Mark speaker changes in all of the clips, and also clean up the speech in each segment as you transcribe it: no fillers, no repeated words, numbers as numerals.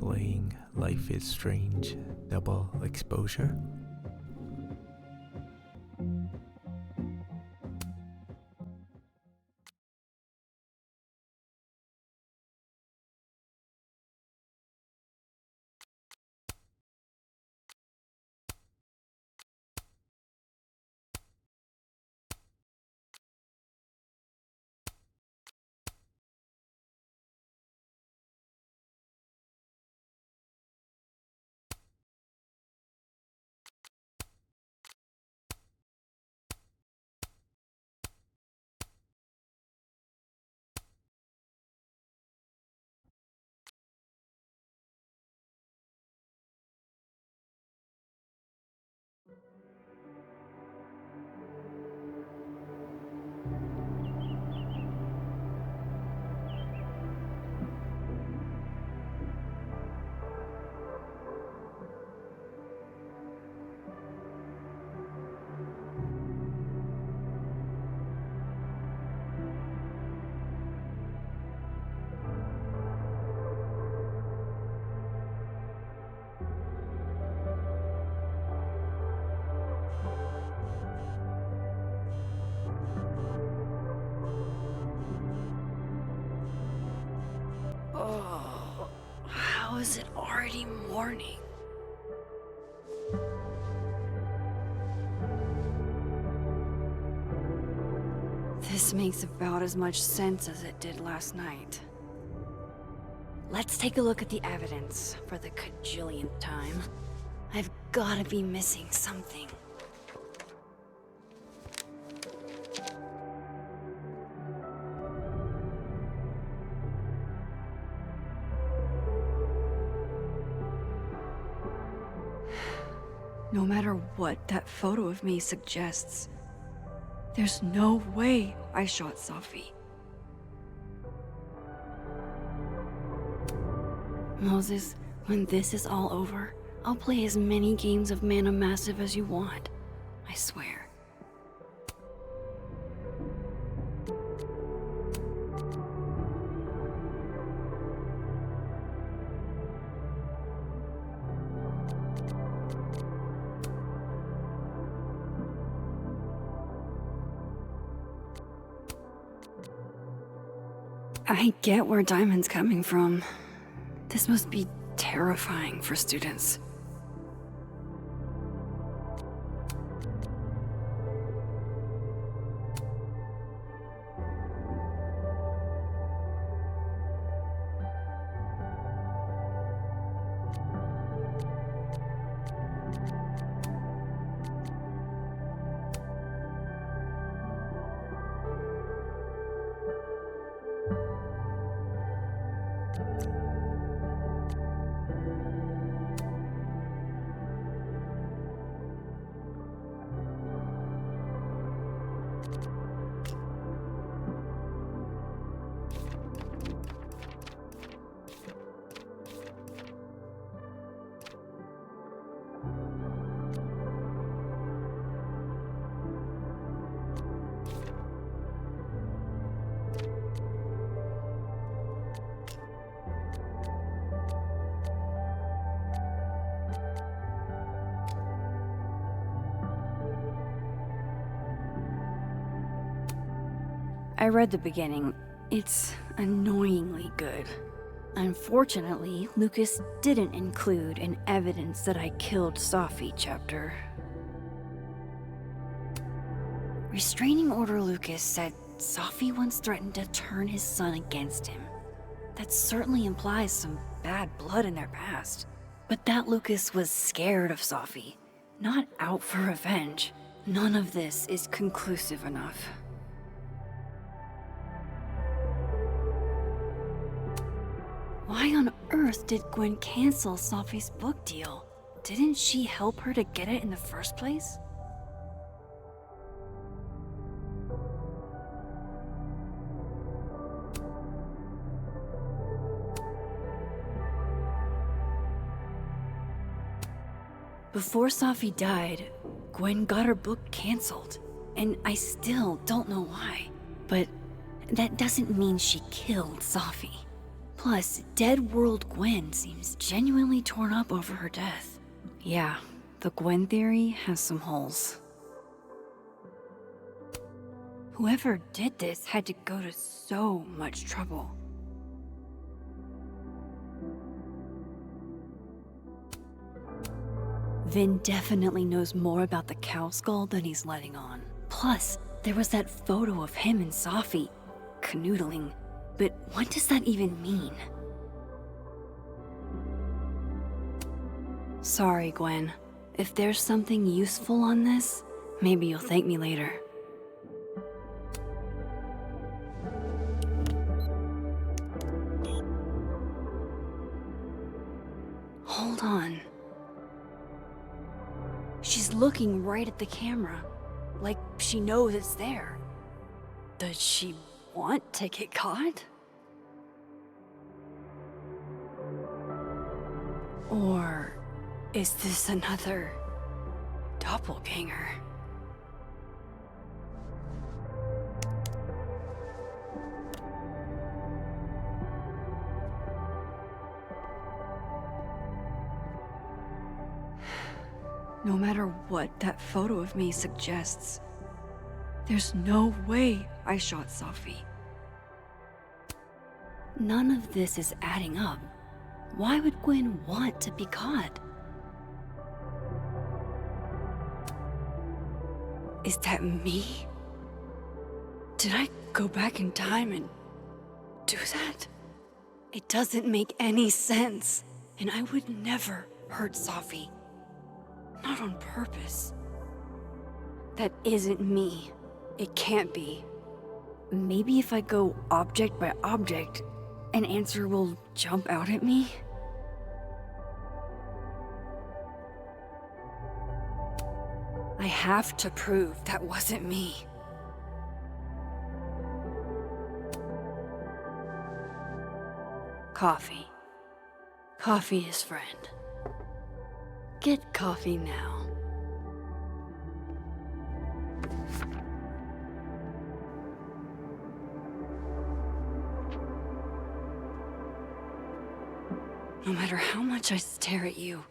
Speaker 1: playing Life is Strange double exposure?
Speaker 2: Oh, how is it already morning? This makes about as much sense as it did last night. Let's take a look at the evidence for the cajillionth time. I've gotta be missing something. No matter what that photo of me suggests, there's no way I shot Safi. Moses, when this is all over, I'll play as many games of Mana Massive as you want. I swear. I get where Diamond's coming from. This must be terrifying for students. I read the beginning. It's annoyingly good. Unfortunately, Lucas didn't include an evidence that I killed Safi chapter. Restraining Order Lucas said Safi once threatened to turn his son against him. That certainly implies some bad blood in their past. But that Lucas was scared of Safi, not out for revenge. None of this is conclusive enough. Why on earth did Gwen cancel Safi's book deal? Didn't she help her to get it in the first place? Before Safi died, Gwen got her book canceled, and I still don't know why. But that doesn't mean she killed Safi. Plus, dead World Gwen seems genuinely torn up over her death. Yeah, the Gwen theory has some holes. Whoever did this had to go to so much trouble. Vin definitely knows more about the cow skull than he's letting on. Plus, there was that photo of him and Safi canoodling. But what does that even mean? Sorry, Gwen. If there's something useful on this, maybe you'll thank me later. Hold on. She's looking right at the camera, like she knows it's there. Does she want to get caught? Or is this another doppelganger? No matter what that photo of me suggests, there's no way I shot Safi. None of this is adding up. Why would Gwen want to be caught? Is that me? Did I go back in time and do that? It doesn't make any sense, and I would never hurt Safi. Not on purpose. That isn't me. It can't be. Maybe if I go object by object, an answer will jump out at me? I have to prove that wasn't me. Coffee. Coffee is friend. Get coffee now. No matter how much I stare at you,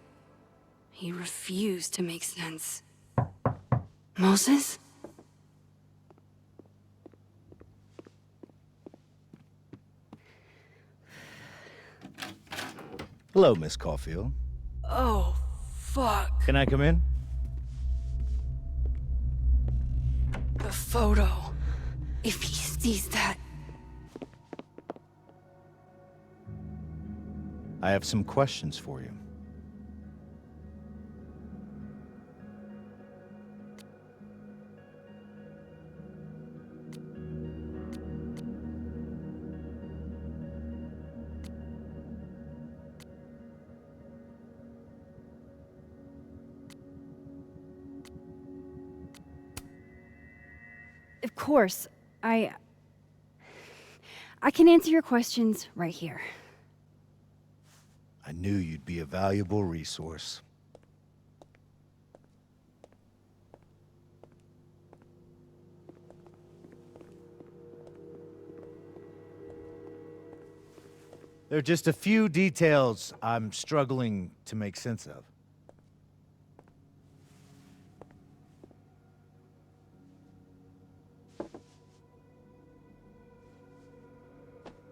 Speaker 2: you refuse to make sense. Moses?
Speaker 3: Hello, Miss Caulfield.
Speaker 2: Oh, fuck.
Speaker 3: Can I come in?
Speaker 2: The photo. If he sees that...
Speaker 3: I have some questions for you.
Speaker 2: Of course, I can answer your questions right here.
Speaker 3: I knew you'd be a valuable resource. There are just a few details I'm struggling to make sense of.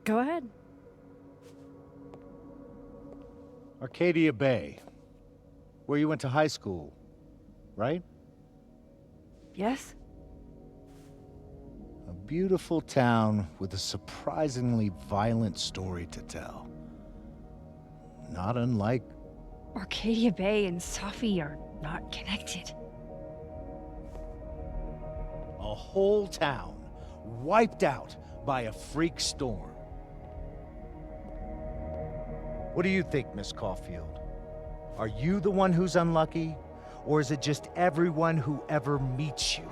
Speaker 2: Go ahead.
Speaker 3: Arcadia Bay, where you went to high school, right?
Speaker 2: Yes?
Speaker 3: A beautiful town with a surprisingly violent story to tell. Not unlike...
Speaker 2: Arcadia Bay and Safi are not connected.
Speaker 3: a whole town wiped out by a freak storm. What do you think, Miss Caulfield? Are you the one who's unlucky, or is it just everyone who ever meets you?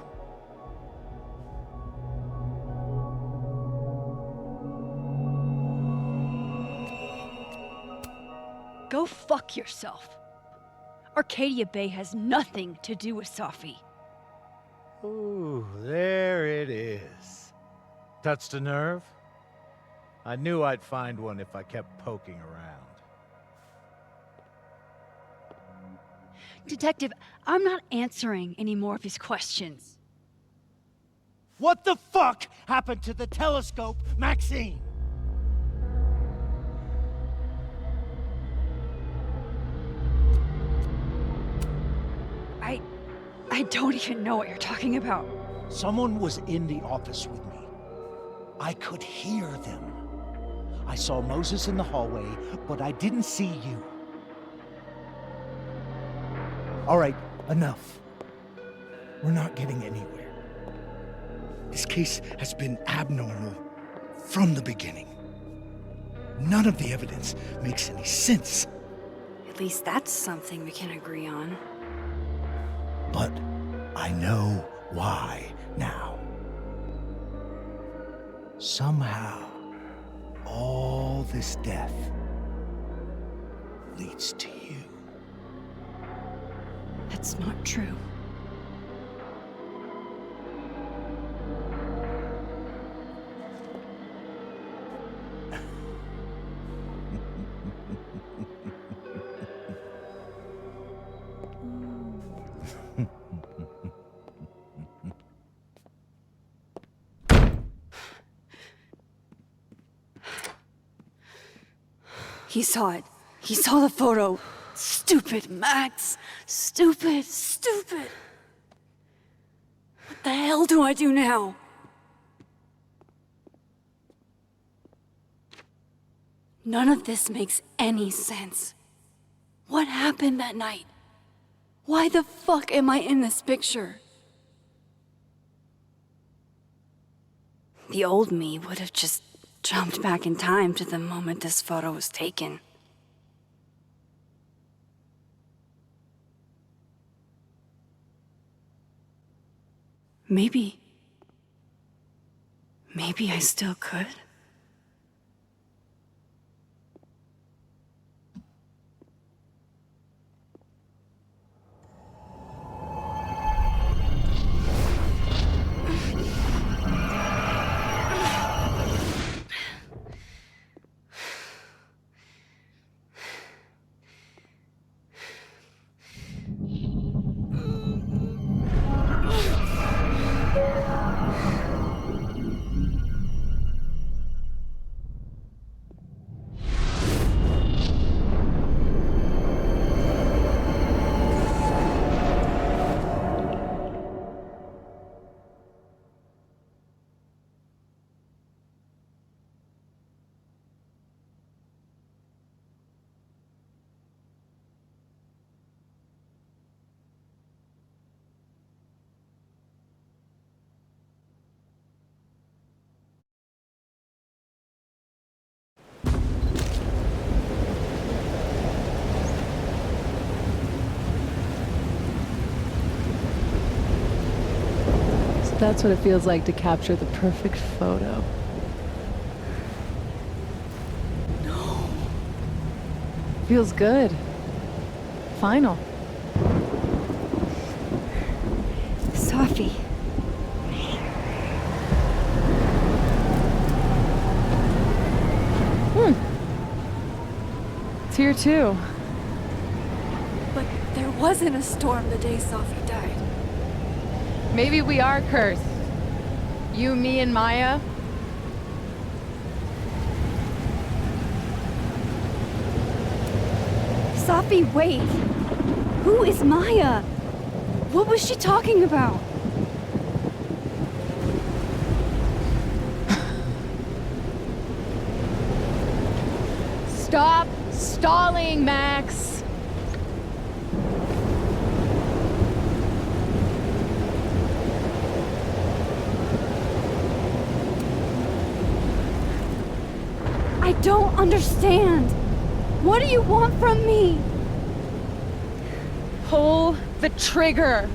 Speaker 4: Go fuck yourself. Arcadia Bay has nothing to do with Safi.
Speaker 3: Ooh, there it is. Touched a nerve? I knew I'd find one if I kept poking around.
Speaker 4: Detective, I'm not answering any more of his questions.
Speaker 3: What the fuck happened to the telescope, Maxine?
Speaker 4: I don't even know what you're talking about.
Speaker 3: Someone was in the office with me. I could hear them. I saw Moses in the hallway, but I didn't see you. All right, enough. We're not getting anywhere.
Speaker 5: This case has been abnormal from the beginning. None of the evidence makes any sense.
Speaker 2: At least that's something we can agree on.
Speaker 3: But I know why now. Somehow, all this death leads to you.
Speaker 2: That's not true. He saw it. He saw the photo. Stupid Max. Stupid, stupid. What the hell do I do now? None of this makes any sense. What happened that night? Why the fuck am I in this picture? The old me would have just jumped back in time to the moment this photo was taken. Maybe I still could.
Speaker 6: That's what it feels like to capture the perfect photo.
Speaker 2: No.
Speaker 6: Feels good. Final.
Speaker 2: Sophie.
Speaker 6: It's here too.
Speaker 2: But there wasn't a storm the day Sophie died.
Speaker 6: Maybe we are cursed. You, me, and Maya.
Speaker 4: Sophie, wait! Who is Maya? What was she talking about?
Speaker 6: Stop stalling, Max!
Speaker 4: I don't understand. What do you want from me?
Speaker 6: Pull the trigger.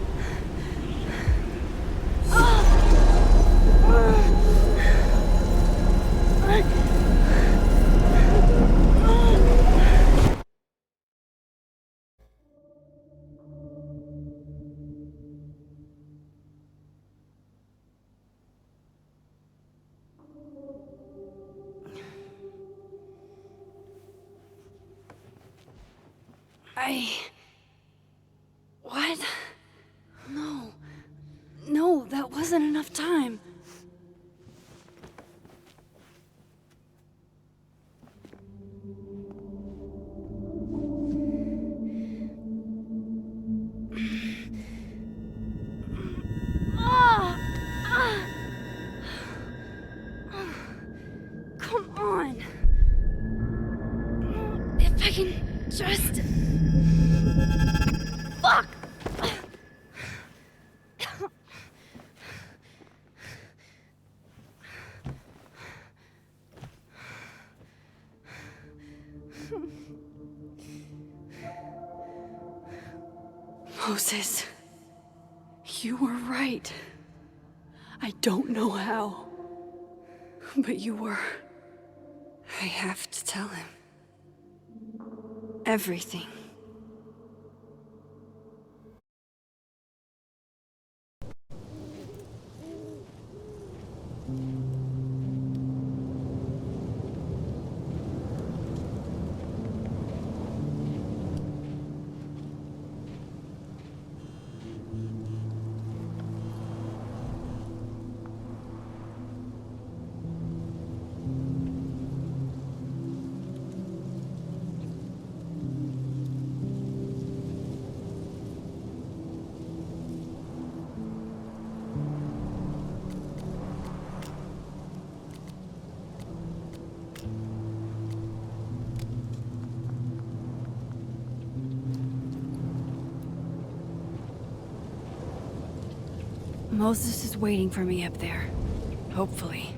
Speaker 2: What? No. No, that wasn't enough time. Come on. If I can just... Fuck! Moses, you were right. I don't know how, but you were. I have to tell him. Everything. Moses is waiting for me up there. Hopefully.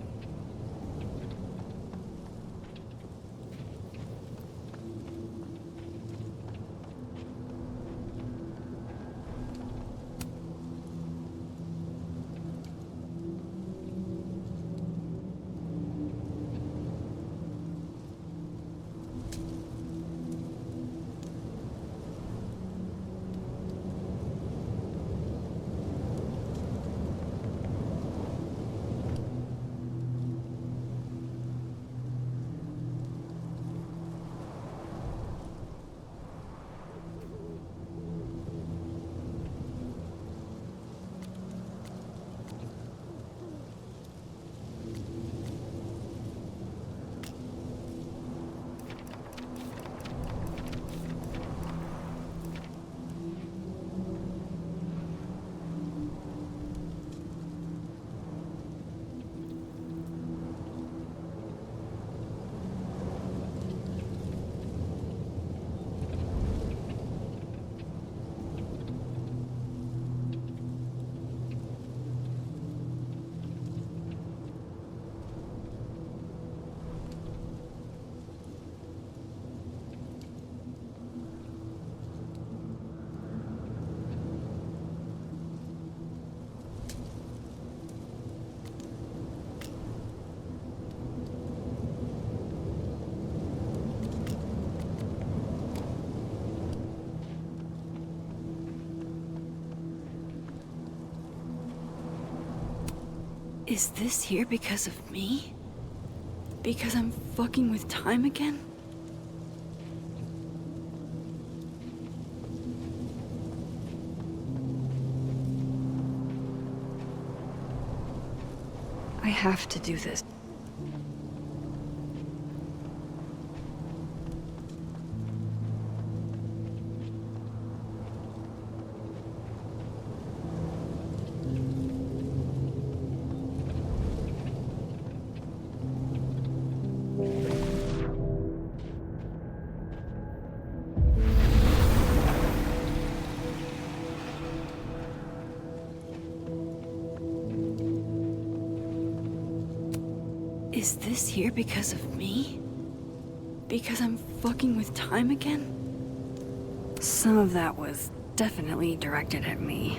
Speaker 2: Is this here because of me? Because I'm fucking with time again? I have to do this. Is this here because of me? Because I'm fucking with time again? Some of that was definitely directed at me.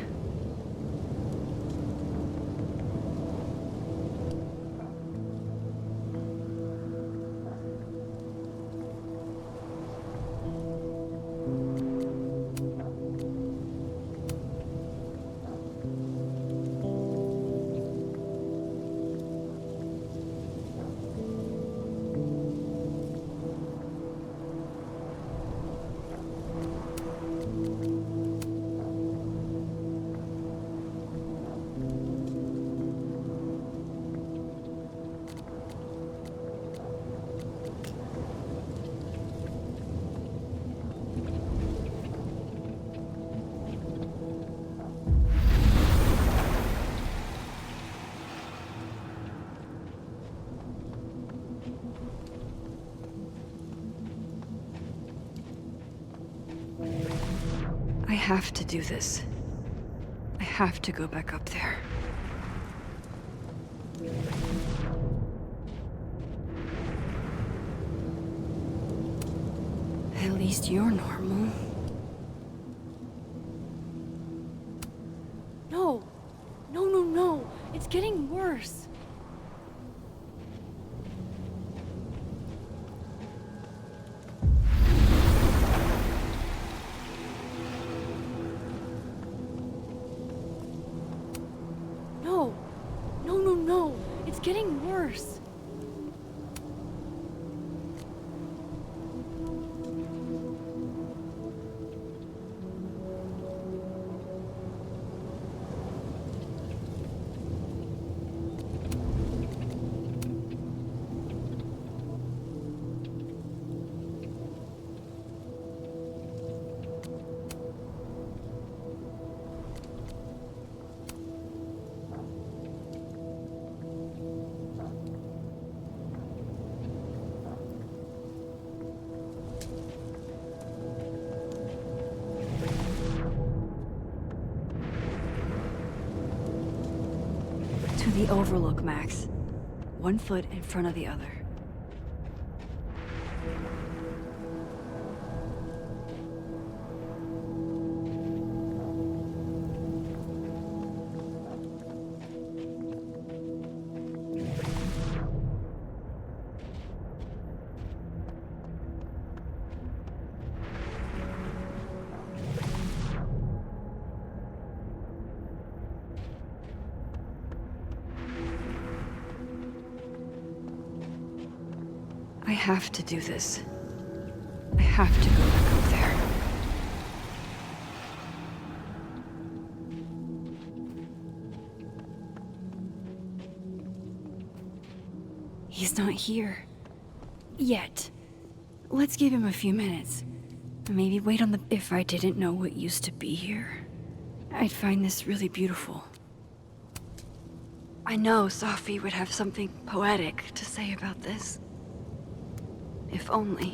Speaker 2: I have to do this. I have to go back up there. At least you're normal. No! No, no, no! It's getting worse! No! No, no, no! It's getting worse! To the Overlook, Max. One foot in front of the other. I have to do this. I have to go back up there. He's not here. Yet. Let's give him a few minutes. Maybe wait on the... If I didn't know what used to be here, I'd find this really beautiful. I know Sophie would have something poetic to say about this. If only.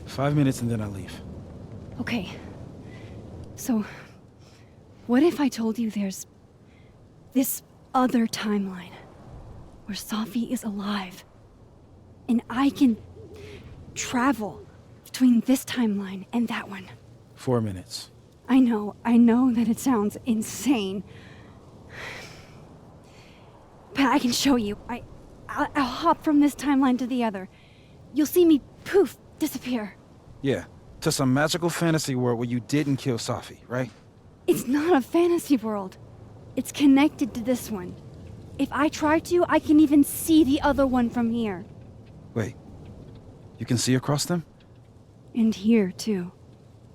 Speaker 7: 5 minutes and then I'll leave.
Speaker 4: Okay. So, what if I told you there's this other timeline where Safi is alive and I can travel between this timeline and that one?
Speaker 7: 4 minutes.
Speaker 4: I know that it sounds insane. But I can show you. I'll hop from this timeline to the other. You'll see me, poof, disappear.
Speaker 7: Yeah, to some magical fantasy world where you didn't kill Safi, right?
Speaker 4: It's not a fantasy world. It's connected to this one. If I try to, I can even see the other one from here.
Speaker 7: Wait, you can see across them?
Speaker 4: And here, too.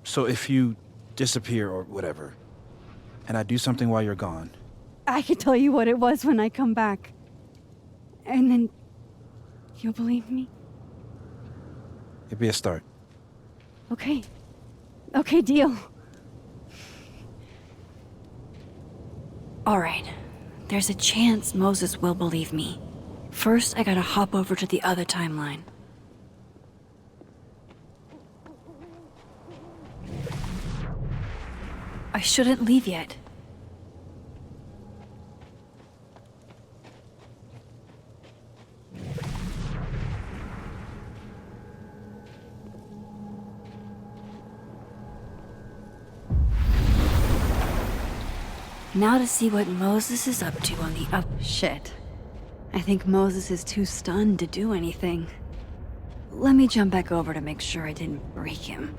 Speaker 7: So if you disappear or whatever, and I do something while you're gone,
Speaker 4: I can tell you what it was when I come back. And then you'll believe me?
Speaker 7: it'd be a start.
Speaker 4: Okay. Okay, deal.
Speaker 2: All right. There's a chance Moses will believe me. First, I gotta hop over to the other timeline. I shouldn't leave yet. Now to see what Moses is up to on the up. Shit. I think Moses is too stunned to do anything. Let me jump back over to make sure I didn't break him.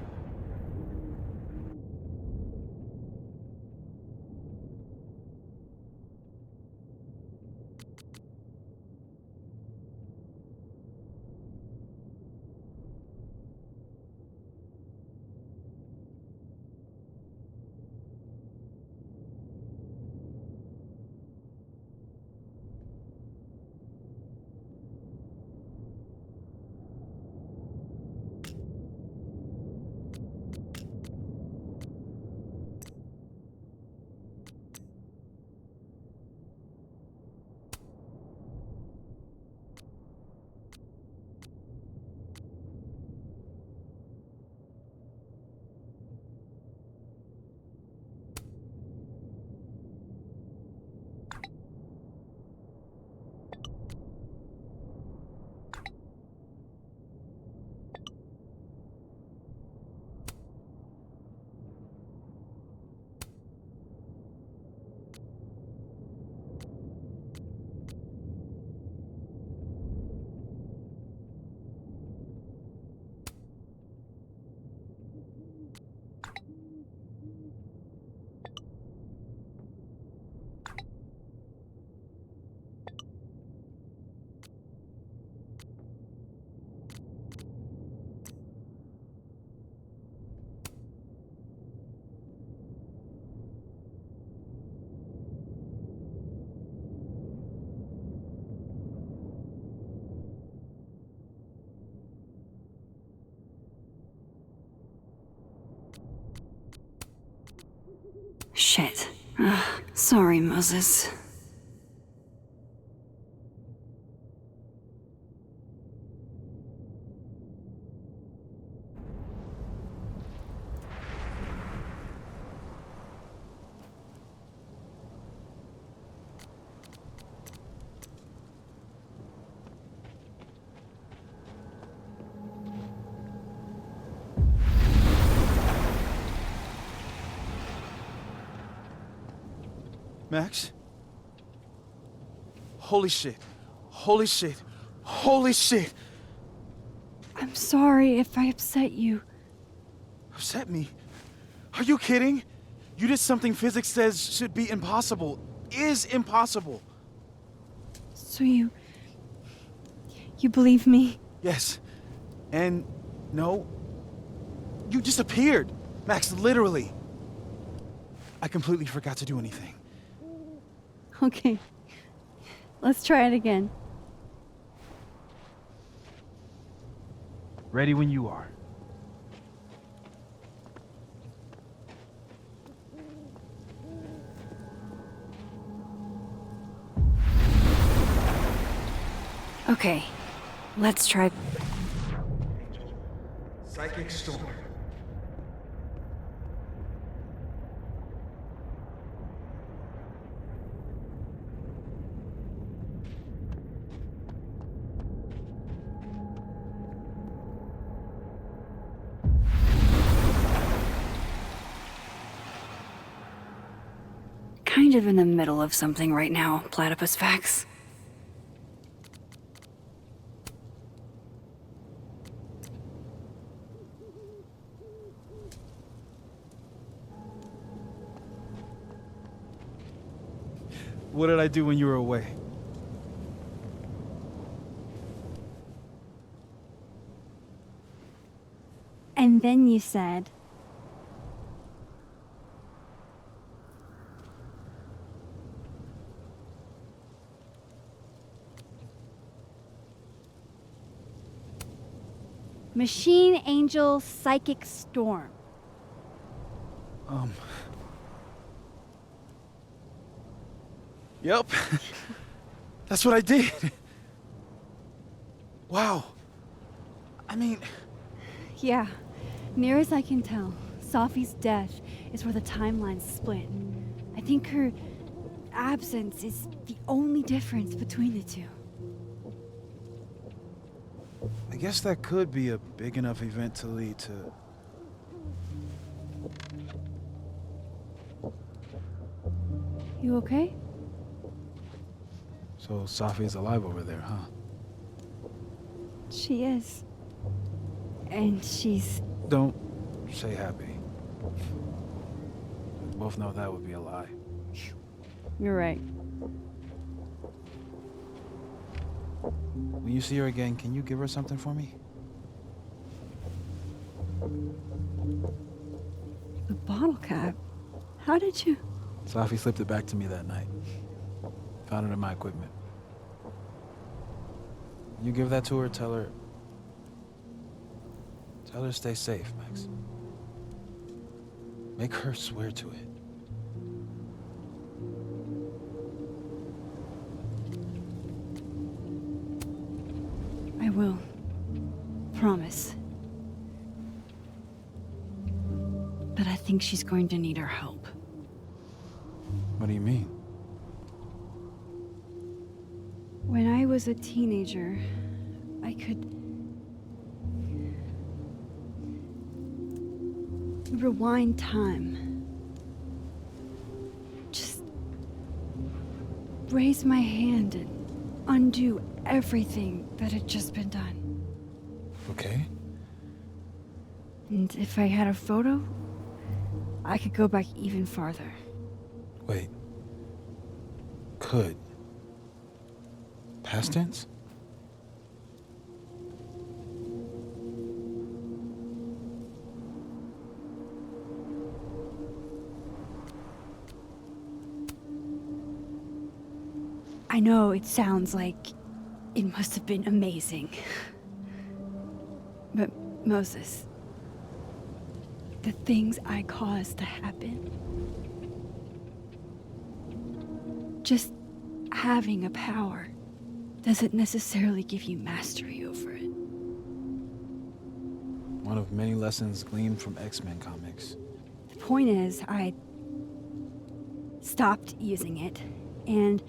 Speaker 2: Shit. Sorry, Moses.
Speaker 7: Max? Holy shit. Holy shit. Holy shit.
Speaker 4: I'm sorry if I upset you.
Speaker 7: Upset me? Are you kidding? You did something physics says should be impossible. Is impossible.
Speaker 4: So you believe me?
Speaker 7: Yes. And no. You disappeared. Max, literally. I completely forgot to do anything.
Speaker 4: Okay. Let's try it again.
Speaker 7: Ready when you are.
Speaker 2: Okay. Let's try.
Speaker 8: Psychic
Speaker 5: psychic storm.
Speaker 2: Kind of in the middle of something right now, Platypus Facts.
Speaker 7: What did I do when you were away?
Speaker 4: And then you said, Machine Angel Psychic Storm.
Speaker 7: Yep. That's what I did. Wow. I mean,
Speaker 4: Yeah, near as I can tell, Safi's death is where the timelines split. I think her absence is the only difference between the two.
Speaker 7: I guess that could be a big enough event to lead to...
Speaker 4: You okay?
Speaker 7: So Safi's alive over there, huh?
Speaker 4: She is. And she's...
Speaker 7: Don't say happy. We both know that would be a lie.
Speaker 4: You're right.
Speaker 7: When you see her again, can you give her something for me?
Speaker 4: The bottle cap? How did you...
Speaker 7: Safi slipped it back to me that night. Found it in my equipment. You give that to her, tell her stay safe, Max. Make her swear to it.
Speaker 4: I will. Promise. But I think she's going to need our help.
Speaker 7: What do you mean?
Speaker 4: When I was a teenager, I could rewind time. Just raise my hand and undo everything that had just been done.
Speaker 7: Okay.
Speaker 4: And if I had a photo, I could go back even farther.
Speaker 7: Wait. Could. Past tense?
Speaker 4: I know it sounds like it must have been amazing. But Moses, the things I caused to happen, just having a power doesn't necessarily give you mastery over it.
Speaker 7: One of many lessons gleaned from X-Men comics.
Speaker 4: The point is, I stopped using it, and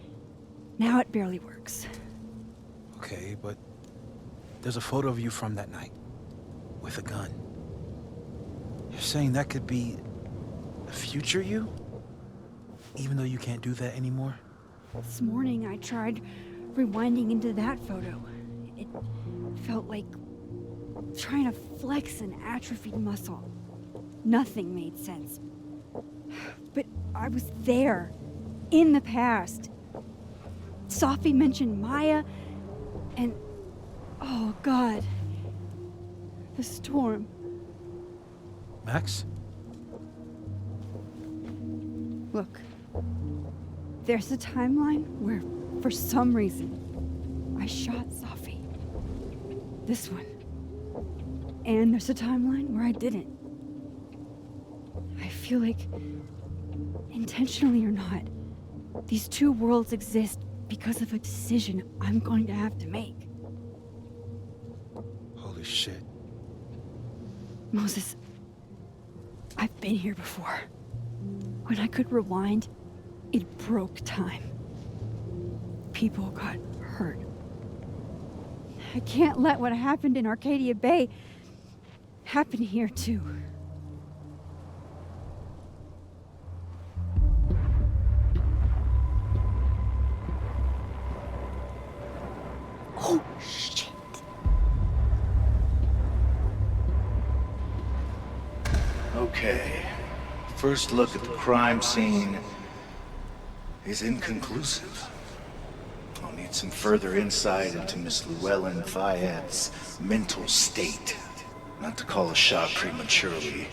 Speaker 4: now it barely works.
Speaker 7: Okay, but there's a photo of you from that night. With a gun. You're saying that could be the future you? Even though you can't do that anymore?
Speaker 4: This morning I tried rewinding into that photo. It felt like trying to flex an atrophied muscle. Nothing made sense. But I was there, in the past. Safi mentioned Maya, and oh God, the storm.
Speaker 7: Max?
Speaker 4: Look, there's a timeline where, for some reason, I shot Safi. This one. And there's a timeline where I didn't. I feel like, intentionally or not, these two worlds exist because of a decision I'm going to have to make.
Speaker 7: Holy shit.
Speaker 4: Moses, I've been here before. When I could rewind, it broke time. People got hurt. I can't let what happened in Arcadia Bay happen here too.
Speaker 2: Oh, shit.
Speaker 5: Okay. First look at the crime scene is inconclusive. I'll need some further insight into Miss Llewellyn Fayette's mental state. Not to call a shot prematurely,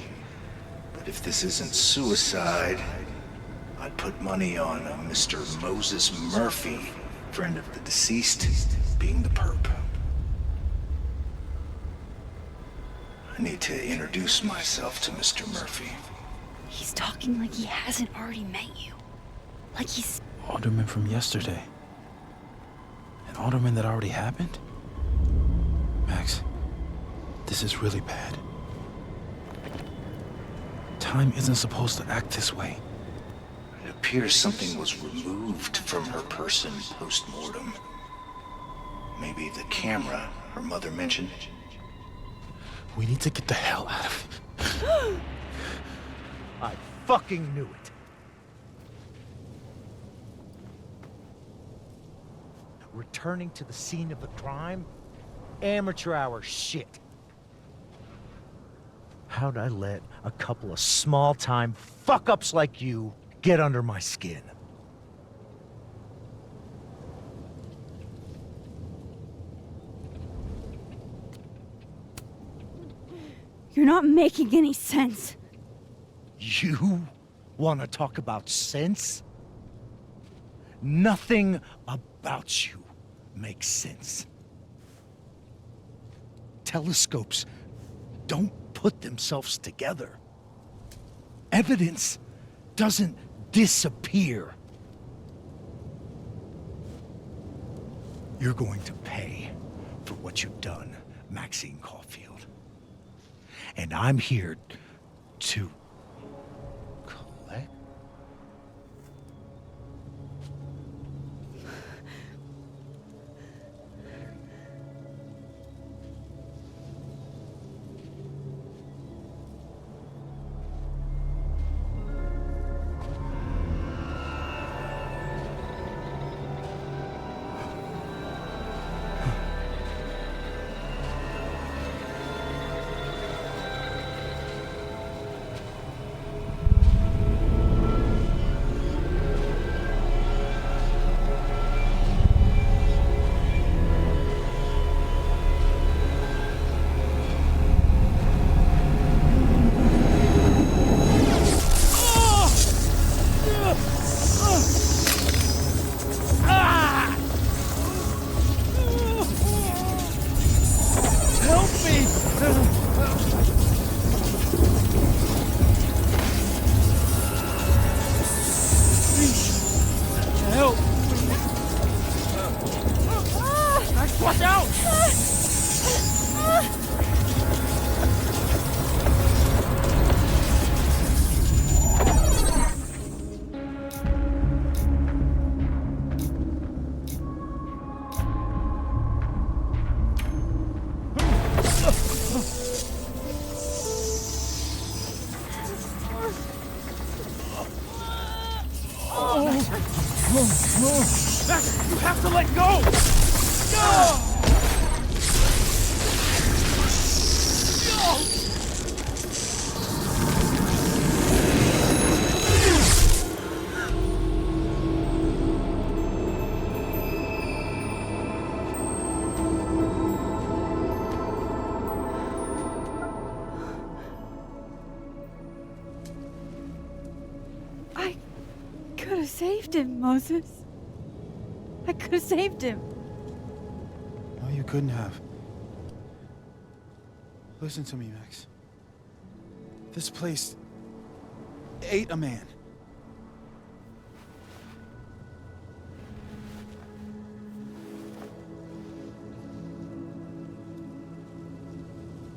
Speaker 5: but if this isn't suicide, I'd put money on a Mr. Moses Murphy, friend of the deceased, being the perp. I need to introduce myself to Mr. Murphy.
Speaker 2: He's talking like he hasn't already met you. Like he's...
Speaker 7: Alderman from yesterday. An alderman that already happened? Max, this is really bad. Time isn't supposed to act this way.
Speaker 5: It appears something was removed from her person post-mortem. Maybe the camera her mother mentioned.
Speaker 7: We need to get the hell out of here.
Speaker 3: I fucking knew it. Returning to the scene of the crime? Amateur hour shit. How'd I let a couple of small-time fuck-ups like you get under my skin?
Speaker 4: You're not making any sense.
Speaker 3: You want to talk about sense? Nothing about you makes sense. Telescopes don't put themselves together. Evidence doesn't disappear. You're going to pay for what you've done, Maxine Caulfield. And I'm here to collect.
Speaker 7: You have to let go!
Speaker 4: I could have saved him, Moses. I could have saved him.
Speaker 7: No, you couldn't have. Listen to me, Max. This place ate a man.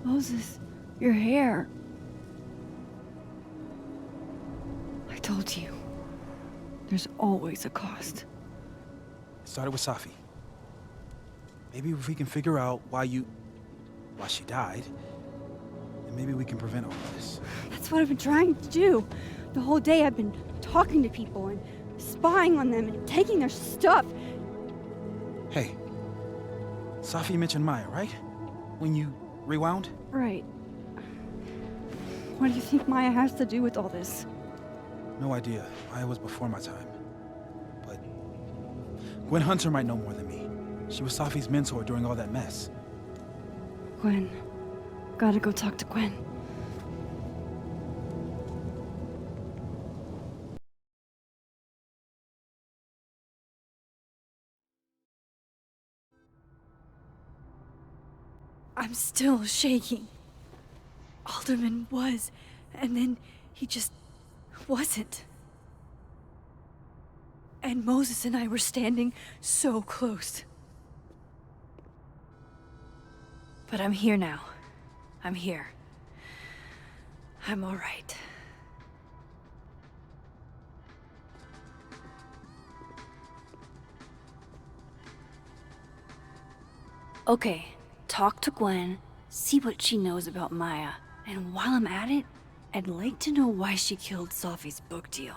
Speaker 4: Moses, Your hair. I told you. There's always a cost.
Speaker 7: It started with Safi. Maybe if we can figure out why she died, then maybe we can prevent all of this.
Speaker 4: That's what I've been trying to do. The whole day I've been talking to people and spying on them and taking their stuff.
Speaker 7: Hey, Safi mentioned Maya, right? When you rewound?
Speaker 4: Right. What do you think Maya has to do with all this?
Speaker 7: No idea. Maya was before my time. But Gwen Hunter might know more than me. She was Safi's mentor during all that mess.
Speaker 4: Gwen. Gotta go talk to Gwen. I'm still shaking. Alderman was, and then he just wasn't. And Moses and I were standing so close. But I'm here now. I'm here. I'm all right. Okay, talk to Gwen, see what she knows about Maya, and while I'm at it, I'd like to know why she killed Safi's book deal.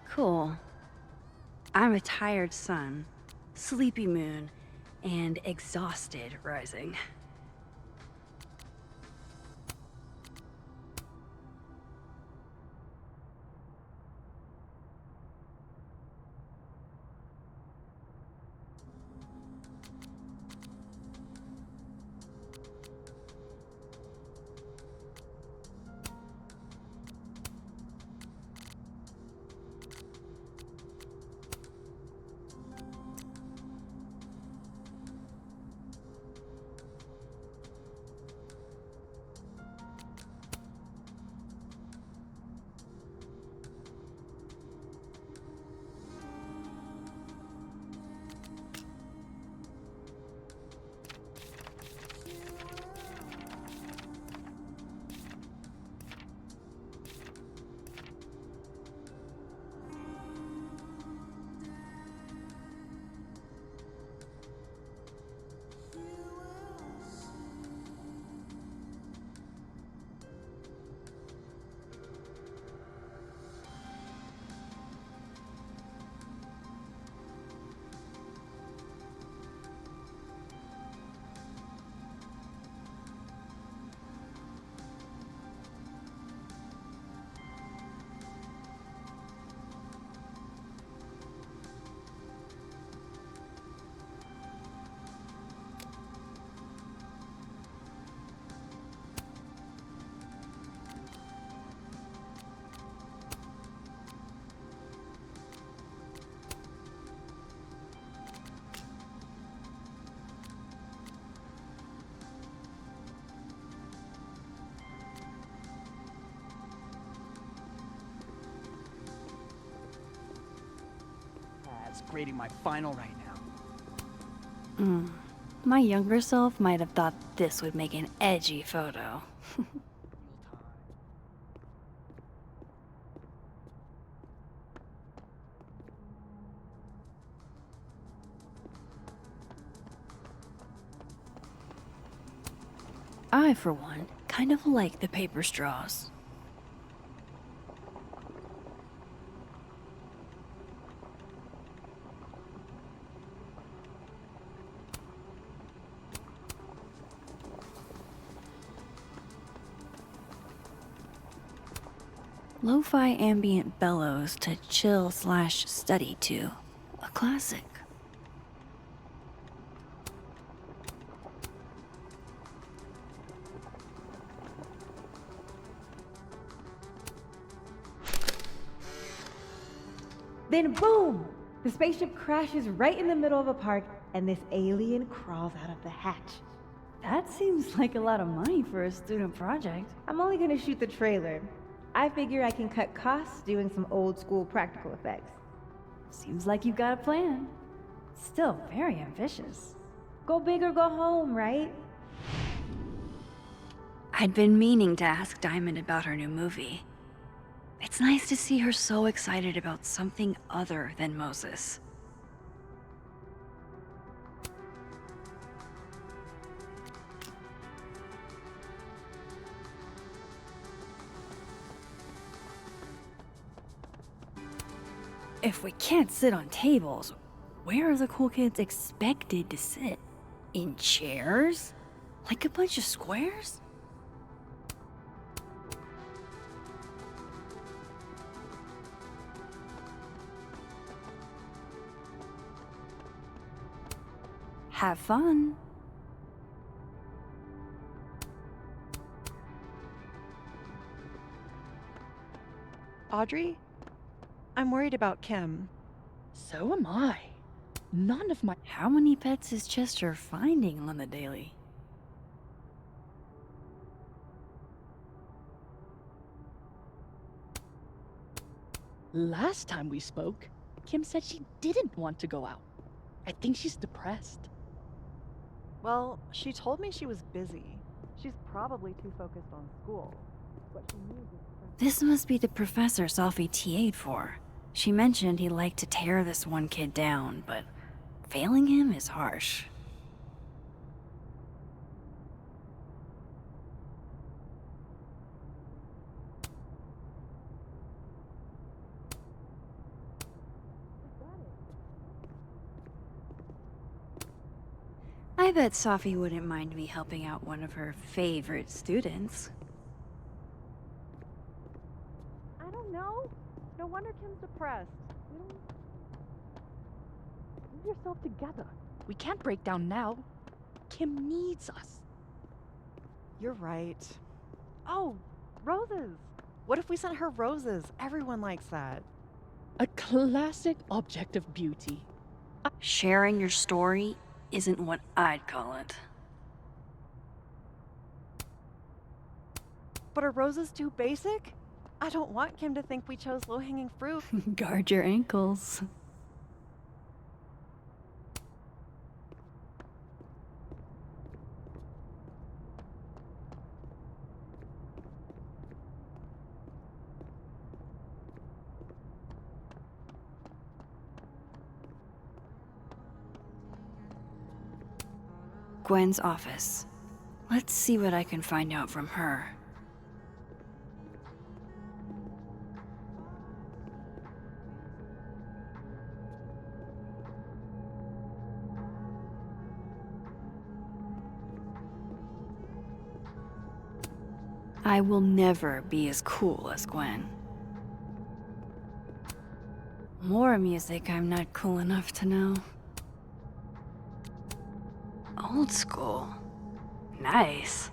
Speaker 4: Cool. I'm a tired sun, sleepy moon, and exhausted rising.
Speaker 8: That's grading my final right now.
Speaker 2: My younger self might have thought this would make an edgy photo. I, for one, kind of like the paper straws. Lo-fi ambient bellows to chill/study to. A classic.
Speaker 9: Then boom! The spaceship crashes right in the middle of a park, and this alien crawls out of the hatch.
Speaker 2: That seems like a lot of money for a student project.
Speaker 9: I'm only gonna shoot the trailer. I figure I can cut costs doing some old school practical effects.
Speaker 2: Seems like you've got a plan. Still very ambitious.
Speaker 9: Go big or go home, right?
Speaker 2: I'd been meaning to ask Diamond about her new movie. It's nice to see her so excited about something other than Moses. If we can't sit on tables, where are the cool kids expected to sit? In chairs? Like a bunch of squares? Have fun.
Speaker 10: Audrey? I'm worried about Kim.
Speaker 11: So am I. None of my...
Speaker 2: How many pets is Chester finding on the daily?
Speaker 11: Last time we spoke, Kim said she didn't want to go out. I think she's depressed.
Speaker 10: Well, she told me she was busy. She's probably too focused on school. What she needs is...
Speaker 2: This must be the professor Sophie TA'd for. She mentioned he liked to tear this one kid down, but failing him is harsh. I bet Sophie wouldn't mind me helping out one of her favorite students.
Speaker 10: I don't know. No wonder Kim's depressed.
Speaker 11: Pull yourself together. We can't break down now. Kim needs us.
Speaker 10: You're right. Oh, roses. What if we sent her roses? Everyone likes that.
Speaker 11: A classic object of beauty.
Speaker 2: Sharing your story isn't what I'd call it.
Speaker 10: But are roses too basic? I don't want Kim to think we chose low-hanging fruit.
Speaker 2: Guard your ankles. Gwen's office. Let's see what I can find out from her. I will never be as cool as Gwen. More music I'm not cool enough to know. Old school. Nice.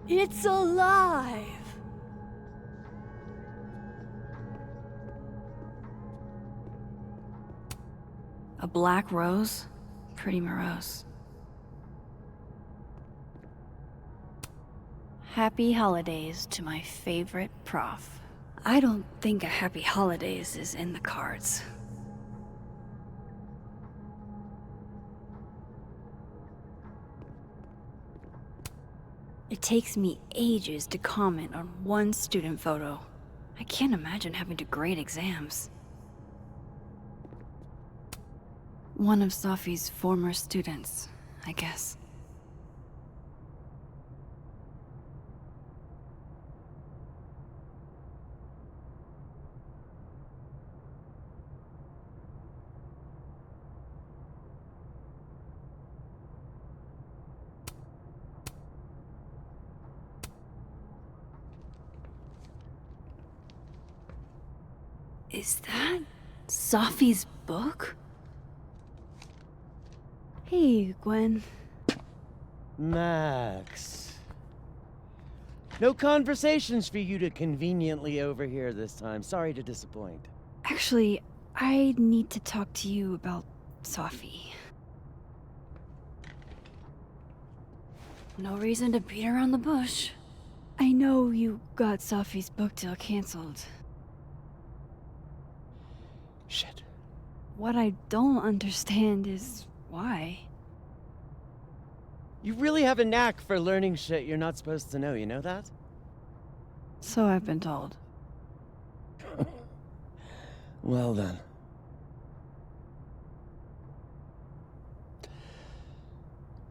Speaker 2: It's alive! A black rose? Pretty morose. Happy holidays to my favorite prof. I don't think a happy holidays is in the cards. It takes me ages to comment on one student photo. I can't imagine having to grade exams. One of Sophie's former students, I guess. Is that Safi's book?
Speaker 4: Hey, Gwen.
Speaker 12: Max. No conversations for you to conveniently overhear this time. Sorry to disappoint.
Speaker 4: Actually, I need to talk to you about Safi.
Speaker 2: No reason to beat around the bush.
Speaker 4: I know you got Safi's book deal canceled.
Speaker 12: Shit.
Speaker 4: What I don't understand is why.
Speaker 12: You really have a knack for learning shit you're not supposed to know, you know that?
Speaker 4: So I've been told.
Speaker 12: Well then.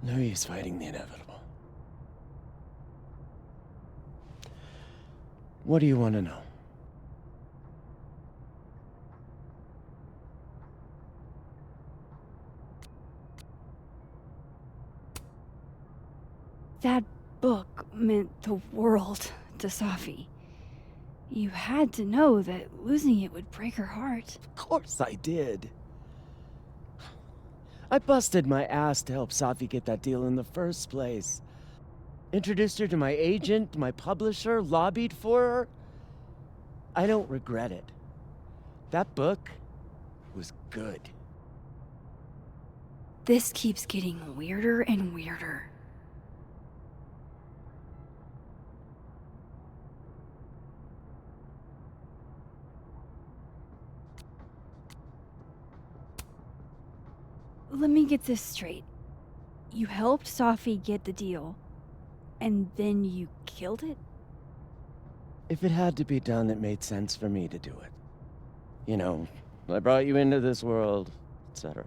Speaker 12: No use fighting the inevitable. What do you want to know?
Speaker 4: That book meant the world to Safi. You had to know that losing it would break her heart.
Speaker 12: Of course I did. I busted my ass to help Safi get that deal in the first place. Introduced her to my agent, my publisher, lobbied for her. I don't regret it. That book was good.
Speaker 2: This keeps getting weirder and weirder.
Speaker 4: Let me get this straight. You helped Safi get the deal, and then you killed it?
Speaker 12: If it had to be done, it made sense for me to do it. You know, I brought you into this world, etc.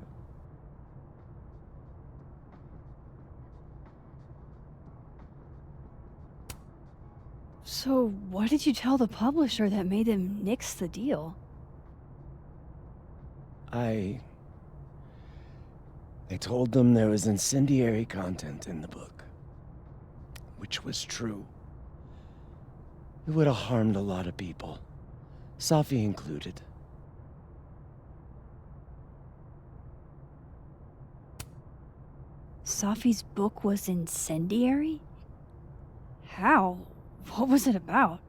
Speaker 4: So what did you tell the publisher that made them nix the deal?
Speaker 12: I told them there was incendiary content in the book. Which was true. It would have harmed a lot of people. Safi included.
Speaker 4: Safi's book was incendiary? How? What was it about?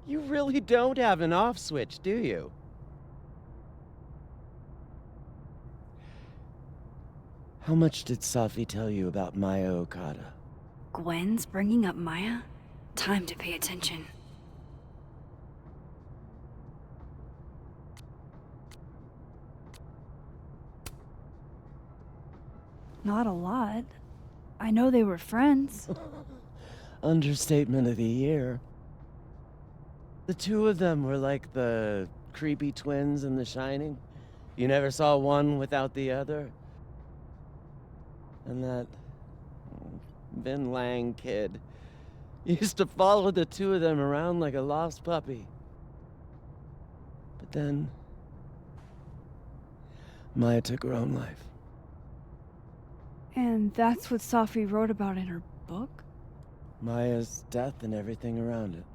Speaker 12: You really don't have an off switch, do you? How much did Safi tell you about Maya Okada?
Speaker 2: Gwen's bringing up Maya? Time to pay attention.
Speaker 4: Not a lot. I know they were friends.
Speaker 12: Understatement of the year. The two of them were like the creepy twins in The Shining. You never saw one without the other. And that Vin Lang kid used to follow the two of them around like a lost puppy. But then Maya took her own life.
Speaker 4: And that's what Safi wrote about in her book?
Speaker 12: Maya's death and everything around it.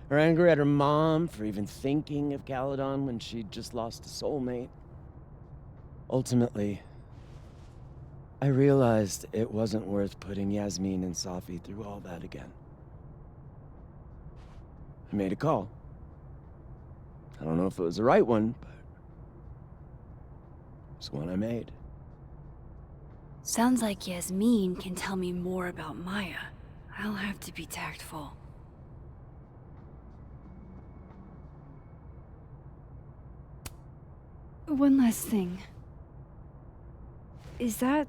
Speaker 12: Her anger at her mom for even thinking of Caledon when she'd just lost a soulmate. Ultimately, I realized it wasn't worth putting Yasmin and Safi through all that again. I made a call. I don't know if it was the right one, but it's one I made.
Speaker 2: Sounds like Yasmin can tell me more about Maya. I'll have to be tactful.
Speaker 4: One last thing. Is that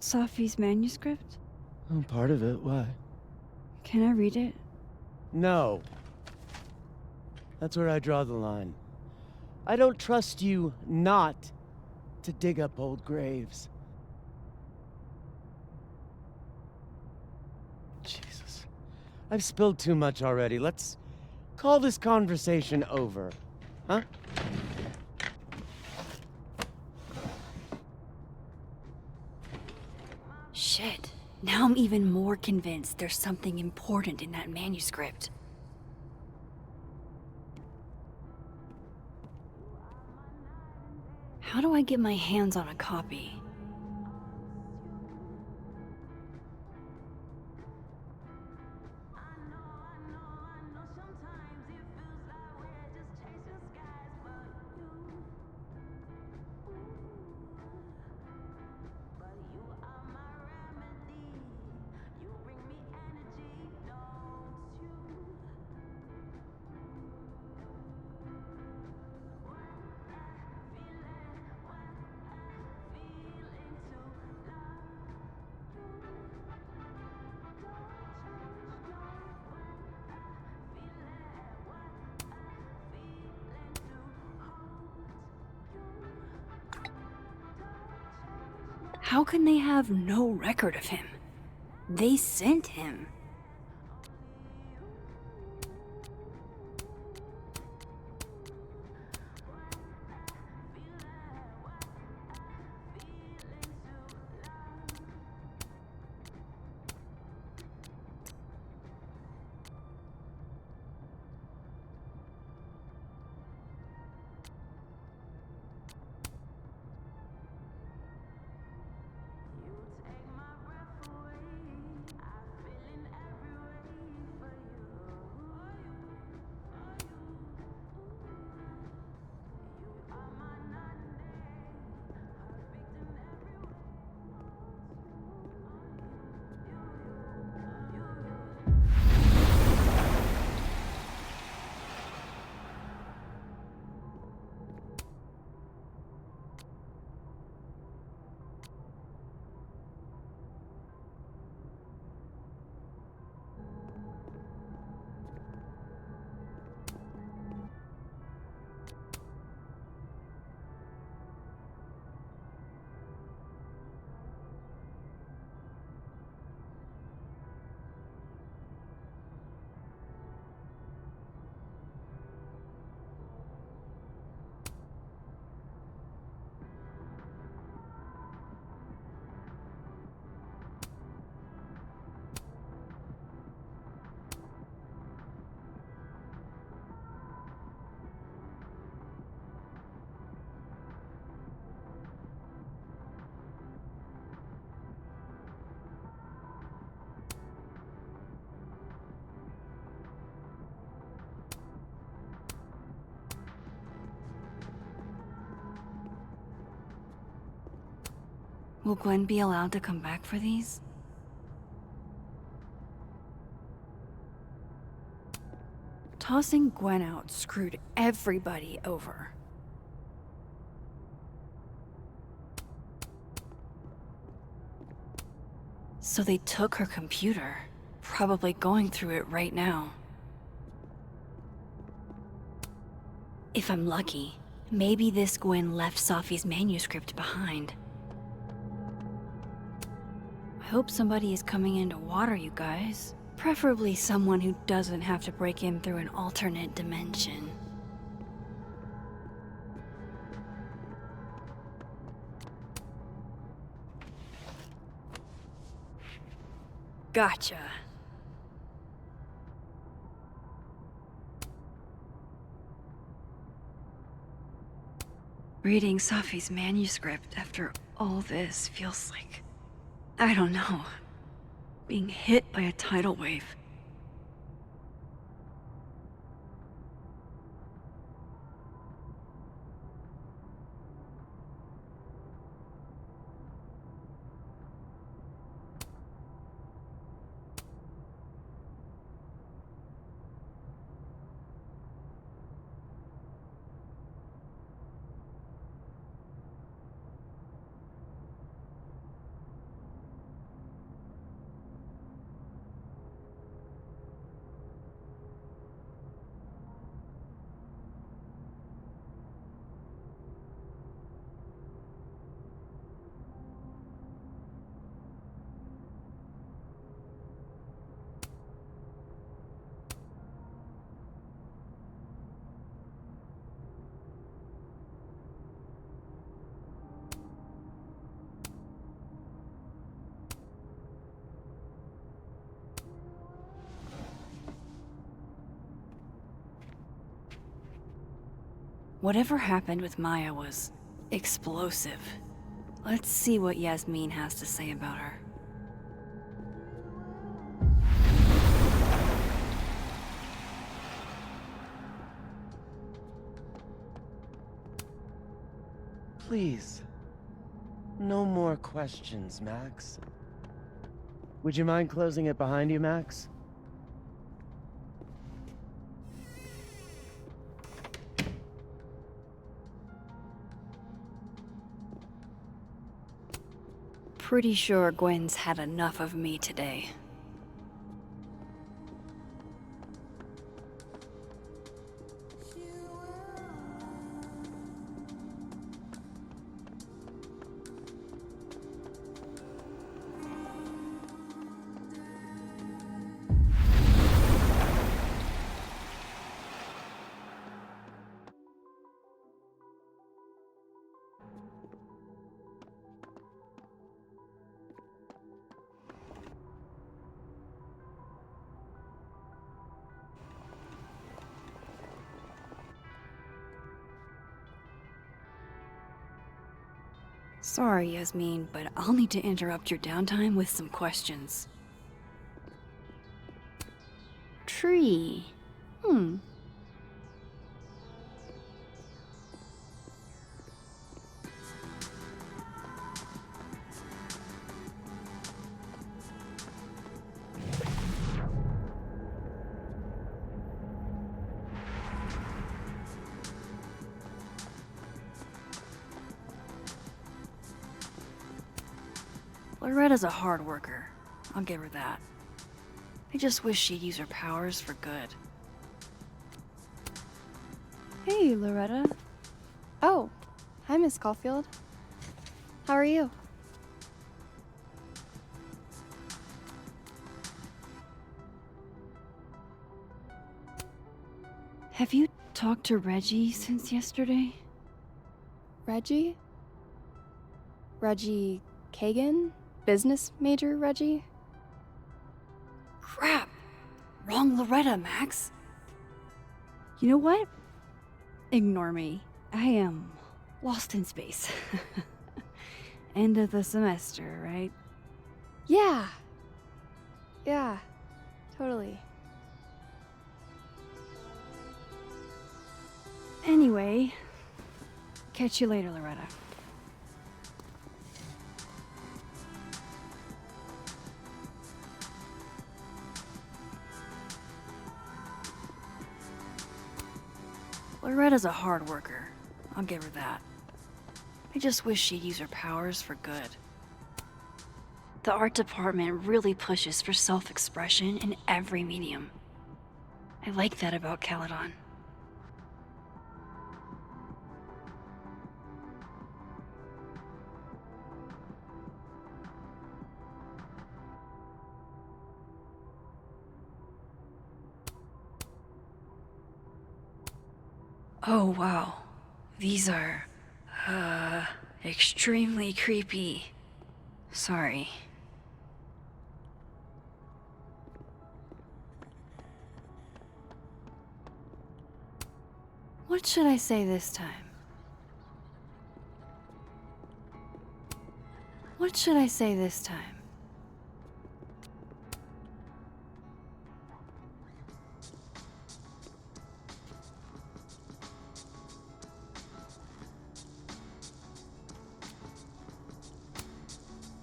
Speaker 4: Safi's manuscript?
Speaker 12: Oh, part of it. Why?
Speaker 4: Can I read it?
Speaker 12: No. That's where I draw the line. I don't trust you not to dig up old graves. Jesus. I've spilled too much already. Let's call this conversation over. Huh?
Speaker 2: Shit. Now I'm even more convinced there's something important in that manuscript. How do I get my hands on a copy? How can they have no record of him? They sent him. Will Gwen be allowed to come back for these? Tossing Gwen out screwed everybody over. So they took her computer, probably going through it right now. If I'm lucky, maybe this Gwen left Safi's manuscript behind. I hope somebody is coming in to water you guys. Preferably someone who doesn't have to break in through an alternate dimension. Gotcha. Reading Safi's manuscript after all this feels like, I don't know, being hit by a tidal wave. Whatever happened with Maya was explosive. Let's see what Yasmin has to say about her.
Speaker 12: Please. No more questions, Max. Would you mind closing it behind you, Max?
Speaker 2: Pretty sure Gwen's had enough of me today. Sorry, Yasmin, but I'll need to interrupt your downtime with some questions. Tree. Loretta's a hard worker. I'll give her that. I just wish she'd use her powers for good.
Speaker 13: Hey, Loretta. Oh, hi, Miss Caulfield. How are you?
Speaker 4: Have you talked to Reggie since yesterday?
Speaker 13: Reggie? Reggie Kagan? Business major Reggie?
Speaker 2: Crap! Wrong Loretta, Max.
Speaker 4: You know what? Ignore me. I am lost in space. End of the semester, right?
Speaker 13: Yeah. Yeah, totally.
Speaker 4: Anyway, catch you later, Loretta.
Speaker 2: Loretta's a hard worker. I'll give her that. I just wish she'd use her powers for good. The art department really pushes for self-expression in every medium. I like that about Caledon. Oh wow, these are, extremely creepy. Sorry. What should I say this time? What should I say this time?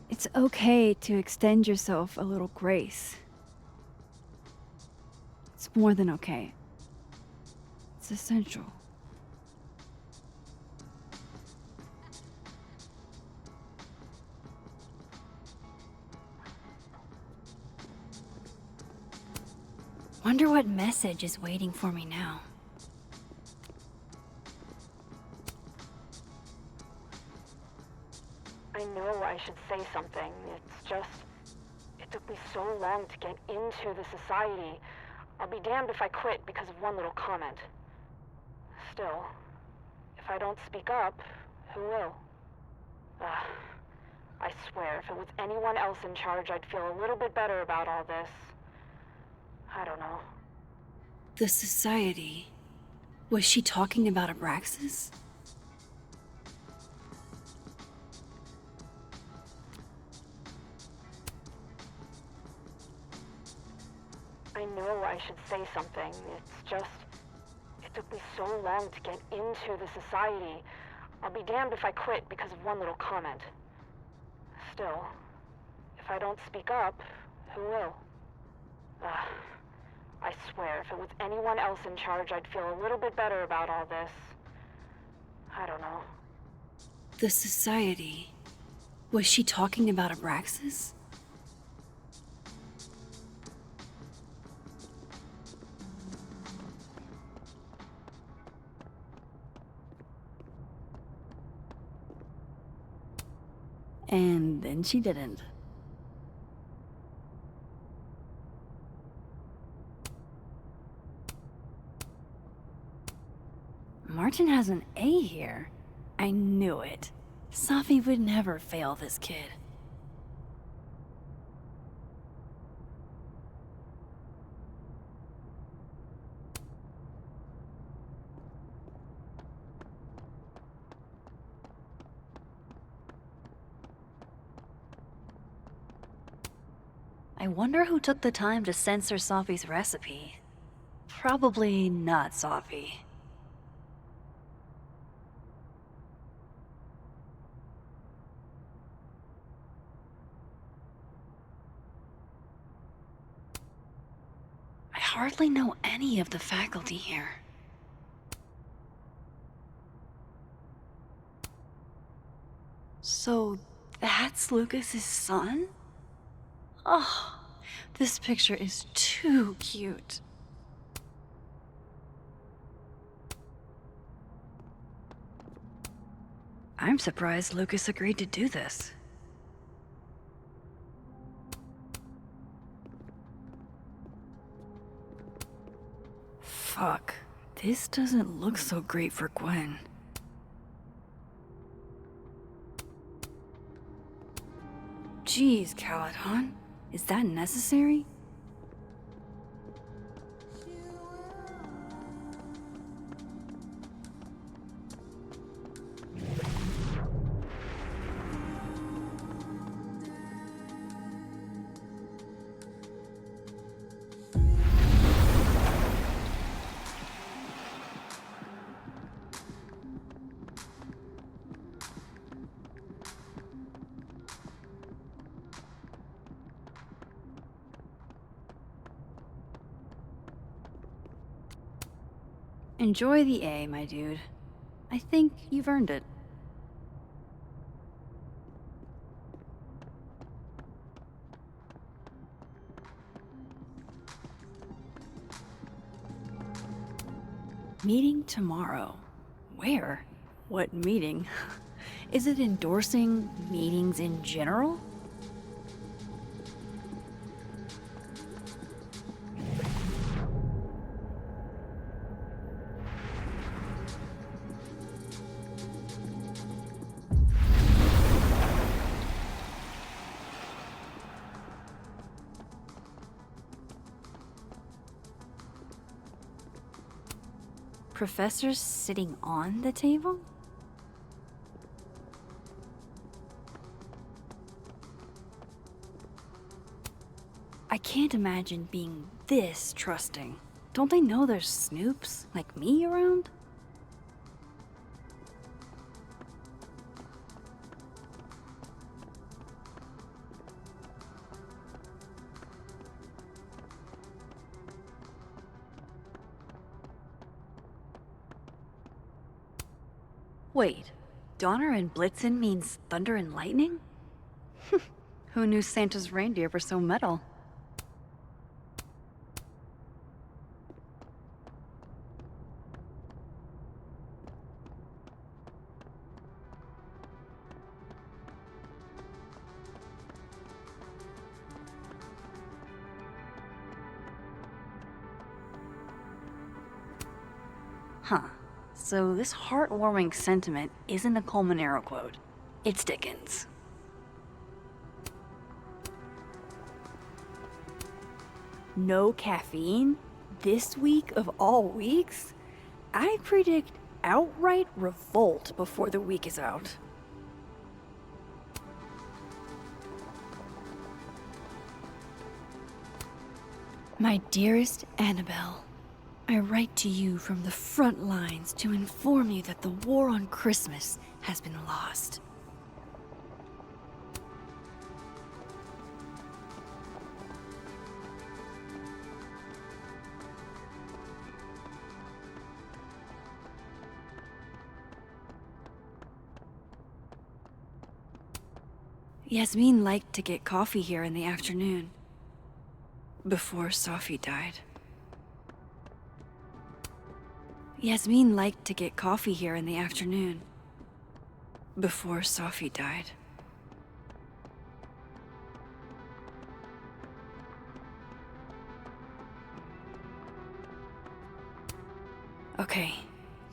Speaker 4: It's okay to extend yourself a little grace. It's more than okay. It's essential.
Speaker 2: Wonder what message is waiting for me now.
Speaker 11: I know I should say something. It's just... it took me so long to get into the society. I'll be damned if I quit because of one little comment. Still, if I don't speak up, who will? I swear, if it was anyone else in charge, I'd feel a little bit better about all this. I don't know.
Speaker 2: The society. Was she talking about Abraxas?
Speaker 11: I know I should say something. It's just, it took me so long to get into the society. I'll be damned if I quit because of one little comment. Still, if I don't speak up, who will? I swear, if it was anyone else in charge, I'd feel a little bit better about all this. I don't know.
Speaker 2: The society. Was she talking about Abraxas? And then she didn't. Martin has an A here. I knew it. Safi would never fail this kid. I wonder who took the time to censor Safi's recipe. Probably not Safi. I hardly know any of the faculty here. So that's Lucas's son? Oh, this picture is too cute. I'm surprised Lucas agreed to do this. Fuck, this doesn't look so great for Gwen. Jeez, Caladon. Is that necessary? Enjoy the A, my dude. I think you've earned it. Meeting tomorrow. Where? What meeting? Is it endorsing meetings in general? Professors sitting on the table? I can't imagine being this trusting. Don't they know there's snoops like me around? Wait, Donner and Blitzen means thunder and lightning? Who knew Santa's reindeer were so metal? Huh. So this heartwarming sentiment isn't a Colmenero quote. It's Dickens. No caffeine? This week of all weeks? I predict outright revolt before the week is out. My dearest Annabelle, I write to you from the front lines to inform you that the war on Christmas has been lost. Yasmin liked to get coffee here in the afternoon, before Safi died. Yasmin liked to get coffee here in the afternoon, before Safi died. Okay,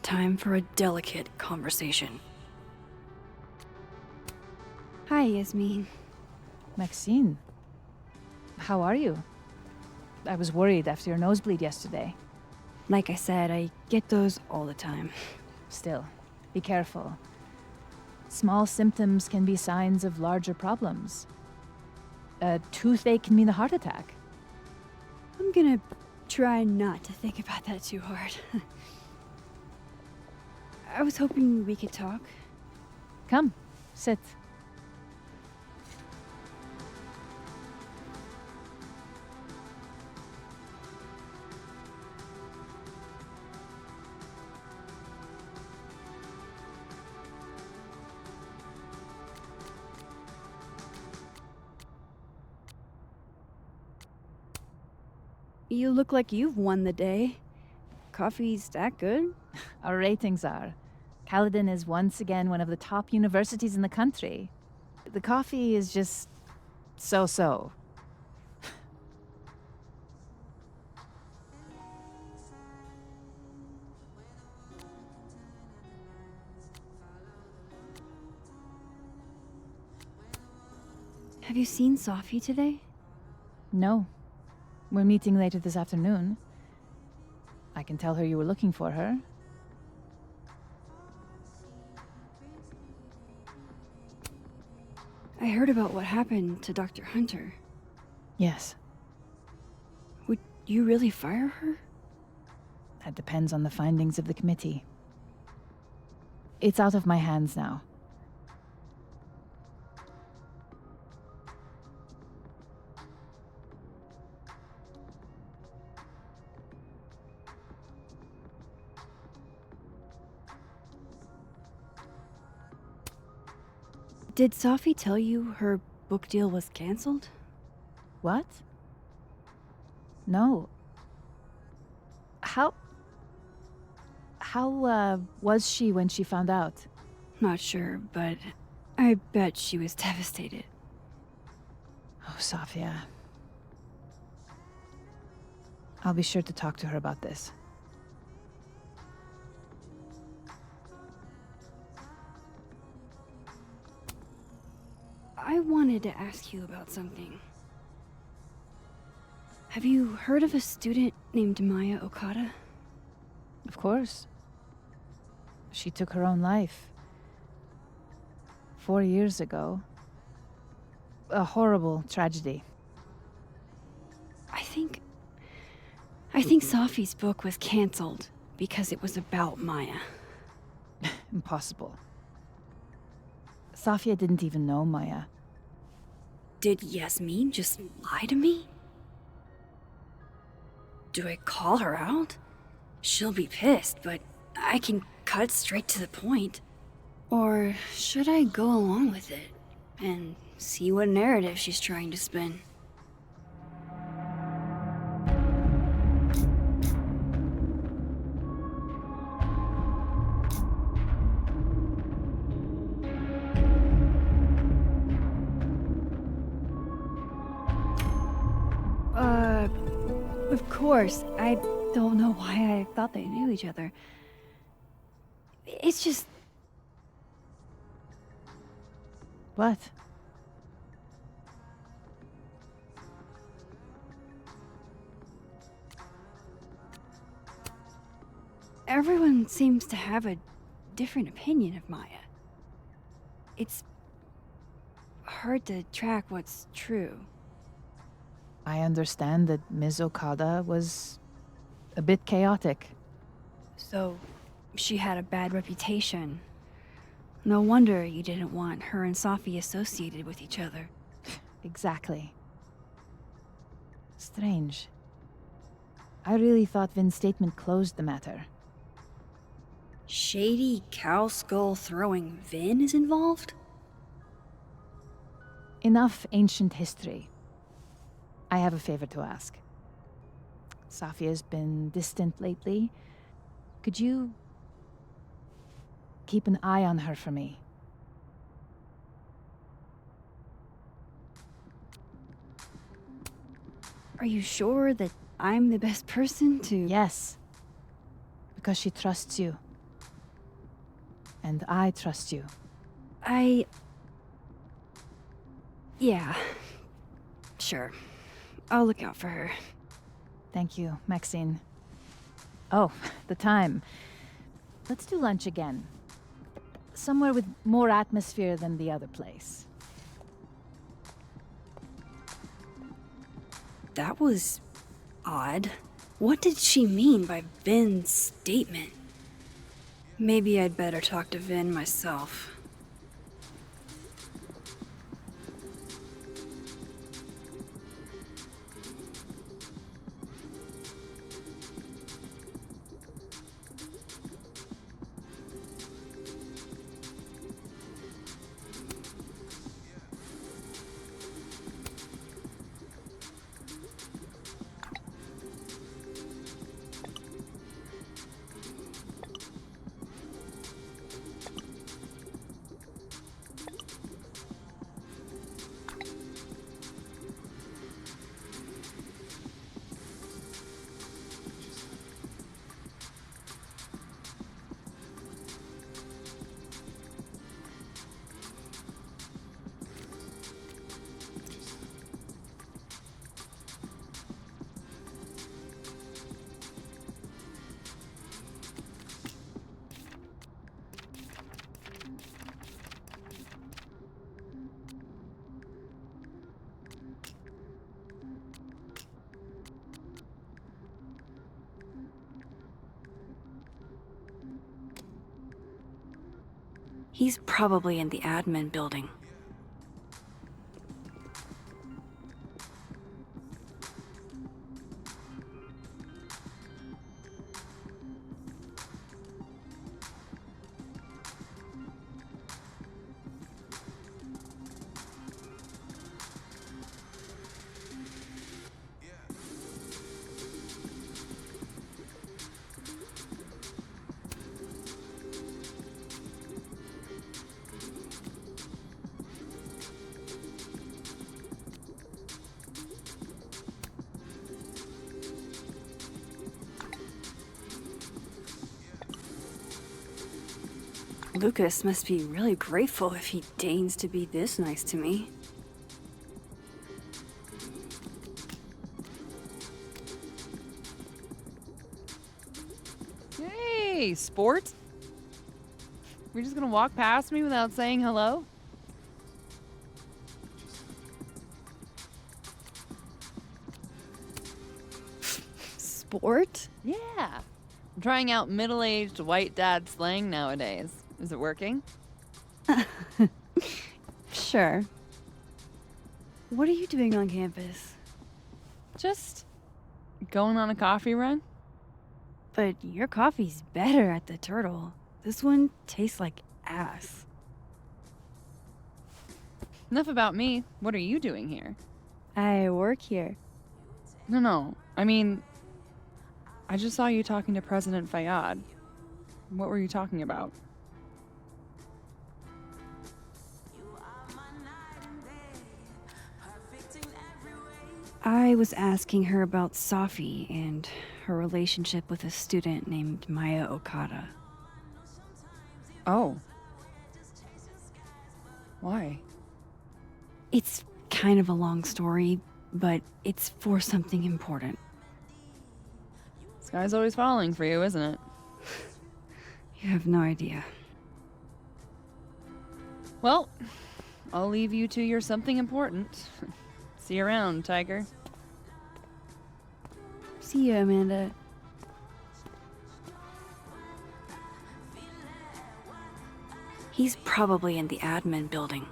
Speaker 2: time for a delicate conversation.
Speaker 4: Hi, Yasmin.
Speaker 14: Maxine, how are you? I was worried after your nosebleed yesterday.
Speaker 4: Like I said, I get those all the time.
Speaker 14: Still, be careful. Small symptoms can be signs of larger problems. A toothache can mean a heart attack.
Speaker 4: I'm gonna try not to think about that too hard. I was hoping we could talk.
Speaker 14: Come, sit.
Speaker 4: You look like you've won the day. Coffee's that good?
Speaker 14: Our ratings are. Caledon is once again one of the top universities in the country. The coffee is just so-so.
Speaker 4: Have you seen Safi today?
Speaker 14: No. We're meeting later this afternoon. I can tell her you were looking for her.
Speaker 4: I heard about what happened to Dr. Hunter.
Speaker 14: Yes.
Speaker 4: Would you really fire her?
Speaker 14: That depends on the findings of the committee. It's out of my hands now.
Speaker 4: Did Safi tell you her book deal was canceled?
Speaker 14: What? No. How was she when she found out?
Speaker 4: Not sure, but I bet she was devastated.
Speaker 14: Oh, Safia. I'll be sure to talk to her about this.
Speaker 4: I wanted to ask you about something. Have you heard of a student named Maya Okada?
Speaker 14: Of course. She took her own life. 4 years ago. A horrible tragedy.
Speaker 4: I think Safi's book was canceled because it was about Maya.
Speaker 14: Impossible. Safia didn't even know Maya.
Speaker 2: Did Yasmin just lie to me? Do I call her out? She'll be pissed, but I can cut straight to the point. Or should I go along with it and see what narrative she's trying to spin?
Speaker 4: Of course. I don't know why I thought they knew each other. It's just...
Speaker 14: What?
Speaker 4: Everyone seems to have a different opinion of Maya. It's hard to track what's true.
Speaker 14: I understand that Ms. Okada was a bit chaotic.
Speaker 4: So, she had a bad reputation. No wonder you didn't want her and Safi associated with each other.
Speaker 14: Exactly. Strange. I really thought Vin's statement closed the matter.
Speaker 4: Shady cow skull throwing Vin is involved?
Speaker 14: Enough ancient history. I have a favor to ask. Safia's been distant lately. Could you keep an eye on her for me?
Speaker 4: Are you sure that I'm the best person to...
Speaker 14: Yes. Because she trusts you. And I trust you.
Speaker 4: Yeah. Sure. I'll look out for her.
Speaker 14: Thank you, Maxine. Oh, the time. Let's do lunch again. Somewhere with more atmosphere than the other place.
Speaker 4: That was odd. What did she mean by Vin's statement? Maybe I'd better talk to Vin myself. He's probably in the admin building. Lucas must be really grateful if he deigns to be this nice to me.
Speaker 6: Hey, sport. We're just gonna walk past me without saying hello?
Speaker 4: Sport?
Speaker 6: Yeah. I'm trying out middle-aged white dad slang nowadays. Is it working?
Speaker 4: Sure. What are you doing on campus?
Speaker 6: Just going on a coffee run.
Speaker 4: But your coffee's better at the Turtle. This one tastes like ass.
Speaker 6: Enough about me. What are you doing here?
Speaker 4: I work here.
Speaker 6: No. I mean, I just saw you talking to President Fayyad. What were you talking about?
Speaker 4: I was asking her about Safi and her relationship with a student named Maya Okada.
Speaker 6: Oh. Why?
Speaker 4: It's kind of a long story, but it's for something important.
Speaker 6: Sky's always falling for you, isn't it?
Speaker 4: You have no idea.
Speaker 6: Well, I'll leave you to your something important. See you around, Tiger.
Speaker 4: See you, Amanda. He's probably in the admin building.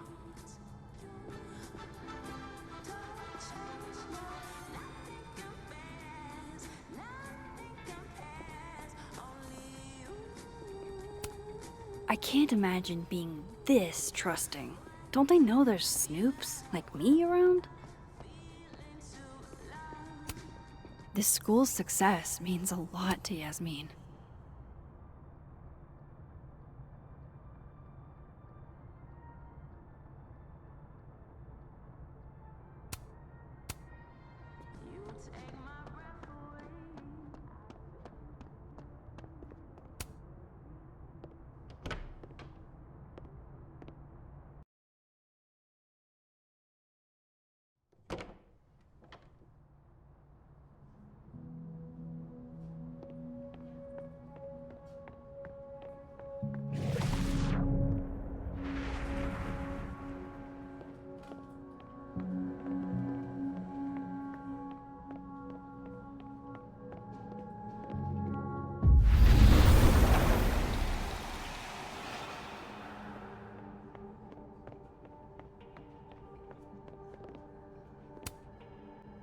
Speaker 4: I can't imagine being this trusting. Don't they know there's snoops like me around? This school's success means a lot to Yasmin.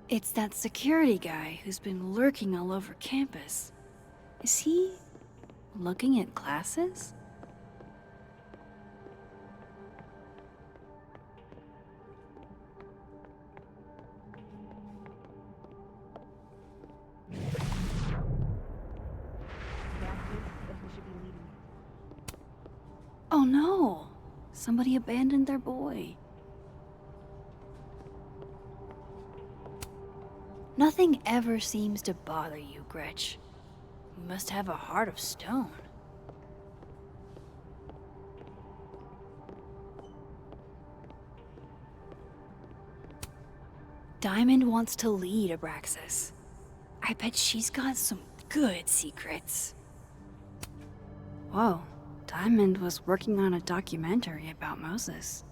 Speaker 4: It's that security guy who's been lurking all over campus. Is he looking at classes? Oh no! Somebody abandoned their boy. Nothing ever seems to bother you, Gretch. You must have a heart of stone. Diamond wants to lead Abraxas. I bet she's got some good secrets. Whoa, Diamond was working on a documentary about Moses.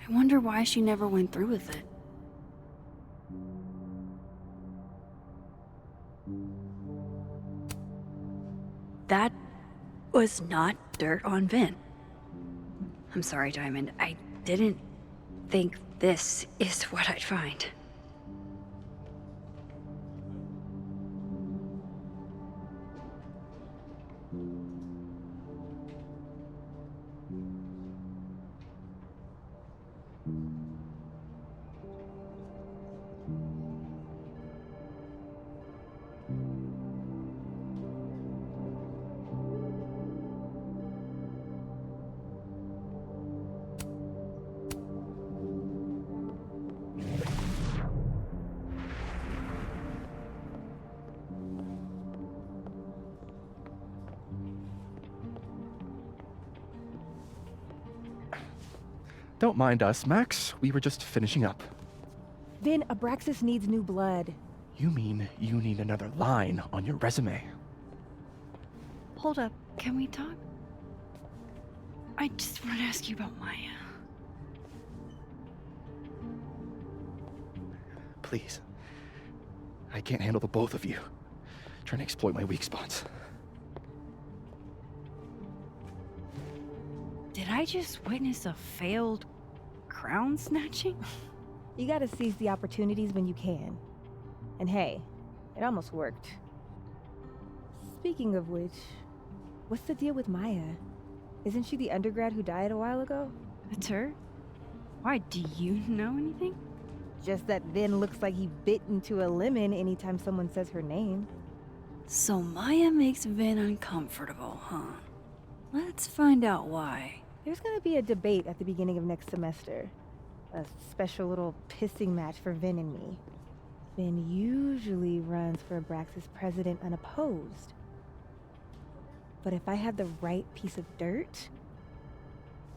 Speaker 4: I wonder why she never went through with it. That was not dirt on Vin. I'm sorry, Diamond. I didn't think this is what I'd find.
Speaker 15: Don't mind us, Max. We were just finishing up.
Speaker 9: Vin, Abraxas needs new blood.
Speaker 15: You mean you need another line on your resume?
Speaker 4: Hold up, can we talk? I just want to ask you about Maya.
Speaker 15: Please. I can't handle the both of you. Trying to exploit my weak spots.
Speaker 4: Did I just witness a failed crown snatching?
Speaker 9: You gotta seize the opportunities when you can. And hey, it almost worked. Speaking of which, what's the deal with Maya? Isn't she the undergrad who died a while ago?
Speaker 4: That's her? Why, do you know anything?
Speaker 9: Just that Vin looks like he bit into a lemon anytime someone says her name.
Speaker 4: So Maya makes Vin uncomfortable, huh? Let's find out why.
Speaker 9: There's gonna be a debate at the beginning of next semester. A special little pissing match for Vin and me. Vin usually runs for Abraxas president unopposed. But if I had the right piece of dirt,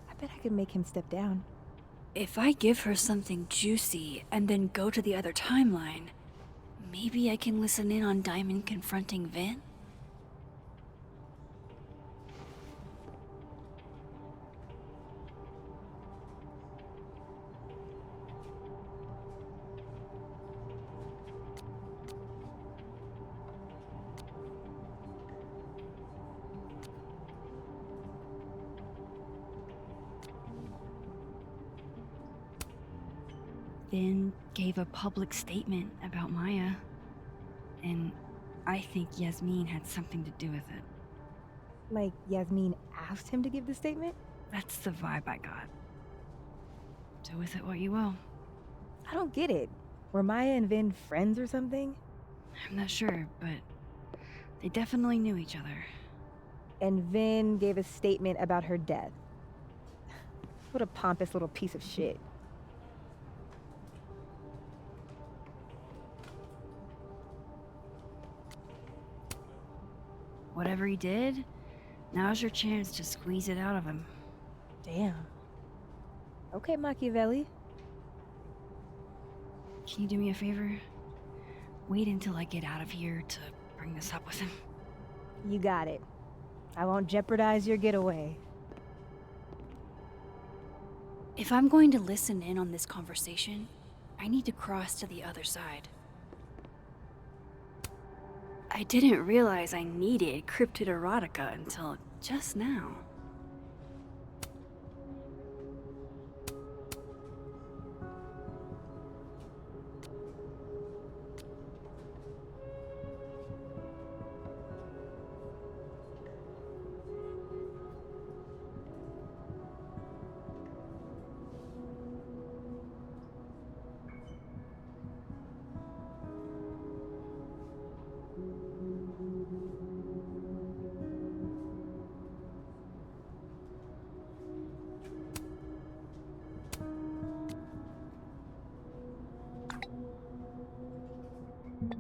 Speaker 9: I bet I could make him step down.
Speaker 4: If I give her something juicy and then go to the other timeline, maybe I can listen in on Diamond confronting Vin? Vin gave a public statement about Maya. And I think Yasmin had something to do with it.
Speaker 9: Like Yasmin asked him to give the statement?
Speaker 4: That's the vibe I got. Do with it what you will.
Speaker 9: I don't get it. Were Maya and Vin friends or something?
Speaker 4: I'm not sure, but they definitely knew each other.
Speaker 9: And Vin gave a statement about her death. What a pompous little piece of shit.
Speaker 4: Whatever he did, now's your chance to squeeze it out of him.
Speaker 9: Damn. Okay, Machiavelli.
Speaker 4: Can you do me a favor? Wait until I get out of here to bring this up with him.
Speaker 9: You got it. I won't jeopardize your getaway.
Speaker 4: If I'm going to listen in on this conversation, I need to cross to the other side. I didn't realize I needed cryptid erotica until just now.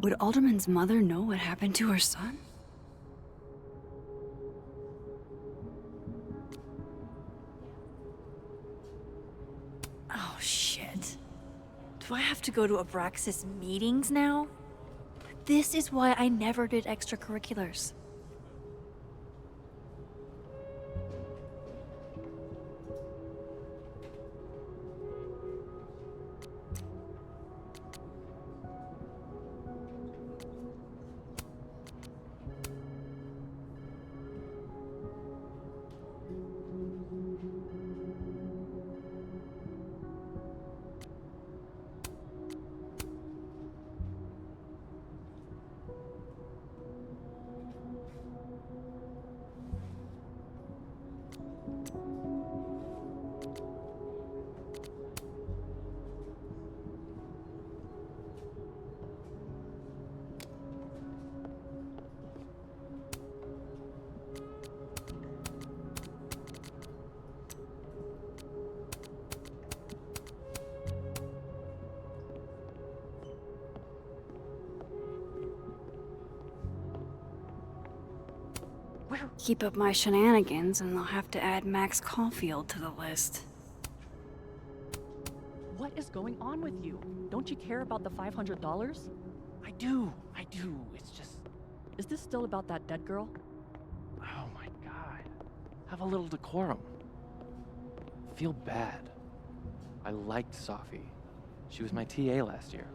Speaker 4: Would Alderman's mother know what happened to her son? Oh, shit. Do I have to go to Abraxas meetings now? This is why I never did extracurriculars. Keep up my shenanigans and they'll have to add Max Caulfield to the list.
Speaker 8: What is going on with you? Don't you care about the $500? I do. It's just... Is this still about that dead girl?
Speaker 15: Oh my god. Have a little decorum. Feel bad. I liked Safi. She was my TA last year.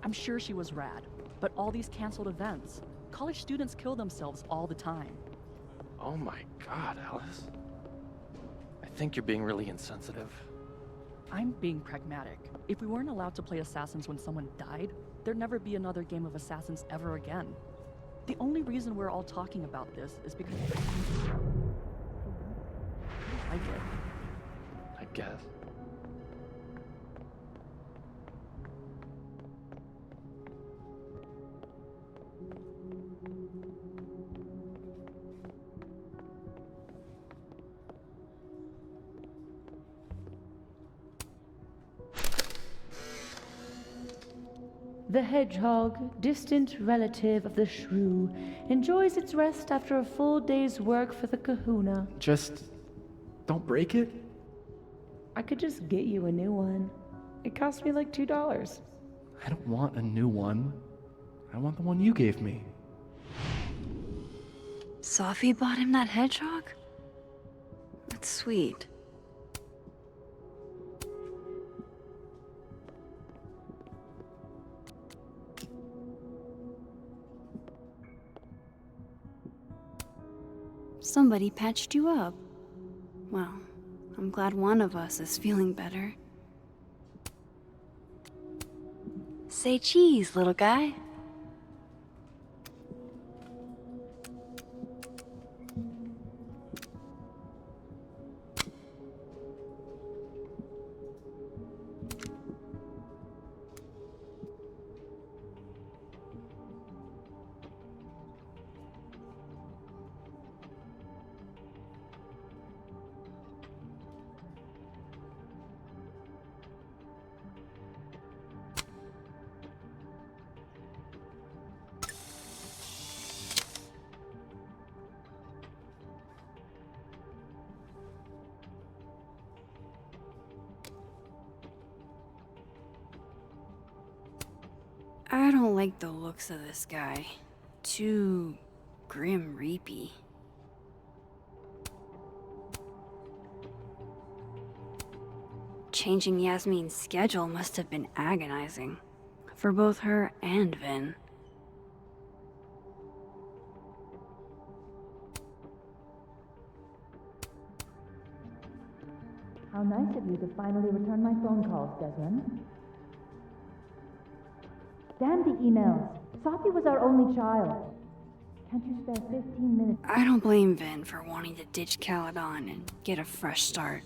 Speaker 8: I'm sure she was rad, but all these canceled events. College students kill themselves all the time.
Speaker 15: Oh my god, Alice. I think you're being really insensitive.
Speaker 8: I'm being pragmatic. If we weren't allowed to play Assassins when someone died, there'd never be another game of Assassins ever again. The only reason we're all talking about this is because... I get.
Speaker 15: I guess.
Speaker 16: The hedgehog, distant relative of the shrew, enjoys its rest after a full day's work for the kahuna.
Speaker 15: Just don't break it?
Speaker 16: I could just get you a new one. It cost me like $2.
Speaker 15: I don't want a new one. I want the one you gave me.
Speaker 4: Safi bought him that hedgehog? That's sweet. Somebody patched you up. Well, I'm glad one of us is feeling better.
Speaker 2: Say cheese, little guy. I don't like the looks of this guy. Too grim reapy. Changing Yasmin's schedule must have been agonizing. For both her and Vin.
Speaker 14: How nice of you to finally return my phone calls, Desmond. Damn the emails. Safi was our only child. Can't you spare 15 minutes?
Speaker 2: I don't blame Vin for wanting to ditch Caledon and get a fresh start.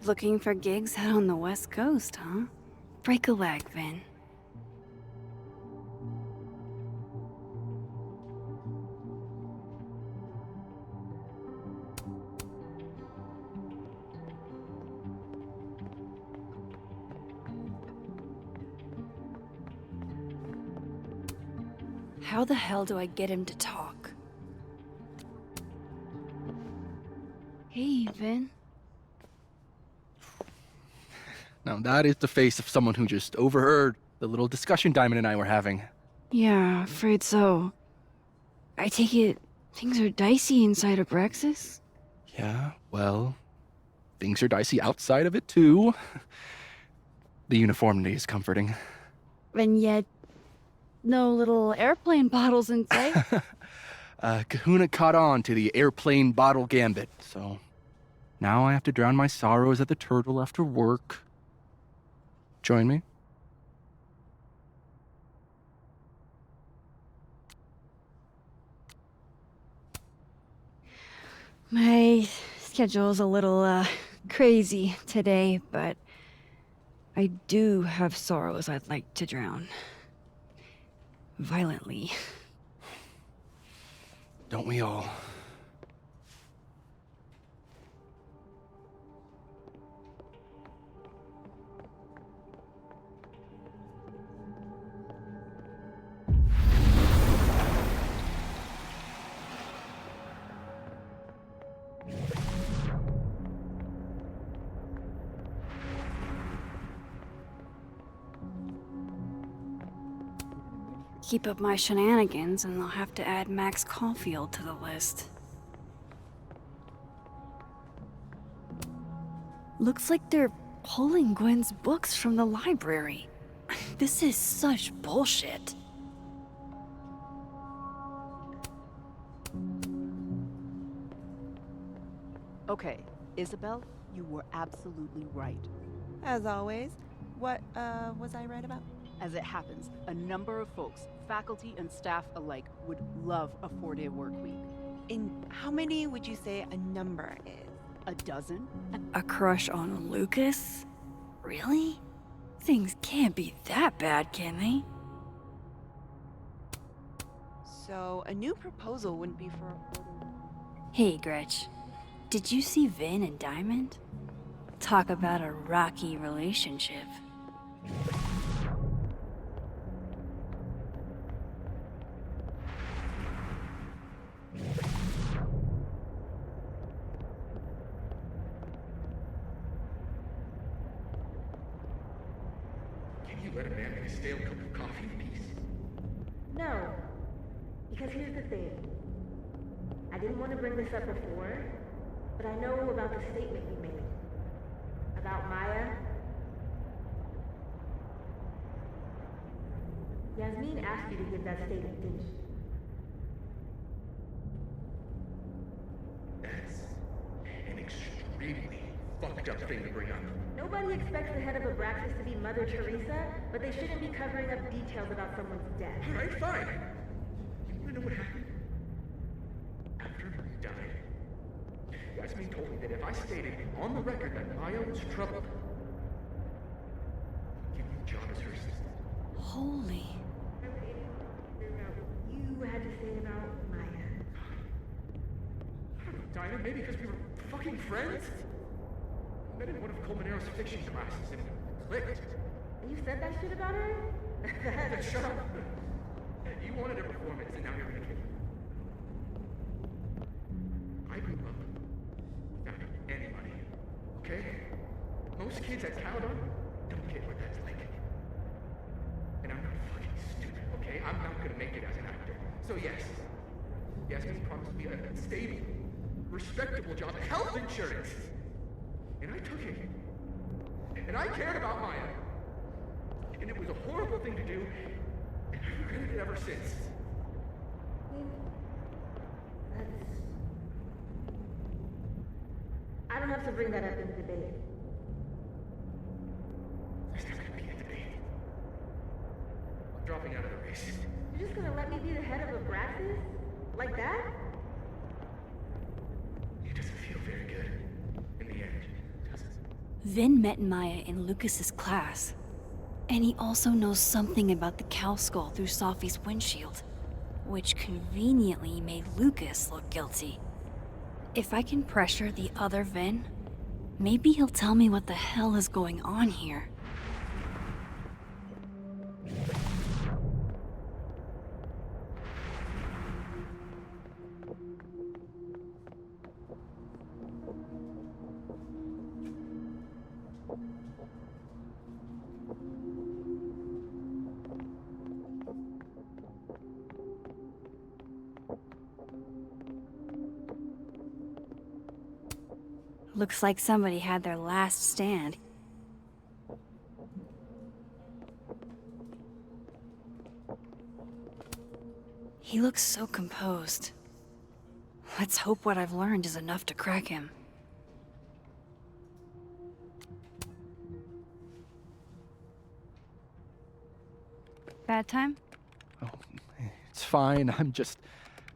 Speaker 2: Looking for gigs out on the West Coast, huh? Break a leg, Vin. How the hell do I get him to talk? Hey, Vin.
Speaker 15: Now that is the face of someone who just overheard the little discussion Diamond and I were having.
Speaker 2: Yeah, afraid so. I take it things are dicey inside of Braxis?
Speaker 15: Yeah, well, things are dicey outside of it too. The uniformity is comforting.
Speaker 2: And yet, no little airplane bottles in sight.
Speaker 15: Kahuna caught on to the airplane bottle gambit, so now I have to drown my sorrows at the Turtle after work. Join me?
Speaker 2: My schedule's a little, crazy today, but I do have sorrows I'd like to drown. Violently.
Speaker 15: Don't we all?
Speaker 2: Keep up my shenanigans and I'll have to add Max Caulfield to the list. Looks like they're pulling Gwen's books from the library. This is such bullshit.
Speaker 17: Okay, Isabel, you were absolutely right.
Speaker 10: As always. What, was I right about?
Speaker 17: As it happens, a number of folks, faculty and staff alike, would love a 4-day work week.
Speaker 10: And how many would you say a number is?
Speaker 17: A dozen?
Speaker 2: A crush on Lucas? Really? Things can't be that bad, can they?
Speaker 10: So, a new proposal wouldn't be for a 4-day...
Speaker 2: Hey, Gretch. Did you see Vin and Diamond? Talk about a rocky relationship.
Speaker 18: Can you let a man make a stale cup of coffee in peace?
Speaker 19: No. Because here's the thing. I didn't want to bring this up before, but I know about the statement you made. About Maya. Yasmin asked you to give that statement, didn't she?
Speaker 18: That's an extremely fucked up thing to bring up.
Speaker 19: Nobody expects the head of Abraxas to be Mother Teresa, but they shouldn't be covering up details about someone's death.
Speaker 18: Alright, fine. You wanna know what happened? After you died, Yasmin told me that if I stated on the record that Maya was troubled, I'd give you a job as her assistant.
Speaker 2: Holy.
Speaker 19: You had to say about Maya.
Speaker 18: I don't know, Dinah, maybe because we were fucking friends? I met in one of Colmenaro's fiction classes and it clicked.
Speaker 19: You said that shit about her?
Speaker 18: Shut up. You wanted a performance and now you're gonna kill me. I grew up without anybody, okay? Most kids at Caledon don't get what that's like. And I'm not fucking stupid, okay? I'm not gonna make it as an actor. So yes, Yasmin promised me a stable, respectable job, health insurance. And I took it. And I cared about Maya. And it was a horrible thing to do, and I've regretted it ever since.
Speaker 19: I don't have to bring that up in the debate.
Speaker 18: There's not gonna be a debate. I'm dropping out of the race.
Speaker 19: You're just gonna let me be the head of Abraxas? Like that?
Speaker 18: It doesn't feel very good in the end, does it?
Speaker 2: Vin met Maya in Lucas's class. And he also knows something about the cow skull through Sophie's windshield, which conveniently made Lucas look guilty. If I can pressure the other Vin, maybe he'll tell me what the hell is going on here. Looks like somebody had their last stand. He looks so composed. Let's hope what I've learned is enough to crack him. Bad time?
Speaker 20: It's fine. I'm just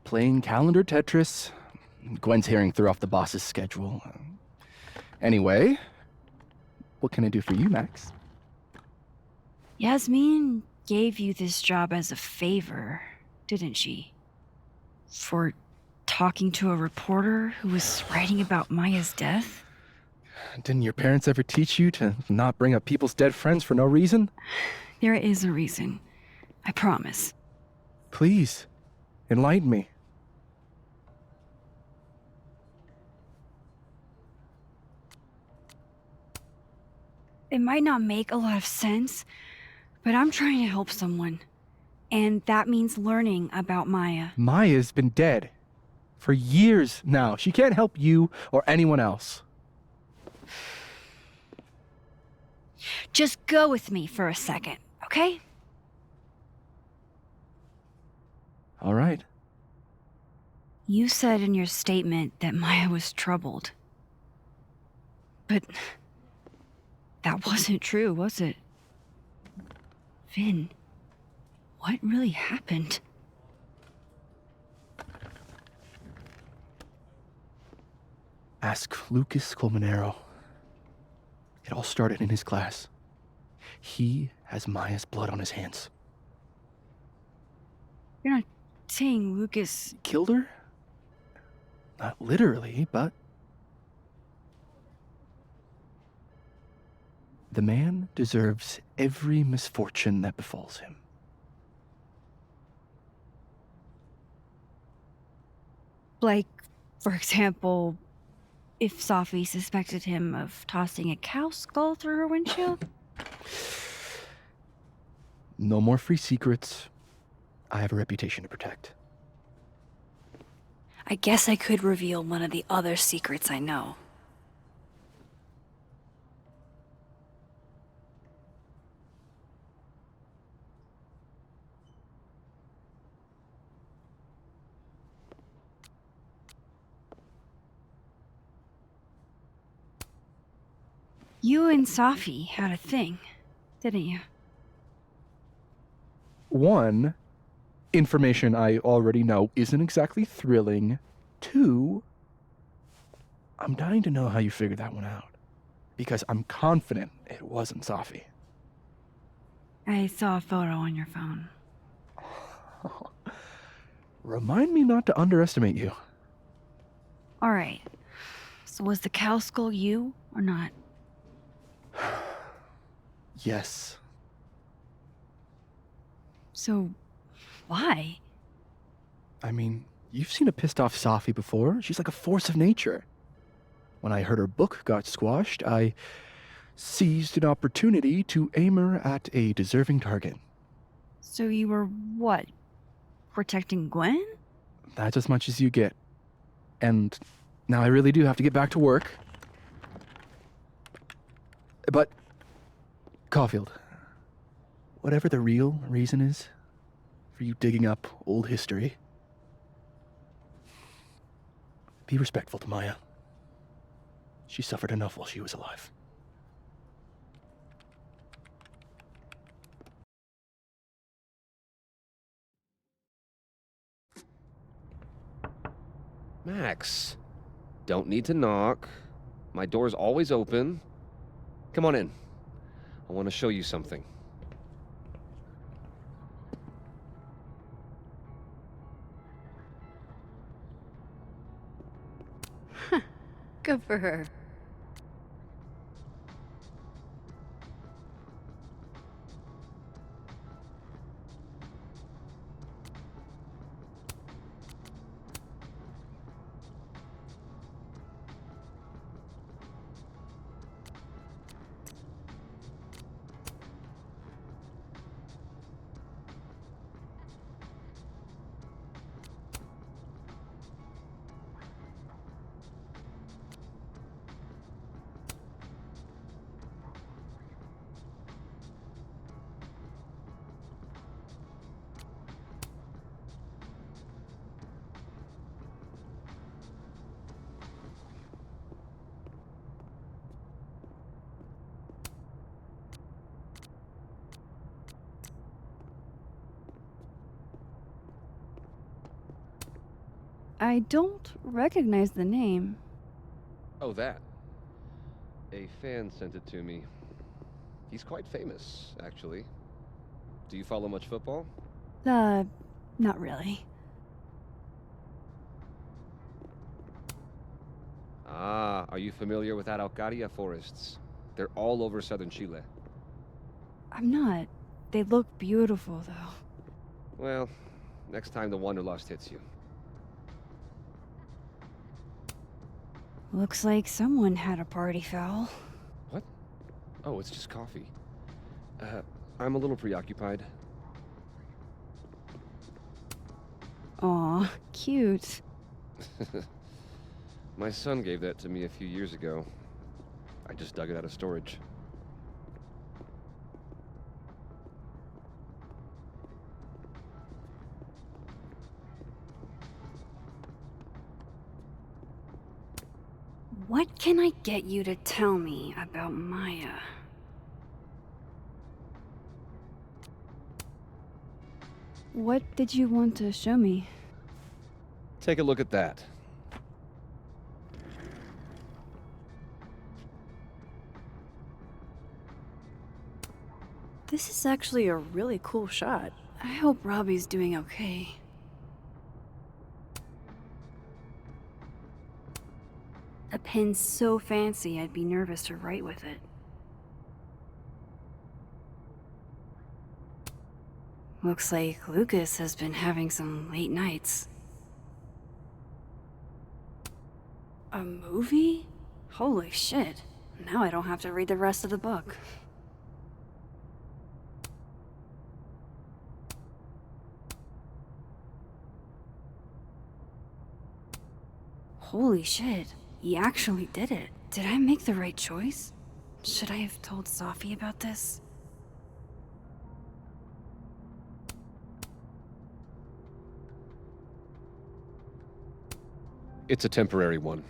Speaker 20: playing calendar Tetris. Gwen's hearing threw off the boss's schedule. Anyway, what can I do for you, Max?
Speaker 2: Yasmin gave you this job as a favor, didn't she? For talking to a reporter who was writing about Maya's death?
Speaker 20: Didn't your parents ever teach you to not bring up people's dead friends for no reason?
Speaker 2: There is a reason. I promise.
Speaker 20: Please, enlighten me.
Speaker 2: It might not make a lot of sense, but I'm trying to help someone. And that means learning about Maya.
Speaker 20: Maya's been dead for years now. She can't help you or anyone else.
Speaker 2: Just go with me for a second, okay?
Speaker 20: All right.
Speaker 2: You said in your statement that Maya was troubled. But that wasn't true, was it? Vin, what really happened?
Speaker 20: Ask Lucas Colmenero. It all started in his class. He has Maya's blood on his hands.
Speaker 2: You're not saying Lucas
Speaker 20: killed her? Not literally, but... The man deserves every misfortune that befalls him.
Speaker 2: Like, for example, if Sophie suspected him of tossing a cow skull through her windshield?
Speaker 20: No more free secrets. I have a reputation to protect.
Speaker 2: I guess I could reveal one of the other secrets I know. You and Safi had a thing, didn't you?
Speaker 20: One, information I already know isn't exactly thrilling. Two, I'm dying to know how you figured that one out. Because I'm confident it wasn't Safi.
Speaker 2: I saw a photo on your phone.
Speaker 20: Remind me not to underestimate you.
Speaker 2: Alright. So was the cow skull you, or not?
Speaker 20: Yes.
Speaker 2: So, why?
Speaker 20: I mean, you've seen a pissed off Safi before. She's like a force of nature. When I heard her book got squashed, I seized an opportunity to aim her at a deserving target.
Speaker 2: So you were, what, protecting Gwen?
Speaker 20: That's as much as you get. And now I really do have to get back to work. But, Caulfield, whatever the real reason is for you digging up old history, be respectful to Maya. She suffered enough while she was alive.
Speaker 21: Max, don't need to knock. My door's always open. Come on in. I want to show you something.
Speaker 4: Good for her. I don't recognize the name.
Speaker 21: Oh, that. A fan sent it to me. He's quite famous, actually. Do you follow much football?
Speaker 4: Not really.
Speaker 21: Ah, are you familiar with Araucaria forests? They're all over southern Chile.
Speaker 4: I'm not. They look beautiful, though.
Speaker 21: Well, next time the Wanderlust hits you.
Speaker 2: Looks like someone had a party foul.
Speaker 21: What? Oh, it's just coffee. I'm a little preoccupied.
Speaker 4: Aw, cute.
Speaker 21: My son gave that to me a few years ago. I just dug it out of storage.
Speaker 2: What can I get you to tell me about Maya?
Speaker 4: What did you want to show me?
Speaker 21: Take a look at that.
Speaker 2: This is actually a really cool shot. I hope Robbie's doing okay. A pen so fancy I'd be nervous to write with it. Looks like Lucas has been having some late nights. A movie? Holy shit. Now I don't have to read the rest of the book. Holy shit, he actually did it. Did I make the right choice? Should I have told Safi about this?
Speaker 21: It's a temporary one.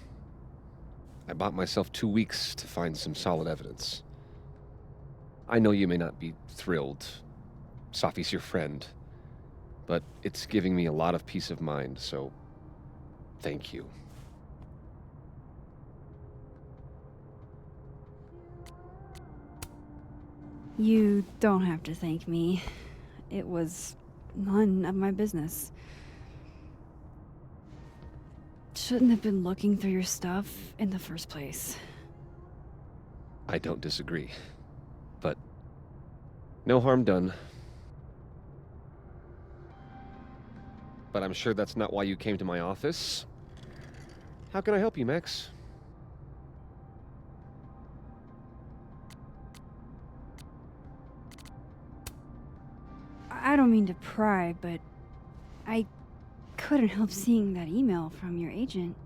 Speaker 21: I bought myself 2 weeks to find some solid evidence. I know you may not be thrilled. Safi's your friend. But it's giving me a lot of peace of mind, so thank you.
Speaker 4: You don't have to thank me. It was none of my business. Shouldn't have been looking through your stuff in the first place.
Speaker 21: I don't disagree. But no harm done. But I'm sure that's not why you came to my office. How can I help you, Max?
Speaker 4: I don't mean to pry, but I couldn't help seeing that email from your agent.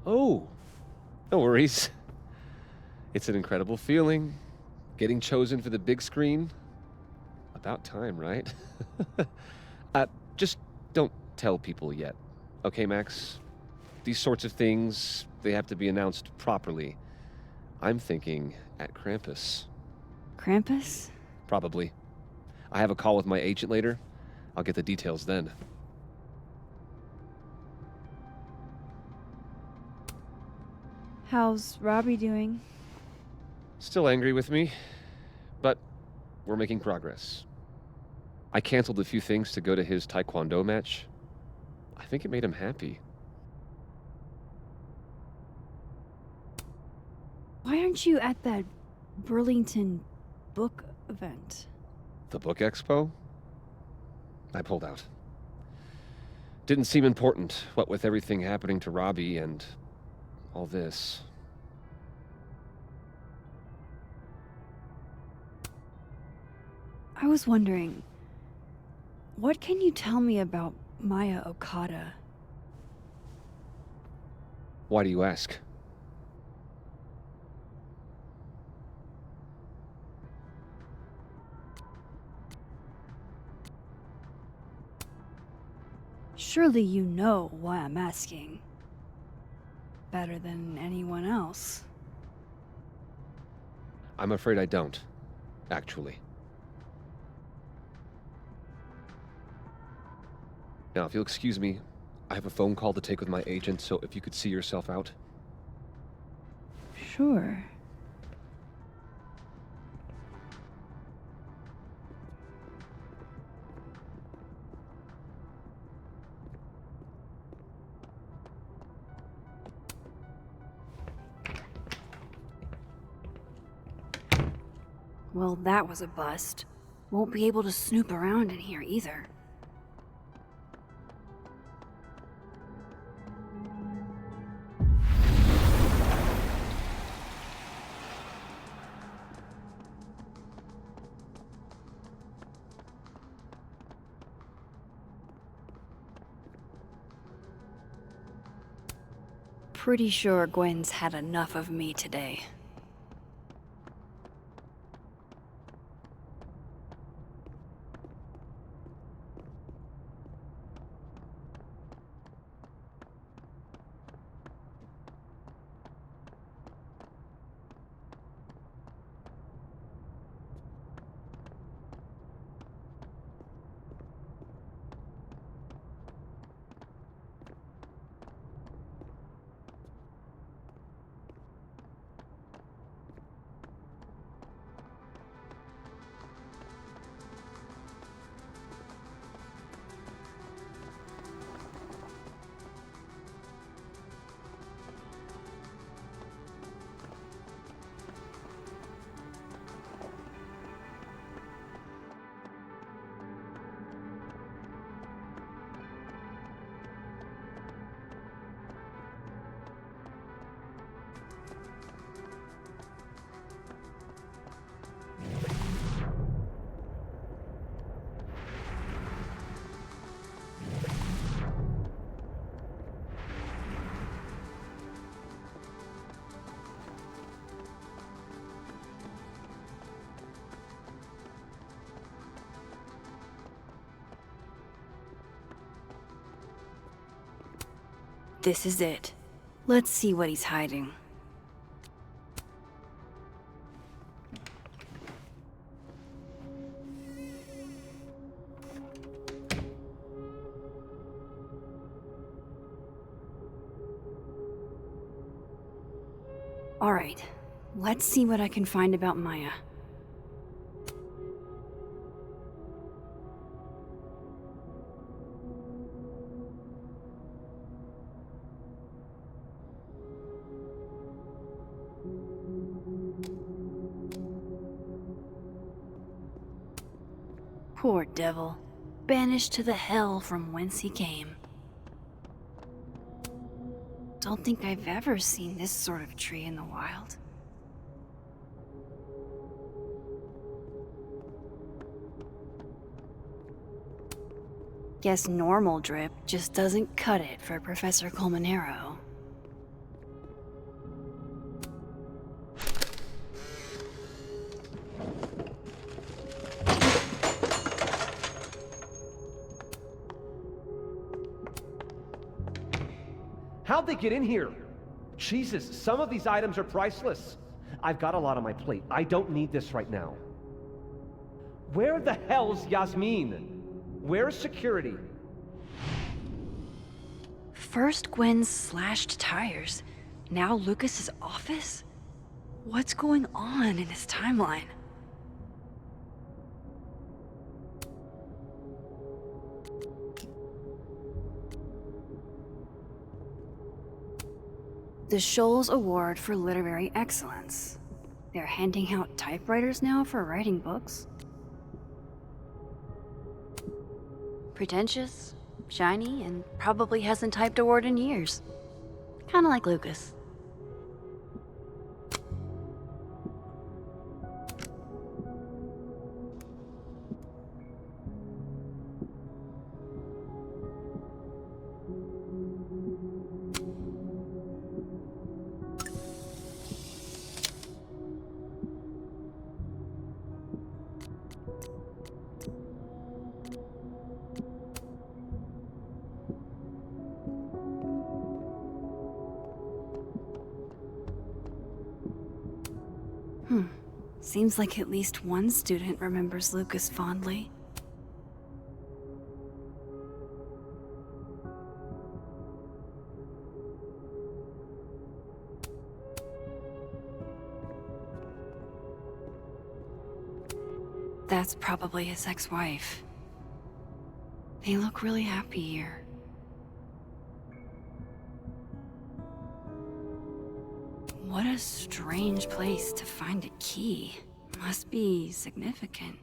Speaker 21: Oh, no worries. It's an incredible feeling. Getting chosen for the big screen. About time, right? Just don't tell people yet. Okay, Max? These sorts of things, they have to be announced properly. I'm thinking at Krampus.
Speaker 4: Krampus?
Speaker 21: Probably. I have a call with my agent later. I'll get the details then.
Speaker 4: How's Robbie doing?
Speaker 21: Still angry with me, but we're making progress. I canceled a few things to go to his taekwondo match. I think it made him happy.
Speaker 4: Why aren't you at that Burlington book event?
Speaker 21: The book expo? I pulled out. Didn't seem important, what with everything happening to Robbie and all this.
Speaker 4: I was wondering, what can you tell me about Maya Okada?
Speaker 21: Why do you ask?
Speaker 4: Surely you know why I'm asking. Better than anyone else.
Speaker 21: I'm afraid I don't, actually. Now, if you'll excuse me, I have a phone call to take with my agent, so if you could see yourself out.
Speaker 4: Sure.
Speaker 2: Well, that was a bust. Won't be able to snoop around in here either. Pretty sure Gwen's had enough of me today. This is it. Let's see what he's hiding. All right, let's see what I can find about Maya. Poor devil, banished to the hell from whence he came. Don't think I've ever seen this sort of tree in the wild. Guess normal drip just doesn't cut it for Professor Colmenero.
Speaker 1: How'd they get in here? Jesus, some of these items are priceless. I've got a lot on my plate. I don't need this right now. Where the hell's Yasmin? Where's security?
Speaker 2: First Gwen's slashed tires, now Lucas's office? What's going on in this timeline? The Scholes Award for Literary Excellence. They're handing out typewriters now for writing books? Pretentious, shiny, and probably hasn't typed a word in years. Kinda like Lucas. Seems like at least one student remembers Lucas fondly. That's probably his ex-wife. They look really happy here. What a strange place to find a key. Must be significant.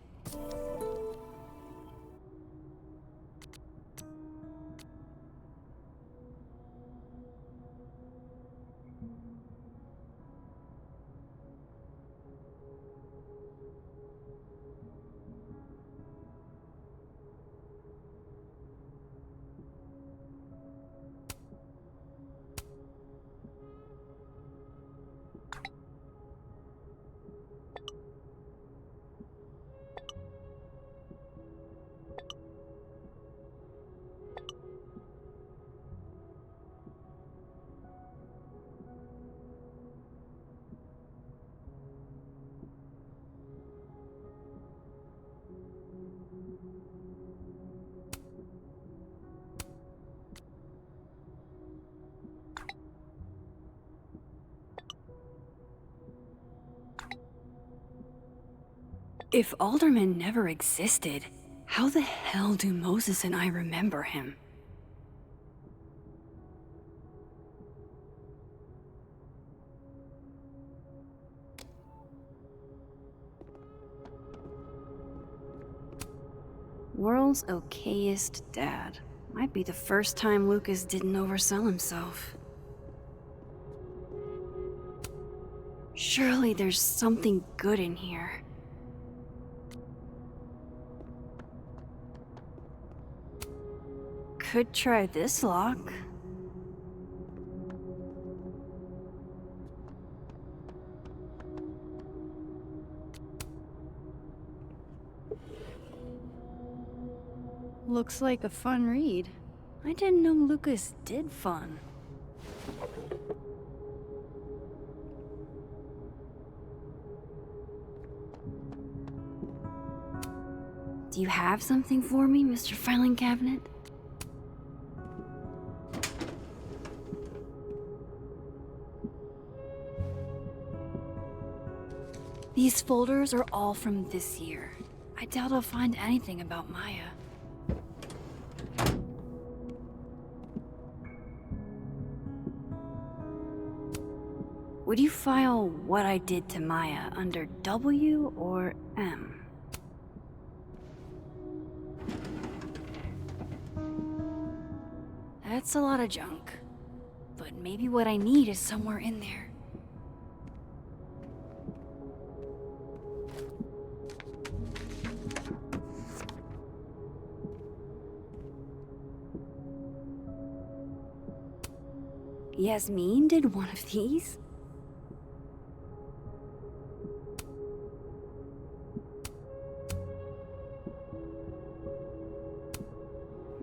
Speaker 2: If Alderman never existed, how the hell do Moses and I remember him? World's okayest dad. Might be the first time Lucas didn't oversell himself. Surely there's something good in here. Could try this lock. Looks like a fun read. I didn't know Lucas did fun. Do you have something for me, Mr. Filing Cabinet? These folders are all from this year. I doubt I'll find anything about Maya. Would you file what I did to Maya under W or M? That's a lot of junk. But maybe what I need is somewhere in there. Yasmin did one of these?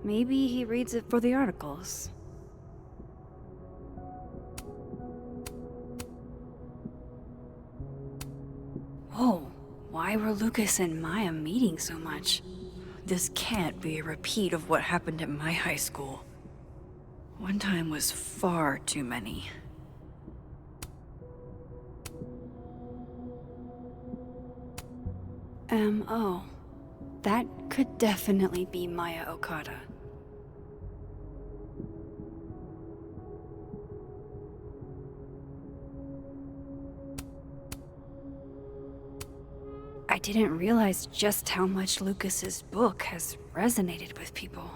Speaker 2: Maybe he reads it for the articles. Whoa, why were Lucas and Maya meeting so much? This can't be a repeat of what happened at my high school. One time was far too many. M.O. That could definitely be Maya Okada. I didn't realize just how much Lucas's book has resonated with people.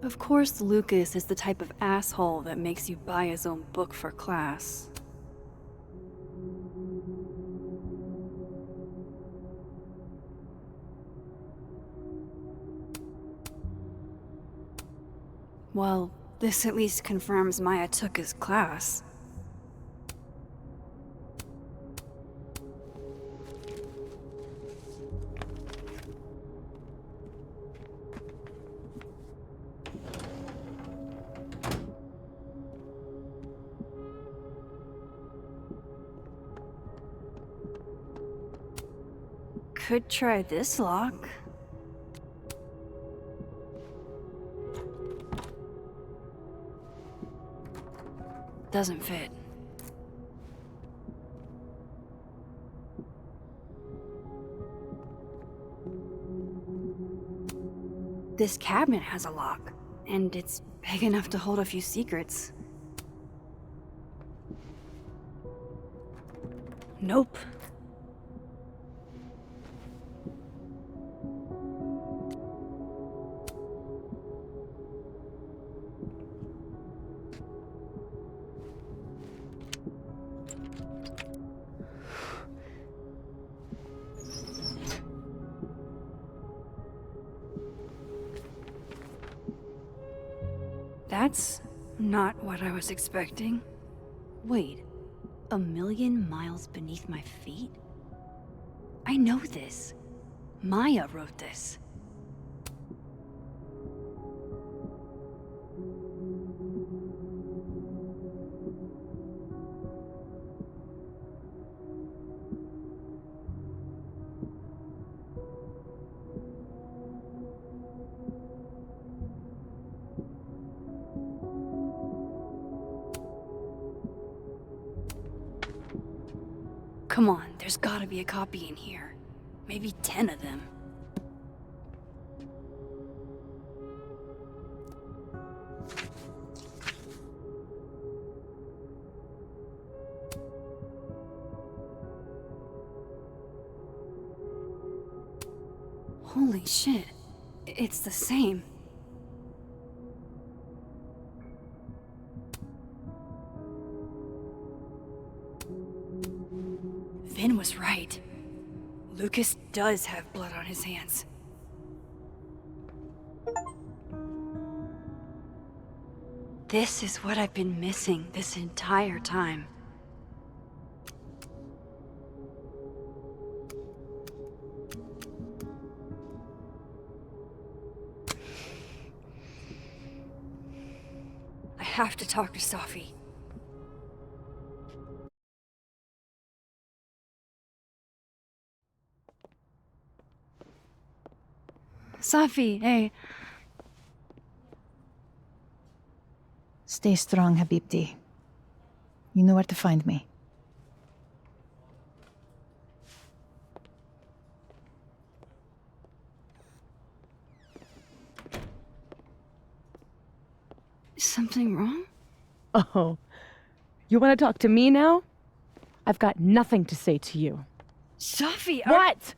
Speaker 2: Of course, Lucas is the type of asshole that makes you buy his own book for class. Well, this at least confirms Maya took his class. Could try this lock. Doesn't fit. This cabinet has a lock, and it's big enough to hold a few secrets. Nope. That's not what I was expecting. Wait, 1,000,000 miles beneath my feet? I know this. Maya wrote this. Come on, there's gotta be a copy in here. Maybe 10 of them. Holy shit, it's the same. Vin was right. Lucas does have blood on his hands. This is what I've been missing this entire time. I have to talk to Safi. Safi, hey.
Speaker 14: Stay strong, Habibti. You know where to find me.
Speaker 2: Something wrong?
Speaker 10: Oh, you want to talk to me now? I've got nothing to say to you.
Speaker 2: Safi,
Speaker 10: What?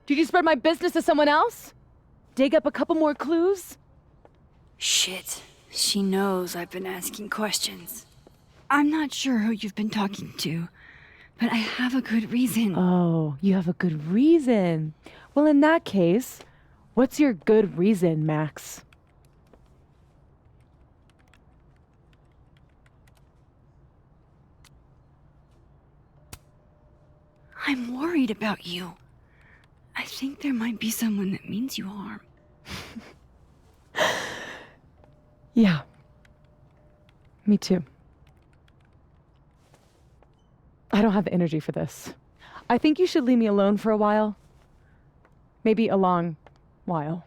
Speaker 10: Did you spread my business to someone else? Dig up a couple more clues?
Speaker 2: Shit. She knows I've been asking questions. I'm not sure who you've been talking to, but I have a good reason.
Speaker 10: Oh, you have a good reason. Well, in that case, what's your good reason, Max?
Speaker 2: I'm worried about you. I think there might be someone that means you harm.
Speaker 10: Yeah. Me too. I don't have the energy for this. I think you should leave me alone for a while. Maybe a long while.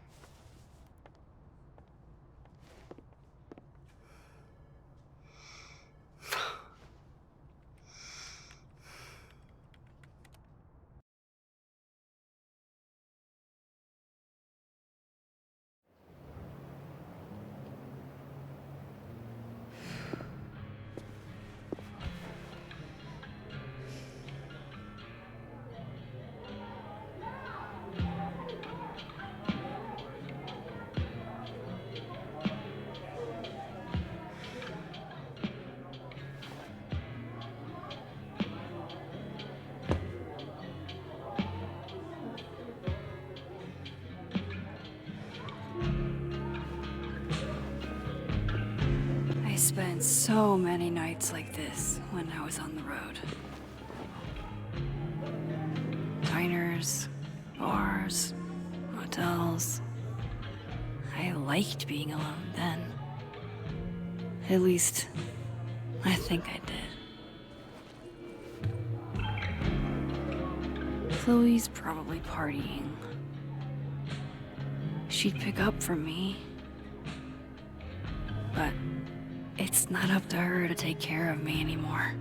Speaker 2: I spent so many nights like this when I was on the road. Diners, bars, hotels. I liked being alone then. At least, I think I did. Chloe's probably partying. She'd pick up for me. But it's not up to her to take care of me anymore.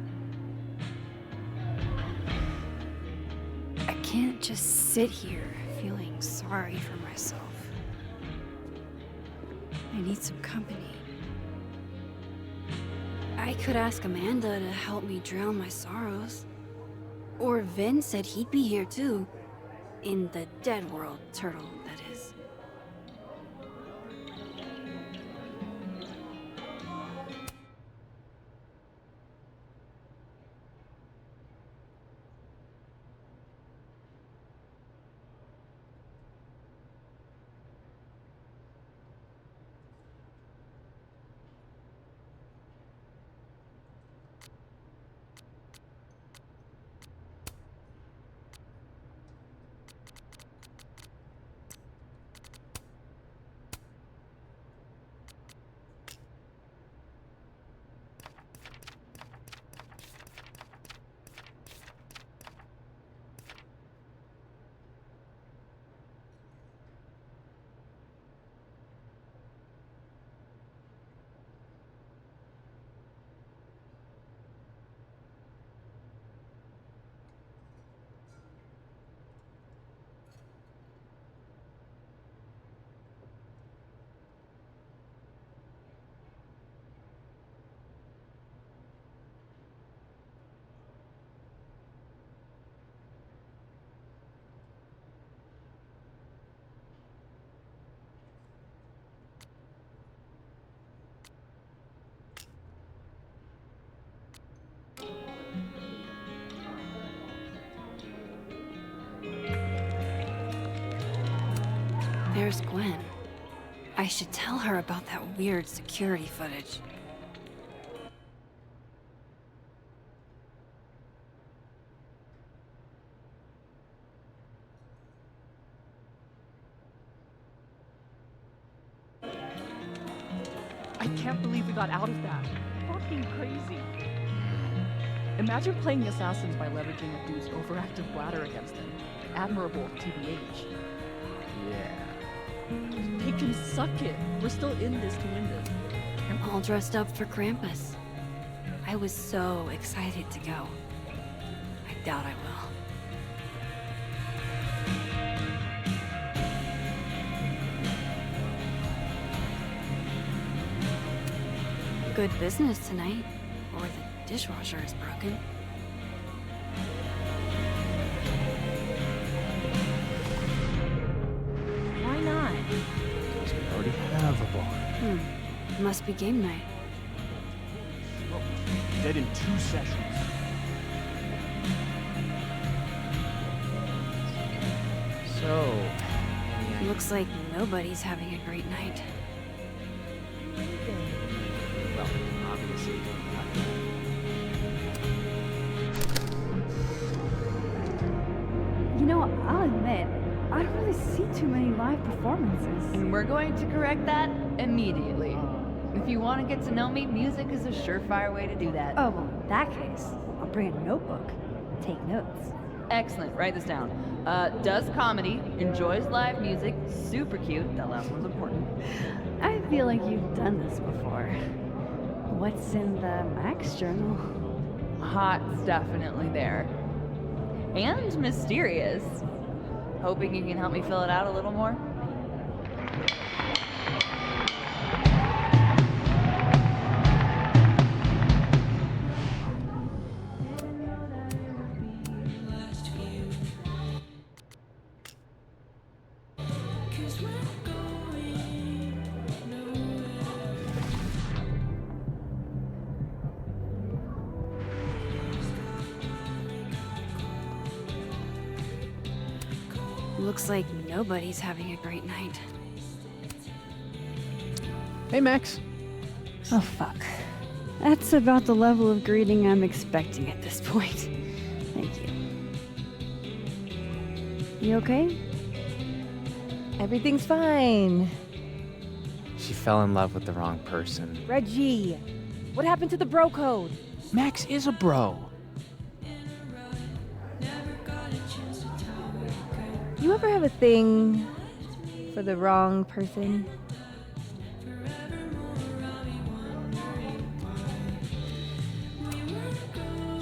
Speaker 2: I can't just sit here feeling sorry for myself. I need some company. I could ask Amanda to help me drown my sorrows. Or Vin said he'd be here too. In the dead world, Turtle, that is. There's Gwen. I should tell her about that weird security footage.
Speaker 10: I
Speaker 8: can't believe we got out of that. Fucking crazy. Imagine playing assassins by leveraging a dude's overactive bladder against him. Admirable, TBH.
Speaker 15: Yeah.
Speaker 8: They can suck it. We're still in this to win this.
Speaker 2: I'm all dressed up for Krampus. I was so excited to go. I doubt I will. Good business tonight, or the dishwasher is broken.
Speaker 14: Why not?
Speaker 20: Because we already have a bar.
Speaker 2: Must be game night.
Speaker 5: Dead in 2 sessions.
Speaker 15: So,
Speaker 2: Looks like nobody's having a great night.
Speaker 15: well, obviously.
Speaker 4: You know, I'll admit, I don't really see too many live performances.
Speaker 22: And we're going to correct that immediately. If you want to get to know me, music is a surefire way to do that.
Speaker 4: Oh, well, in that case, I'll bring a notebook. Take notes.
Speaker 22: Excellent, write this down. Does comedy, enjoys live music, super cute, that last one's important.
Speaker 4: I feel like you've done this before. What's in the Max journal?
Speaker 22: Hot's definitely there. And mysterious. Hoping you can help me fill it out a little more?
Speaker 2: Looks like nobody's having a great night.
Speaker 20: Hey, Max.
Speaker 4: Oh, fuck. That's about the level of greeting I'm expecting at this point. Thank you. You okay?
Speaker 9: Everything's fine.
Speaker 23: She fell in love with the wrong person.
Speaker 9: Reggie, what happened to the bro code?
Speaker 20: Max is a bro.
Speaker 9: You ever have a thing for the wrong person?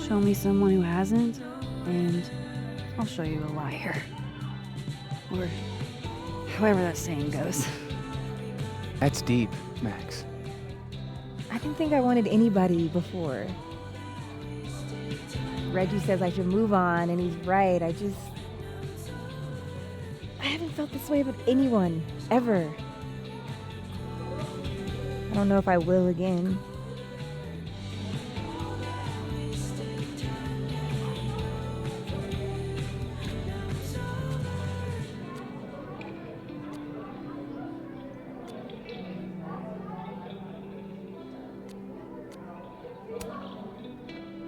Speaker 4: Show me someone who hasn't, and I'll show you a liar. Or however that saying goes.
Speaker 20: That's deep, Max.
Speaker 9: I didn't think I wanted anybody before. Reggie says I should move on, and he's right. I haven't felt this way about anyone, ever. I don't know if I will again.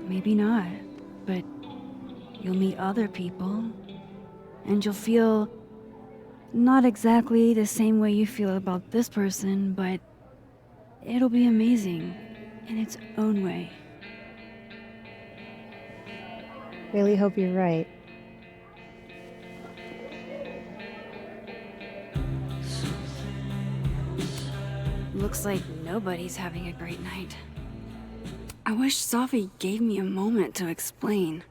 Speaker 4: Maybe not, but you'll meet other people, and you'll feel not exactly the same way you feel about this person, but it'll be amazing in its own way.
Speaker 9: Really hope you're right.
Speaker 2: Looks like nobody's having a great night. I wish Safi gave me a moment to explain.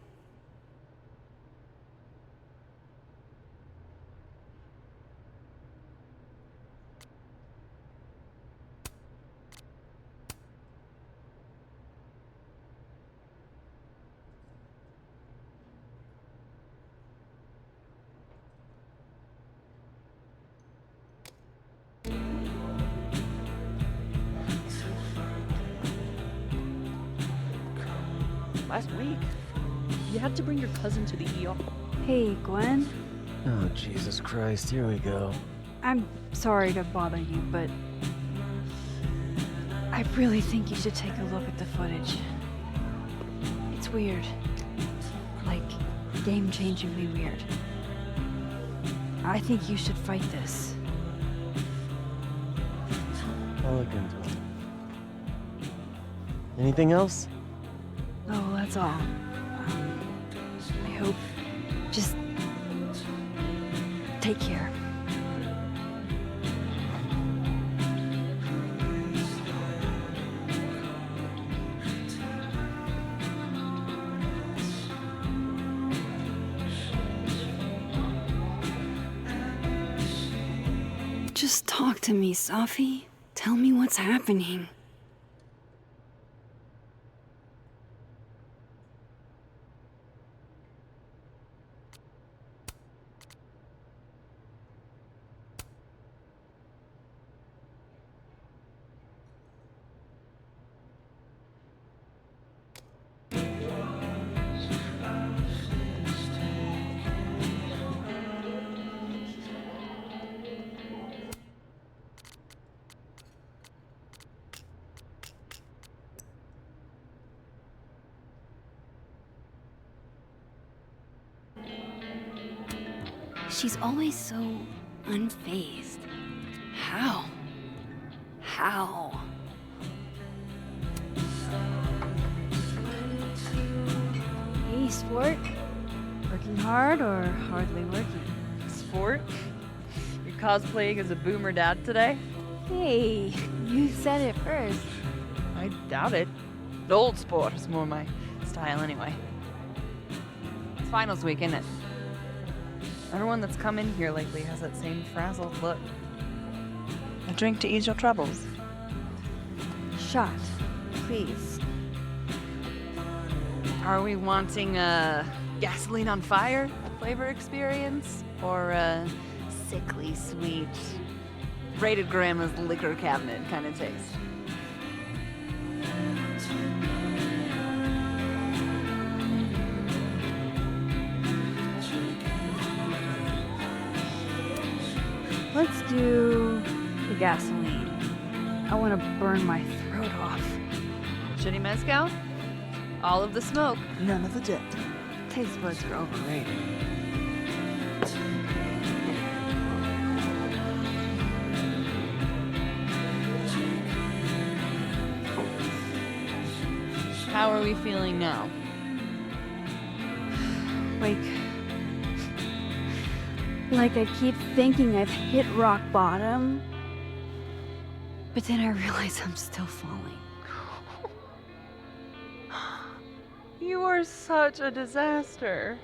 Speaker 8: Last week, you had to bring your cousin to the ER.
Speaker 4: Hey, Gwen.
Speaker 12: Oh, Jesus Christ, here we go.
Speaker 4: I'm sorry to bother you, but I really think you should take a look at the footage. It's weird. Like, game-changingly weird. I think you should fight this.
Speaker 12: I'll look into it. Anything else?
Speaker 4: Oh, that's all. I hope. Just take care. Just talk to me, Safi. Tell me what's happening. She's always so unfazed. How? How? Hey, sport. Working hard or hardly working?
Speaker 22: Sport? You're cosplaying as a boomer dad today?
Speaker 4: Hey, you said it first.
Speaker 22: I doubt it. Old sport is more my style anyway. It's finals week, isn't it? Everyone that's come in here lately has that same frazzled look. A drink to ease your troubles.
Speaker 4: Shot, please.
Speaker 22: Are we wanting a gasoline on fire flavor experience? Or a sickly sweet, rated grandma's liquor cabinet kind of taste?
Speaker 4: Let's do the gasoline. I want to burn my throat off.
Speaker 22: Shitty mezcal? All of the smoke, none of the dip.
Speaker 4: Taste buds are overrated.
Speaker 22: How are we feeling now?
Speaker 4: Like I keep thinking I've hit rock bottom, but then I realize I'm still falling.
Speaker 22: You are such a disaster.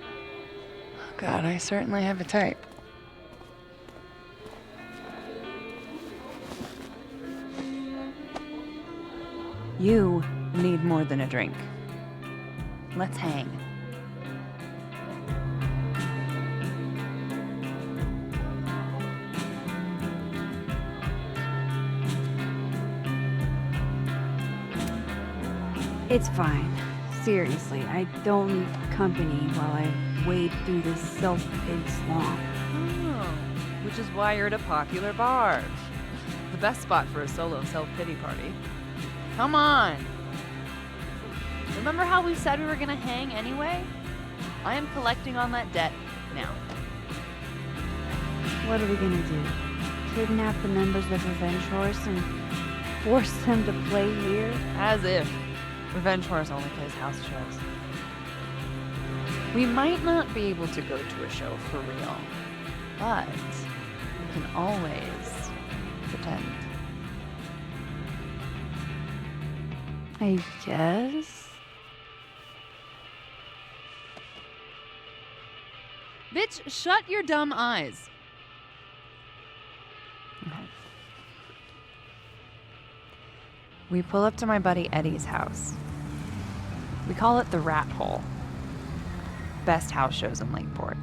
Speaker 22: Oh God, I certainly have a type. You need more than a drink. Let's hang.
Speaker 4: It's fine. Seriously, I don't need company while I wade through this self-pity swamp.
Speaker 22: Oh, which is why you're at a popular bar. The best spot for a solo self-pity party. Come on! Remember how we said we were gonna hang anyway? I am collecting on that debt now.
Speaker 4: What are we gonna do? Kidnap the members of Revenge Horse and force them to play here?
Speaker 22: As if. Revenge Horse only plays house shows. We might not be able to go to a show for real, but we can always pretend.
Speaker 4: I guess?
Speaker 22: Bitch, shut your dumb eyes. Okay. We pull up to my buddy Eddie's house. We call it the Rat Hole. Best house shows in Lakeport.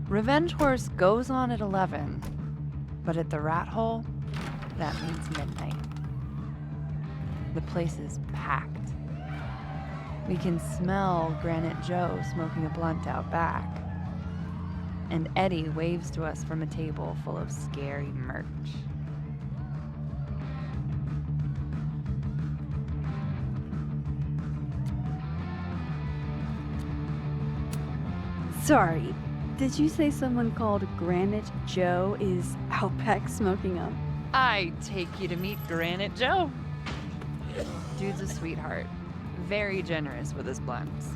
Speaker 22: Revenge Horse goes on at 11, but at the Rat Hole, that means midnight. The place is packed. We can smell Granite Joe smoking a blunt out back. And Eddie waves to us from a table full of scary merch.
Speaker 4: Sorry, did you say someone called Granite Joe is out back smoking a
Speaker 22: I take you to meet Granite Joe. Dude's a sweetheart. Very generous with his blunts.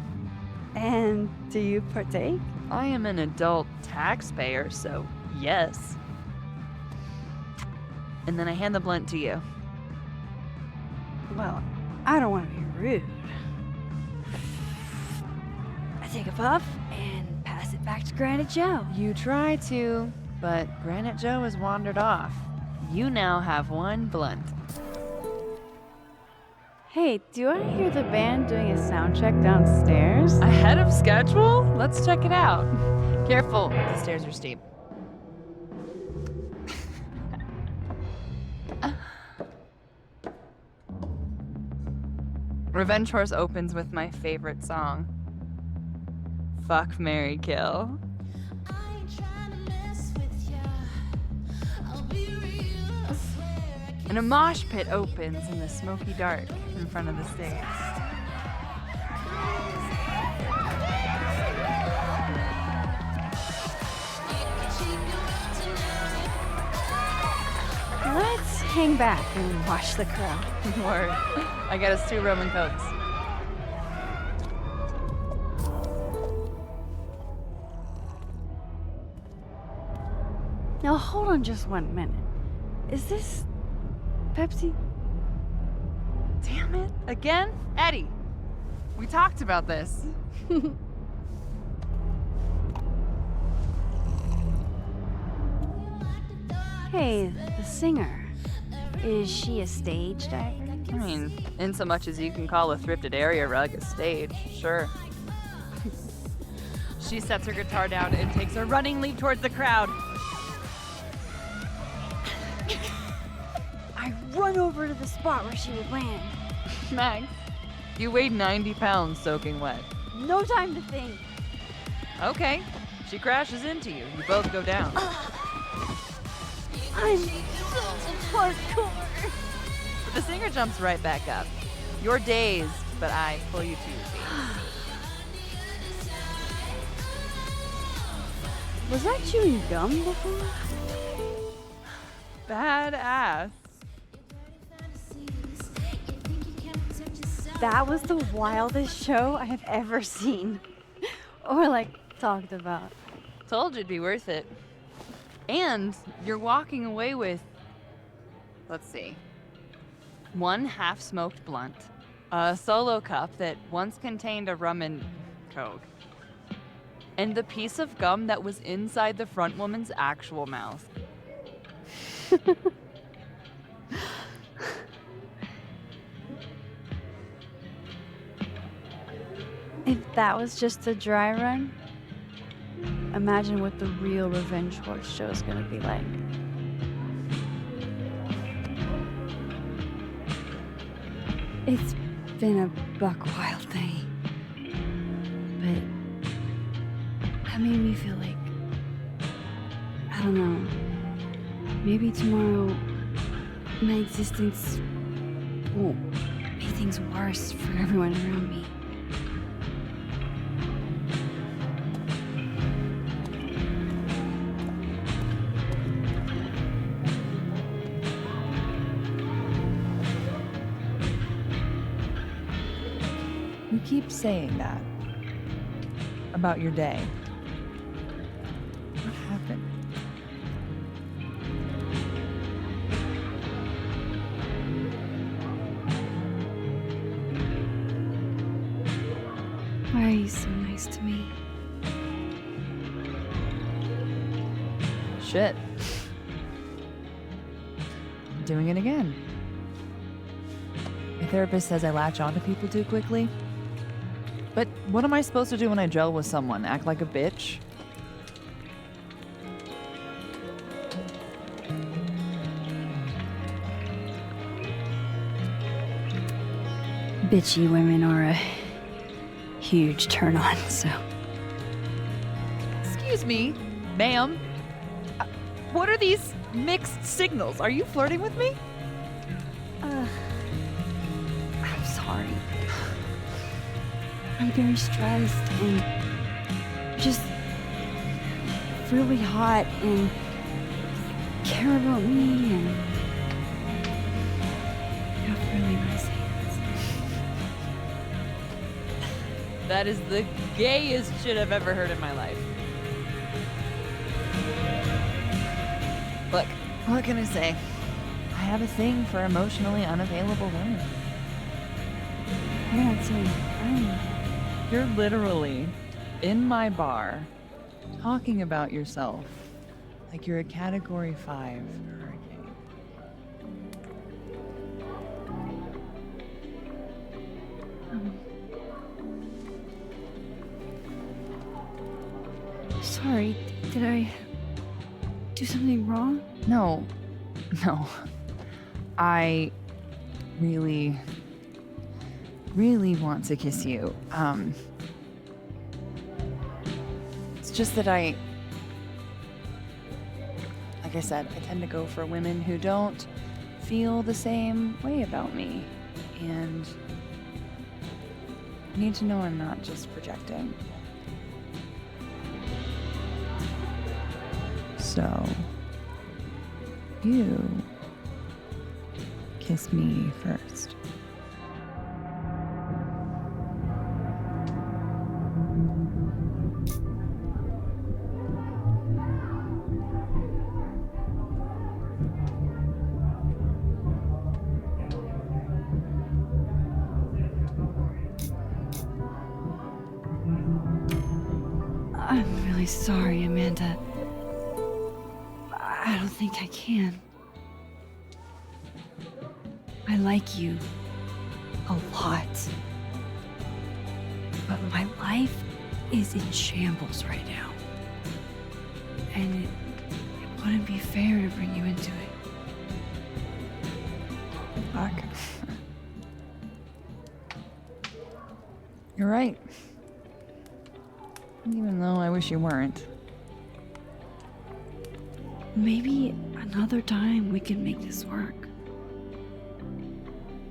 Speaker 4: And do you partake?
Speaker 22: I am an adult taxpayer, so yes. And then I hand the blunt to you.
Speaker 4: Well, I don't want to be rude. I take a puff and pass it back to Granite Joe.
Speaker 22: You try to, but Granite Joe has wandered off. You now have one blunt.
Speaker 4: Hey, do I hear the band doing a sound check downstairs?
Speaker 22: Ahead of schedule? Let's check it out. Careful, the stairs are steep. Revenge Horse opens with my favorite song. Fuck, Marry, Kill. And a mosh pit opens in the smoky dark in front of the stage.
Speaker 4: Let's hang back and watch the crowd.
Speaker 22: Word. I got us 2 rum and cokes.
Speaker 4: Now hold on just 1 minute. Is this Pepsi?
Speaker 22: Damn it. Again? Eddie, we talked about this.
Speaker 4: Hey, the singer. Is she a staged actor?
Speaker 22: I mean, in so much as you can call a thrifted area rug a stage, sure. She sets her guitar down and takes a running leap towards the crowd.
Speaker 4: I run over to the spot where she would land.
Speaker 22: Max, you weighed 90 pounds soaking wet.
Speaker 4: No time to think.
Speaker 22: Okay, she crashes into you. You both go down.
Speaker 4: I'm so hardcore.
Speaker 22: But the singer jumps right back up. You're dazed, but I pull you to your feet.
Speaker 4: Was I chewing gum before?
Speaker 22: Badass.
Speaker 4: That was the wildest show I have ever seen. Or like talked about.
Speaker 22: Told you it'd be worth it. And you're walking away with, let's see, 1 half-smoked blunt, a solo cup that once contained a rum and coke, and the piece of gum that was inside the front woman's actual mouth.
Speaker 4: If that was just a dry run, imagine what the real Revenge Horse show is gonna be like. It's been a buck wild day, but that made me feel like, I don't know, maybe tomorrow my existence won't make things worse for everyone around me.
Speaker 6: You keep saying that about your day. What happened?
Speaker 4: Why are you so nice to me?
Speaker 6: Shit. Doing it again. My therapist says I latch onto people too quickly. But what am I supposed to do when I gel with someone? Act like a bitch?
Speaker 4: Bitchy women are a huge turn on, so.
Speaker 22: Excuse me, ma'am. What are these mixed signals? Are you flirting with me?
Speaker 4: I'm sorry. I'm very stressed and just really hot and care about me and have really nice hands.
Speaker 6: That is the gayest shit I've ever heard in my life. Look, what can I say? I have a thing for emotionally unavailable women.
Speaker 4: You're not saying I'm...
Speaker 6: You're literally in my bar talking about yourself like you're a Category 5 hurricane.
Speaker 4: Sorry, did I do something wrong?
Speaker 6: No. I really want to kiss you. It's just that like I said, I tend to go for women who don't feel the same way about me. And I need to know I'm not just projecting. So, you kiss me first.
Speaker 4: I'm really sorry, Amanda. I don't think I can. I like you a lot. But my life is in shambles right now. And it wouldn't be fair to bring you into it.
Speaker 6: Fuck. You're right. Even though I wish you weren't.
Speaker 4: Maybe another time we can make this work.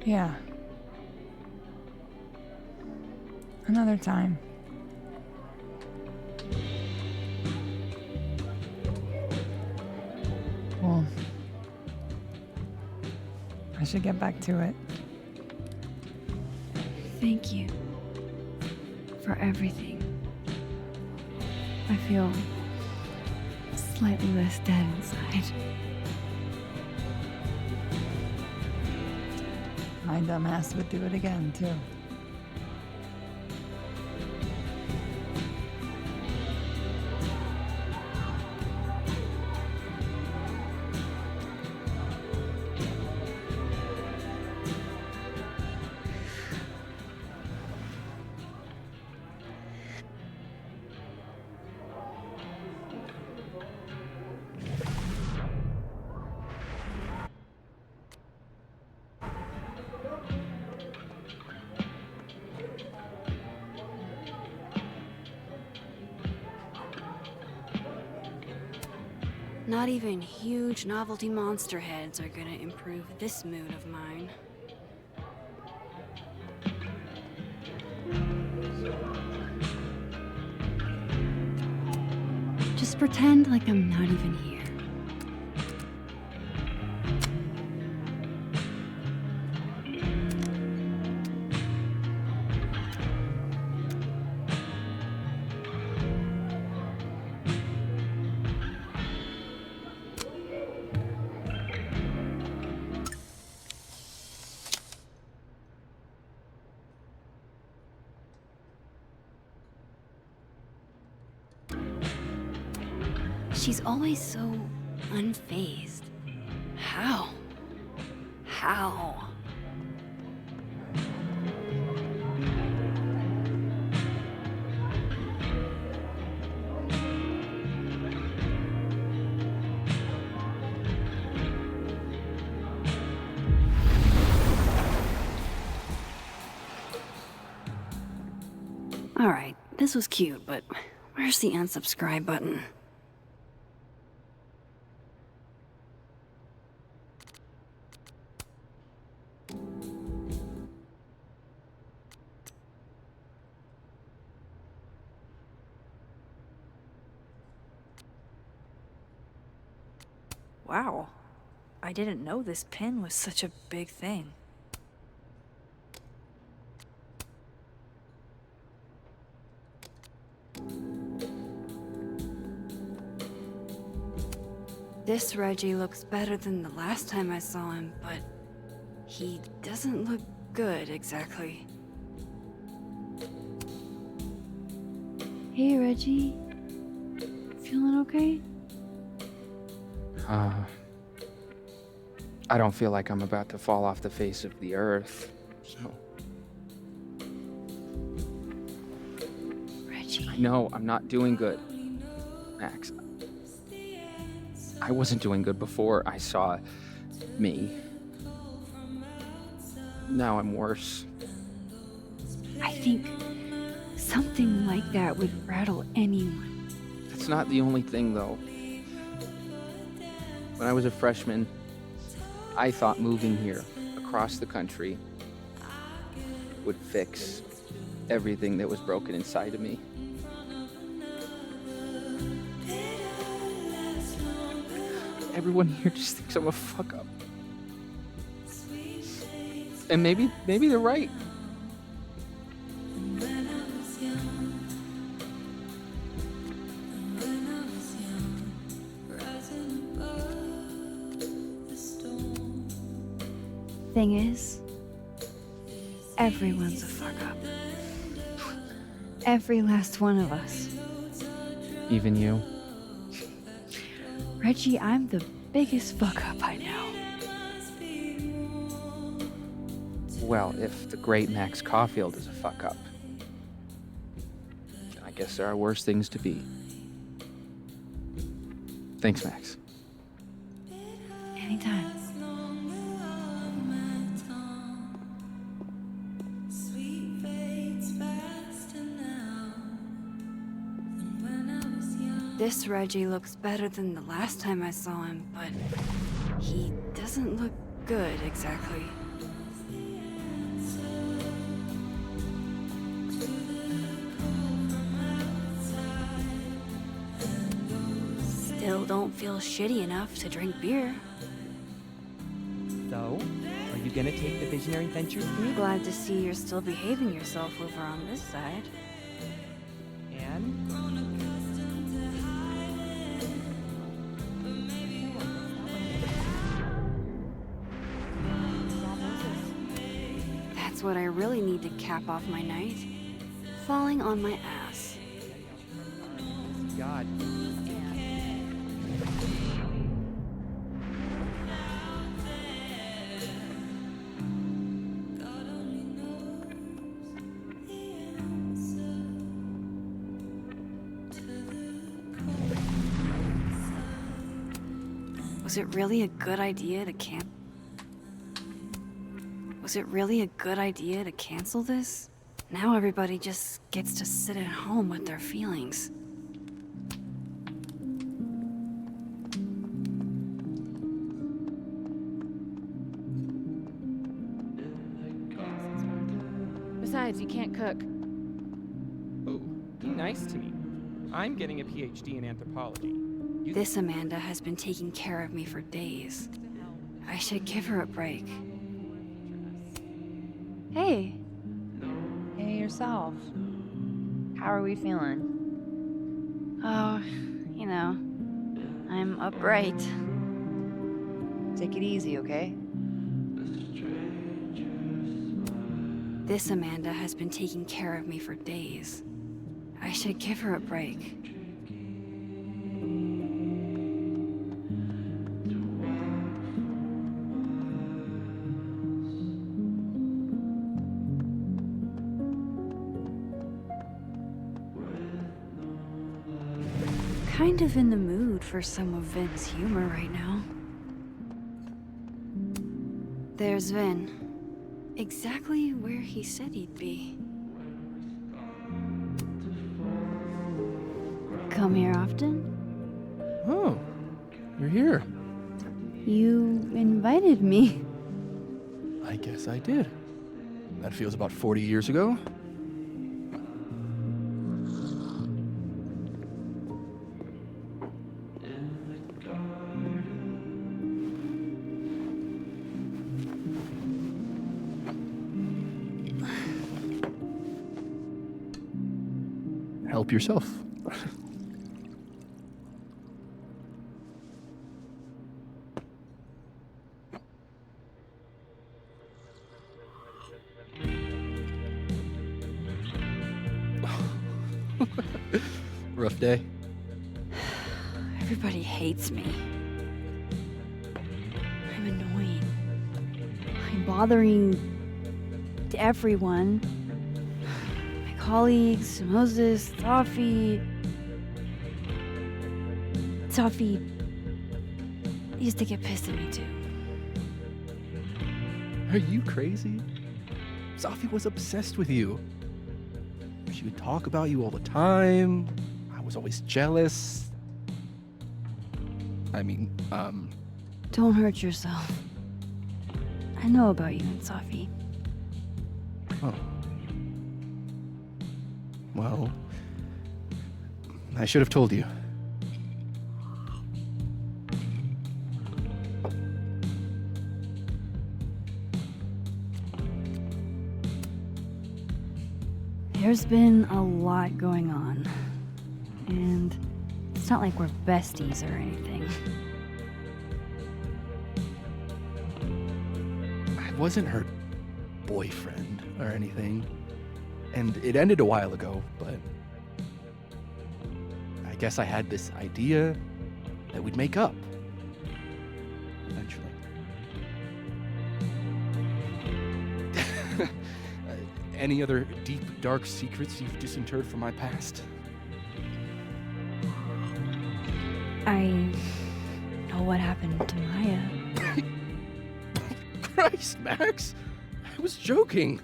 Speaker 6: Yeah. Another time. Well, I should get back to it.
Speaker 4: Thank you for everything. I feel slightly less dead inside.
Speaker 6: My dumbass would do it again, too.
Speaker 2: Not even huge novelty monster heads are gonna improve this mood of mine.
Speaker 4: Just pretend like I'm not even here.
Speaker 2: She's always so unfazed. How? How? Alright, this was cute, but where's the unsubscribe button? Wow, I didn't know this pin was such a big thing. This Reggie looks better than the last time I saw him, but he doesn't look good exactly.
Speaker 4: Hey, Reggie. Feeling okay?
Speaker 3: I don't feel like I'm about to fall off the face of the earth, so.
Speaker 2: Reggie.
Speaker 3: No, I'm not doing good, Max. I wasn't doing good before I saw me. Now I'm worse.
Speaker 4: I think something like that would rattle anyone.
Speaker 3: That's not the only thing, though. When I was a freshman, I thought moving here, across the country, would fix everything that was broken inside of me. Everyone here just thinks I'm a fuck up. And maybe they're right.
Speaker 4: Thing is, everyone's a fuck up. Every last one of us.
Speaker 3: Even you.
Speaker 4: Reggie, I'm the biggest fuck up I know.
Speaker 3: Well, if the great Max Caulfield is a fuck up, I guess there are worse things to be. Thanks, Max.
Speaker 4: Anytime.
Speaker 2: This Reggie looks better than the last time I saw him, but he doesn't look good exactly. Still don't feel shitty enough to drink beer.
Speaker 5: So, are you gonna take the Visionary Ventures gig?
Speaker 2: Glad to see you're still behaving yourself over on this side.
Speaker 5: And?
Speaker 2: That's what I really need to cap off my night. Falling on my ass.
Speaker 5: God.
Speaker 2: Was it really a good idea to Was it really a good idea to cancel this? Now everybody just gets to sit at home with their feelings.
Speaker 7: Besides, you can't cook.
Speaker 5: Oh, be nice to me. I'm getting a PhD in anthropology.
Speaker 2: This Amanda has been taking care of me for days. I should give her a break.
Speaker 4: Hey.
Speaker 22: Hey, yourself. How are we feeling?
Speaker 2: Oh, you know, I'm upright.
Speaker 22: Take it easy, okay?
Speaker 2: This Amanda has been taking care of me for days. I should give her a break. Kind of in the mood for some of Vin's humor right now. There's Vin. Exactly where he said he'd be.
Speaker 4: Come here often?
Speaker 20: Oh, you're here.
Speaker 4: You invited me.
Speaker 20: I guess I did. That feels about 40 years ago. Help yourself. Rough day?
Speaker 2: Everybody hates me. I'm annoying. I'm bothering everyone. My colleagues, Moses, Safi. Safi used to get pissed at me too.
Speaker 20: Are you crazy? Safi was obsessed with you. She would talk about you all the time. I was always jealous. I mean,
Speaker 2: Don't hurt yourself. I know about you and Safi.
Speaker 20: Oh. Well, I should have told you.
Speaker 2: There's been a lot going on. And it's not like we're besties or anything.
Speaker 20: I wasn't her boyfriend or anything. And it ended a while ago, but I guess I had this idea that we'd make up. Eventually. Any other deep, dark secrets you've disinterred from my past?
Speaker 2: I know what happened to Maya.
Speaker 20: Christ, Max! I was joking.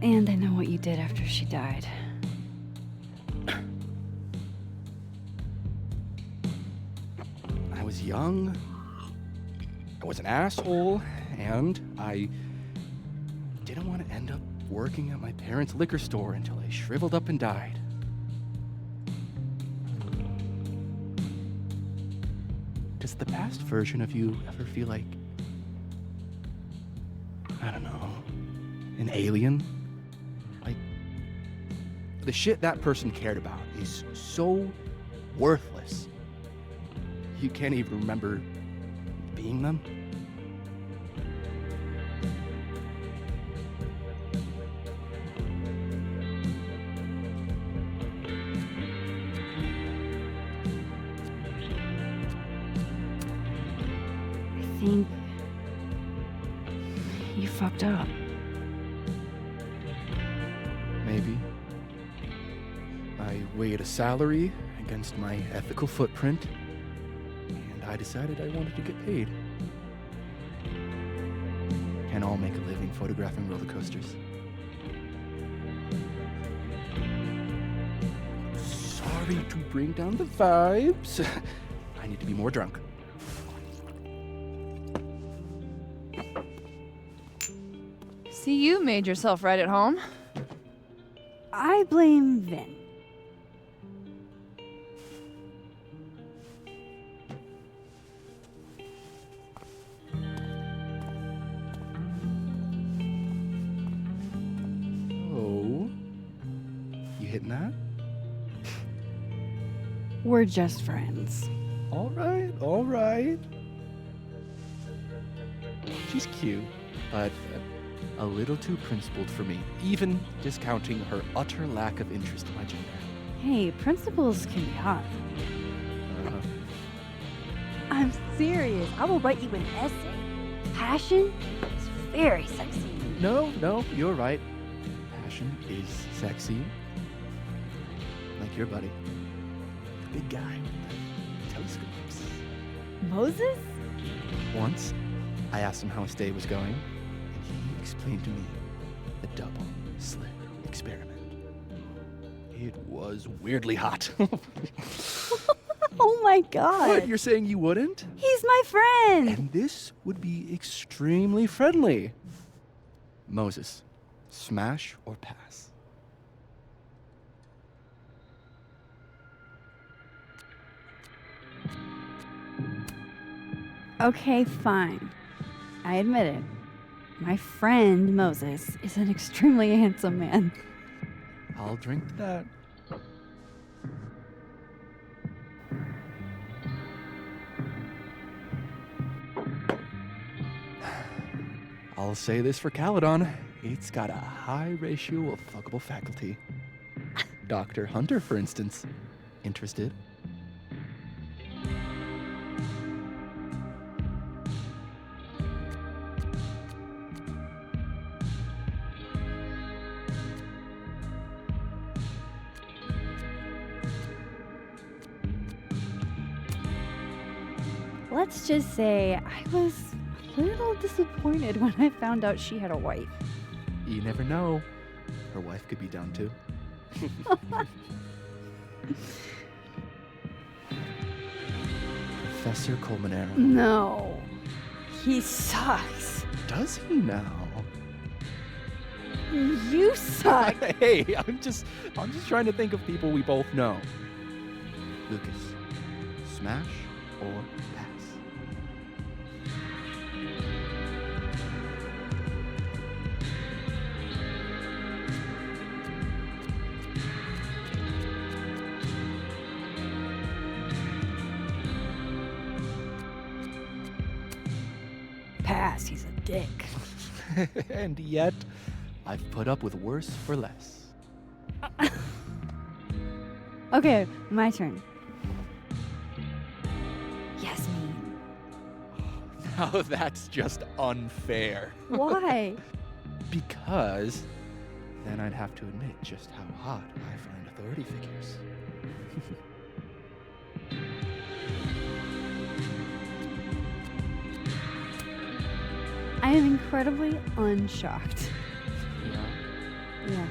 Speaker 2: And I know what you did after she died.
Speaker 20: I was young, I was an asshole, and I didn't want to end up working at my parents' liquor store until I shriveled up and died. Does the past version of you ever feel like, I don't know, an alien? Like, the shit that person cared about is so worthless. You can't even remember being them?
Speaker 2: I think you fucked up.
Speaker 20: Maybe. I weighed a salary against my ethical footprint, and I decided I wanted to get paid. Can't all make a living photographing roller coasters. Sorry to bring down the vibes. I need to be more drunk.
Speaker 22: See, you made yourself right at home.
Speaker 2: I blame Vin.
Speaker 20: Oh. You hitting that?
Speaker 2: We're just friends.
Speaker 20: All right, all right. She's cute, but a little too principled for me, even discounting her utter lack of interest in my gender.
Speaker 2: Hey, principals can be hot. I'm serious. I will write you an essay. Passion is very sexy.
Speaker 20: No, you're right. Passion is sexy. Like your buddy. The big guy with the telescopes.
Speaker 2: Moses?
Speaker 20: Once, I asked him how his day was going, and he explained to me the double slit experiment. It was weirdly hot.
Speaker 2: Oh my god.
Speaker 20: What, you're saying you wouldn't?
Speaker 2: He's my friend.
Speaker 20: And this would be extremely friendly. Moses, smash or pass?
Speaker 2: Okay, fine. I admit it. My friend Moses is an extremely handsome man.
Speaker 20: I'll drink to that. I'll say this for Caledon. It's got a high ratio of fuckable faculty. Dr. Hunter, for instance. Interested?
Speaker 4: Let's just say I was a little disappointed when I found out she had a wife.
Speaker 20: You never know. Her wife could be down too. Professor Colmenero.
Speaker 4: No. He sucks.
Speaker 20: Does he now?
Speaker 4: You suck.
Speaker 20: Hey, I'm just trying to think of people we both know. Lucas, smash or pass?
Speaker 4: Pass, he's a dick.
Speaker 20: And yet, I've put up with worse for less.
Speaker 4: Okay, my turn. Yasmin.
Speaker 20: Now that's just unfair.
Speaker 4: Why?
Speaker 20: Because then I'd have to admit just how hot I find authority figures.
Speaker 4: I am incredibly unshocked. Yeah.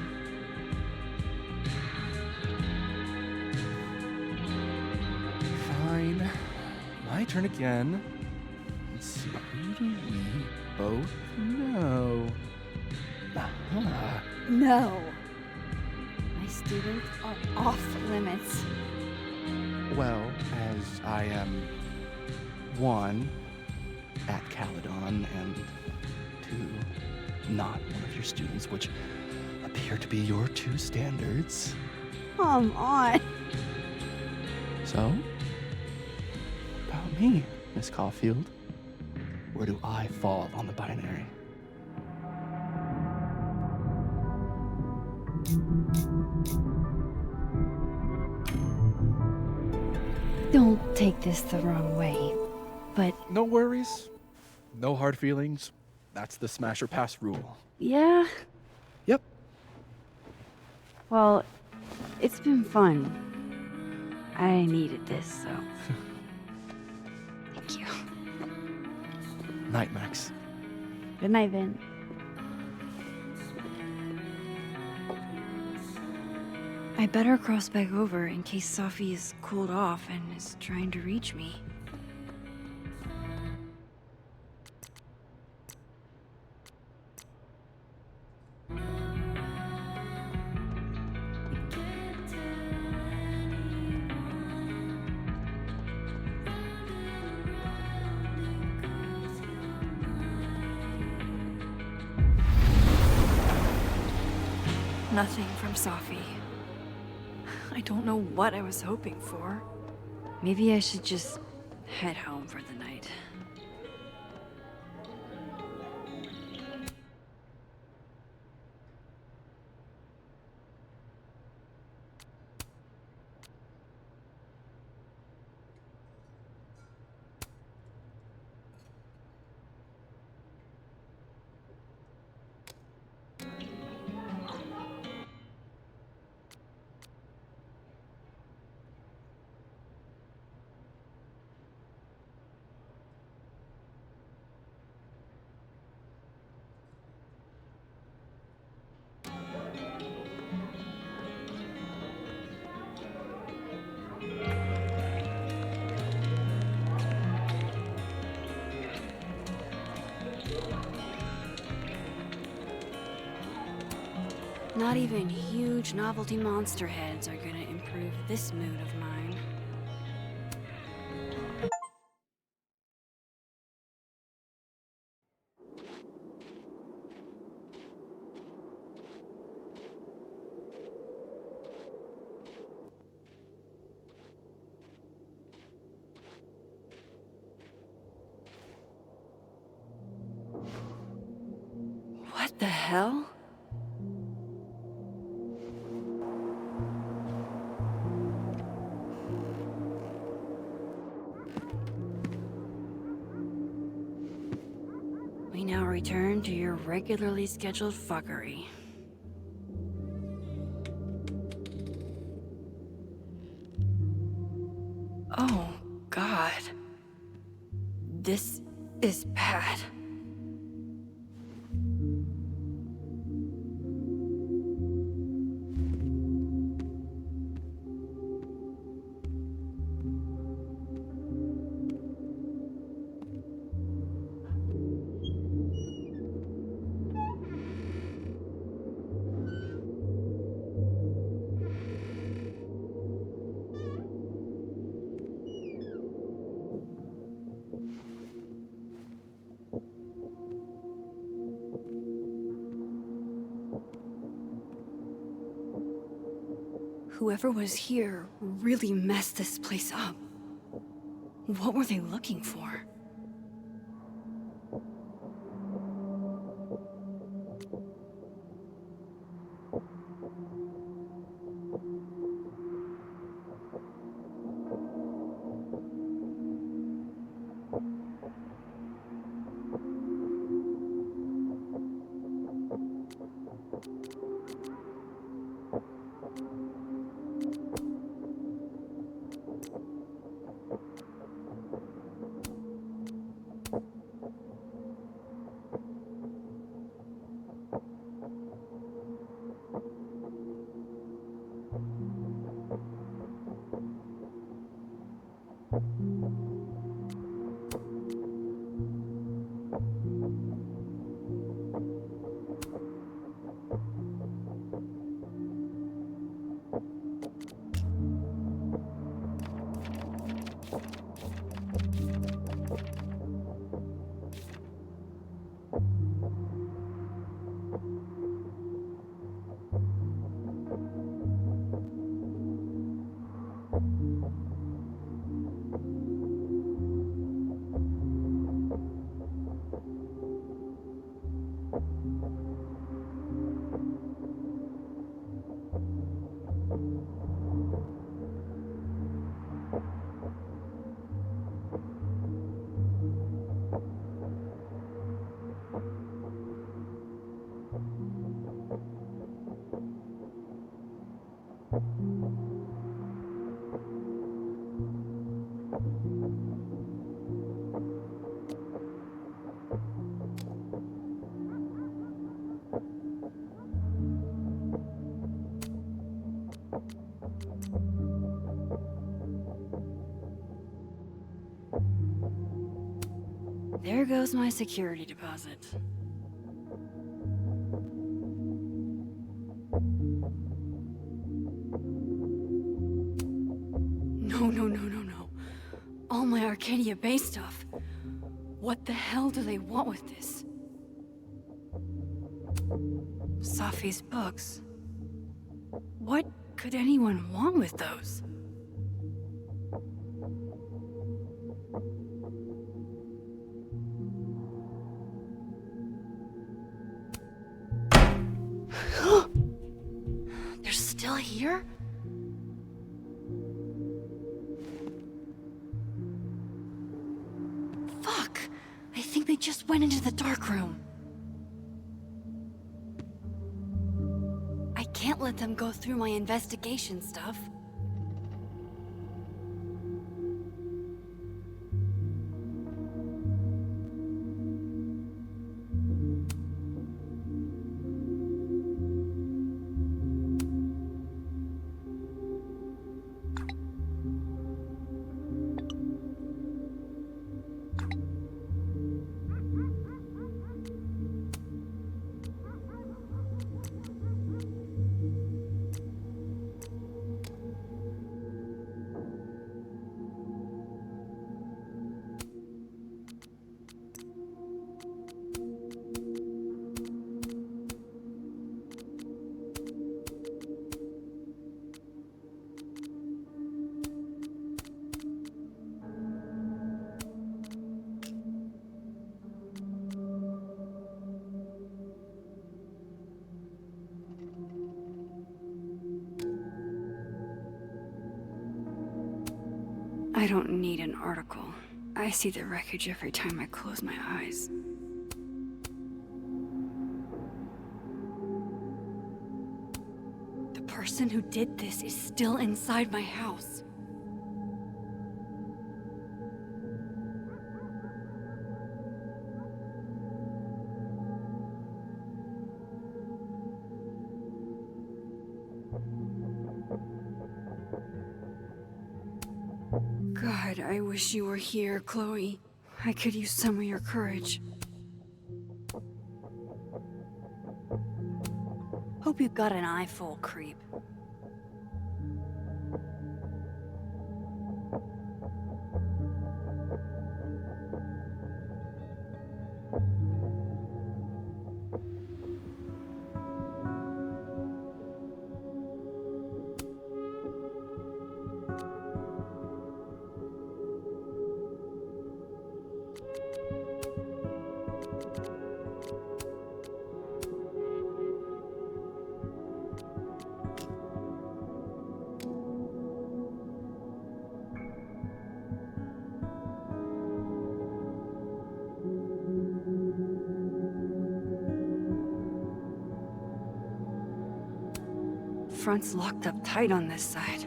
Speaker 20: Fine. My turn again. Let's see, who do we both know? Aha.
Speaker 4: No. My students are off limits.
Speaker 20: Well, as I am one, at Caledon, and two, not one of your students, which appear to be your two standards.
Speaker 4: Come on.
Speaker 20: So, about me, Miss Caulfield. Where do I fall on the binary?
Speaker 4: Don't take this the wrong way, but
Speaker 20: No worries. No hard feelings. That's the smash or pass rule.
Speaker 4: yeah.
Speaker 20: Yep.
Speaker 4: Well, it's been fun. I needed this, so. Thank you.
Speaker 20: Night, Max.
Speaker 4: Good night, Vin. I better cross back over in case Safi is cooled off and is trying to reach me. Nothing from Safi. I don't know what I was hoping for. Maybe I should just head home for the night. Not even huge novelty monster heads are gonna improve this mood of mine. What the hell?
Speaker 2: We now return to your regularly scheduled fuckery. Oh, God. This is bad. Whoever was here really messed this place up. What were they looking for? There goes my security deposit. No. All my Arcadia Bay stuff. What the hell do they want with this? Safi's books. What could anyone want with those? They're still here? Fuck! I think they just went into the dark room. I can't let them go through my investigation stuff. I don't need an article. I see the wreckage every time I close my eyes.
Speaker 4: person who did this is still inside my house. God, I wish you were here, Chloe. I could use some of your courage. Hope you got an eye full, creep. Front's locked up tight on this side.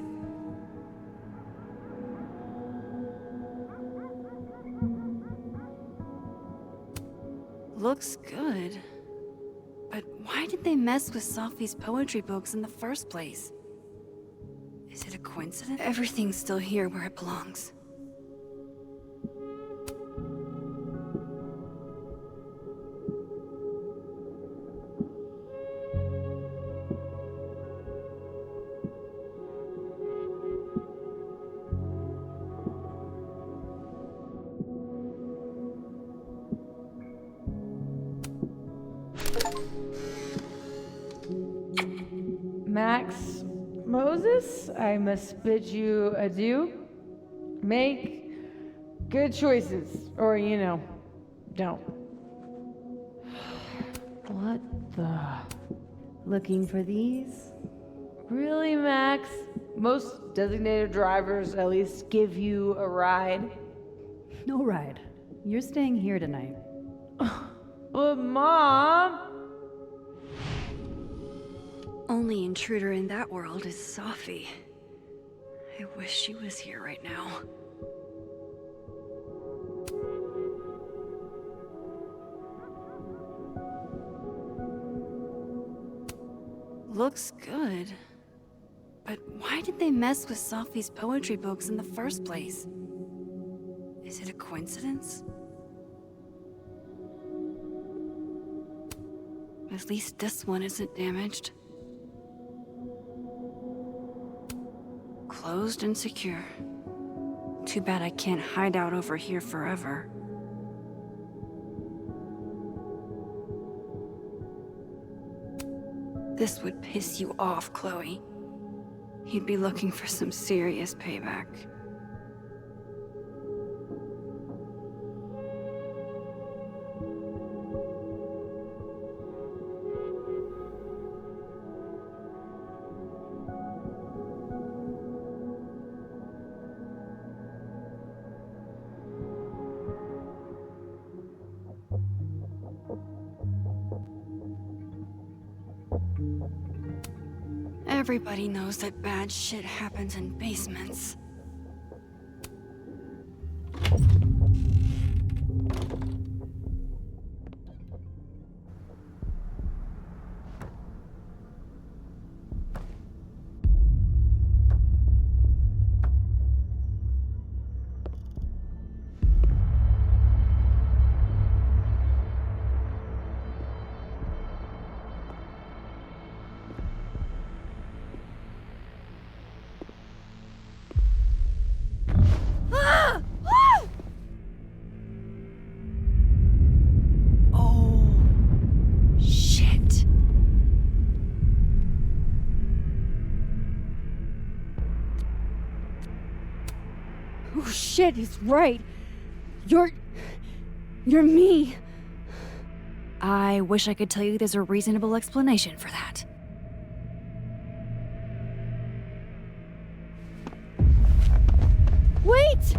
Speaker 4: Looks good. But why did they mess with Sophie's poetry books in the first place? Is it a coincidence? Everything's still here where it belongs.
Speaker 11: Max Moses, I must bid you adieu. Make good choices, or, don't. What the? Looking for these? Really, Max? Most designated drivers at least give you a ride.
Speaker 13: No ride. You're staying here tonight.
Speaker 11: But, Mom!
Speaker 4: Only intruder in that world is Sophie. I wish she was here right now. Looks good. But why did they mess with Sophie's poetry books in the first place? Is it a coincidence? At least this one isn't damaged. Closed and secure. Too bad I can't hide out over here forever. This would piss you off, Chloe. You'd be looking for some serious payback. Everybody knows that bad shit happens in basements. Oh shit, he's right. You're me. I wish I could tell you there's a reasonable explanation for that. Wait!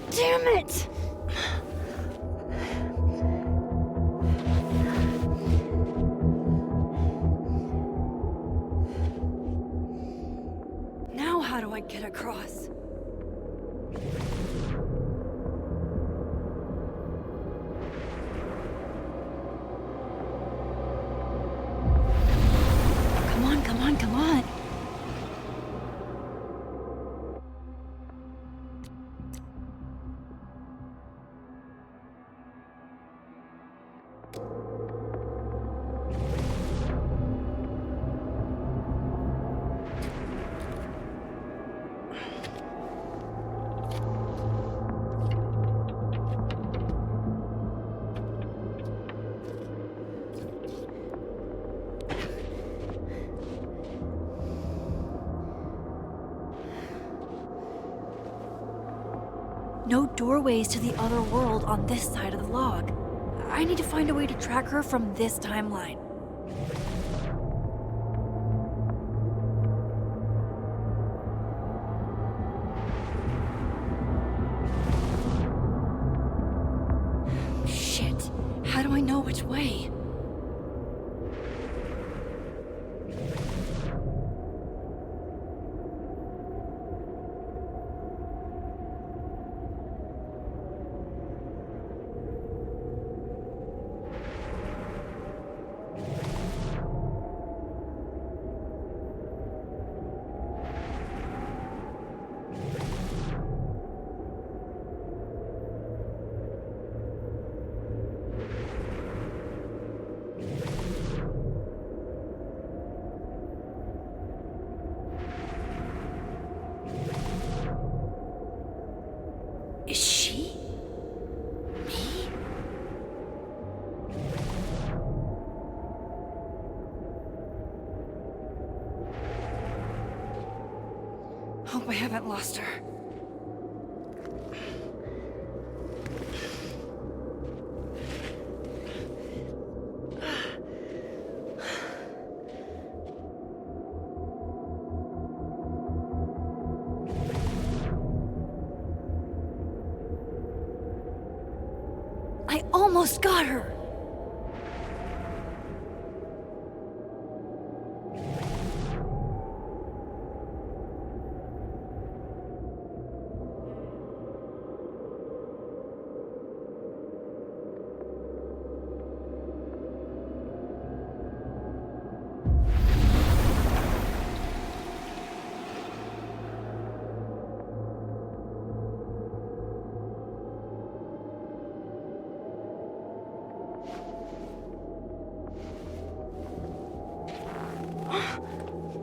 Speaker 4: Damn it! Now how do I get across? Come on, come on, come on! No doorways to the other world on this side of the log. I need to find a way to track her from this timeline. Shit, how do I know which way? Is she? Me? Hope I haven't lost her. I almost got her!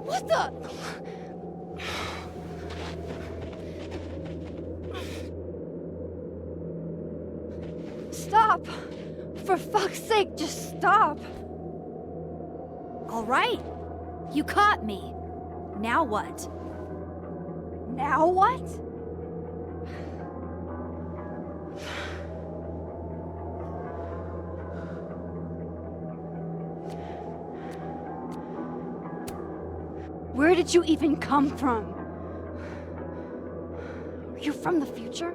Speaker 4: What the? Stop! For fuck's sake, just stop! All right. You caught me. Now what? Now what? Where did you even come from? Are you from the future?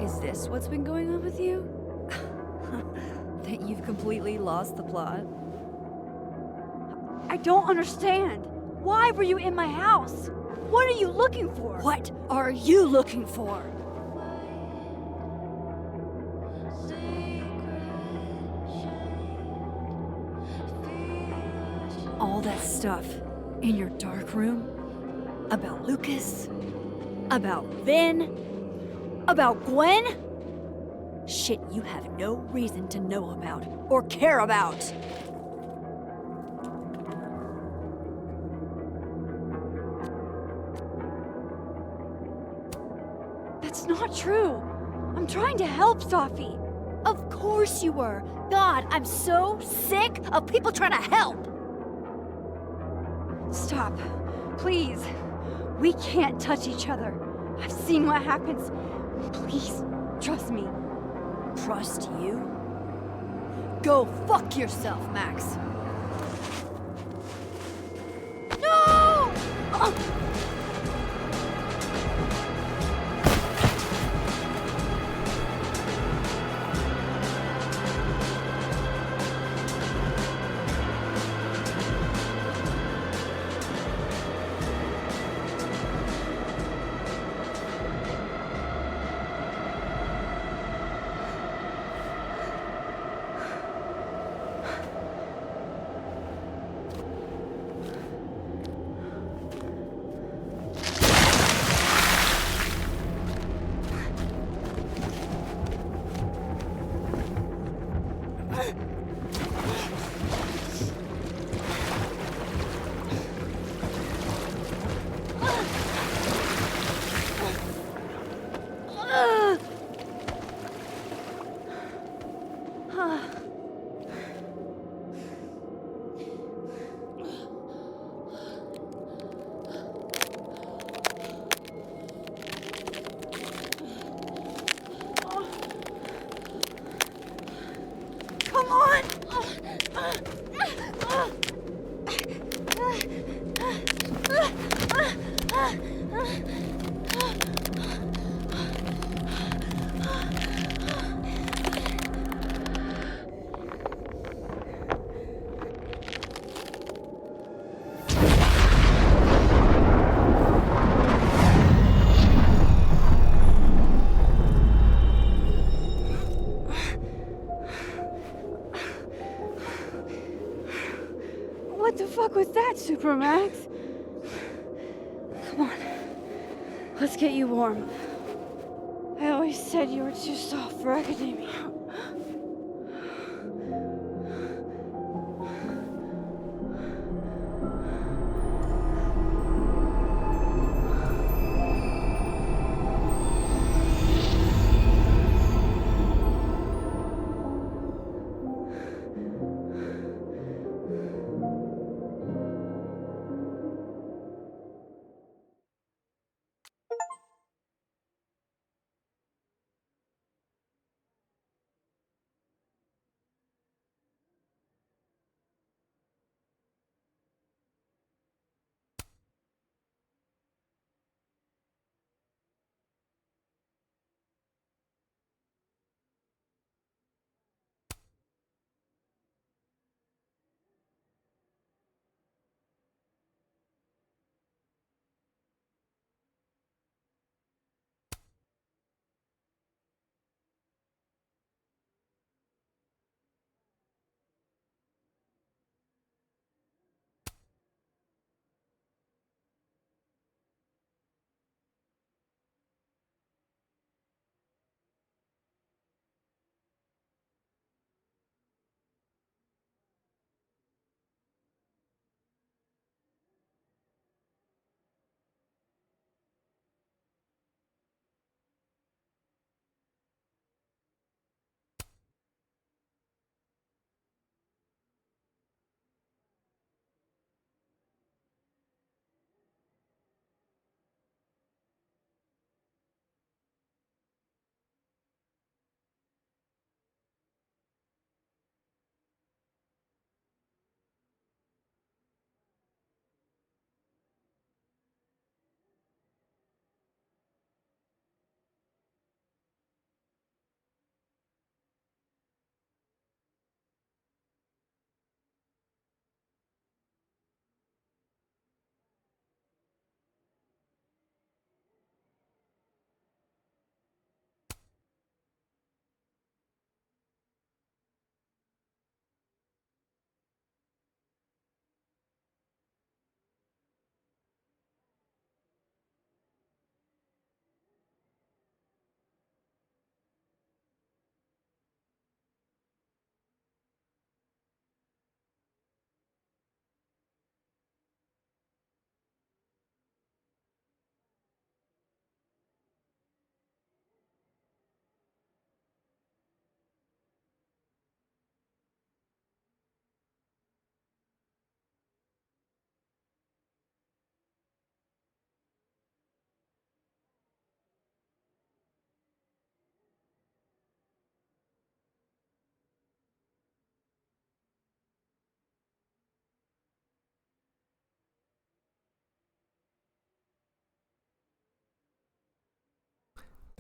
Speaker 4: Is this what's been going on with you? That you've completely lost the plot? I don't understand. Why were you in my house? What are you looking for? What are you looking for? All that stuff in your dark room about Lucas, about Vin.
Speaker 2: About Gwen? Shit you have no reason to know about or care about.
Speaker 4: That's not true. I'm trying to help Safi.
Speaker 2: Of course you were. God, I'm so sick of people trying to help.
Speaker 4: Stop. Please. We can't touch each other. I've seen what happens. Please, trust me.
Speaker 2: Trust you? Go fuck yourself, Max. No!
Speaker 4: Come on! What the fuck was that, Supermax? Come on. Let's get you warm. I always said you were too soft for academia.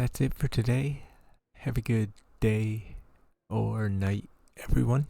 Speaker 16: that's it for today. Have a good day or night, everyone.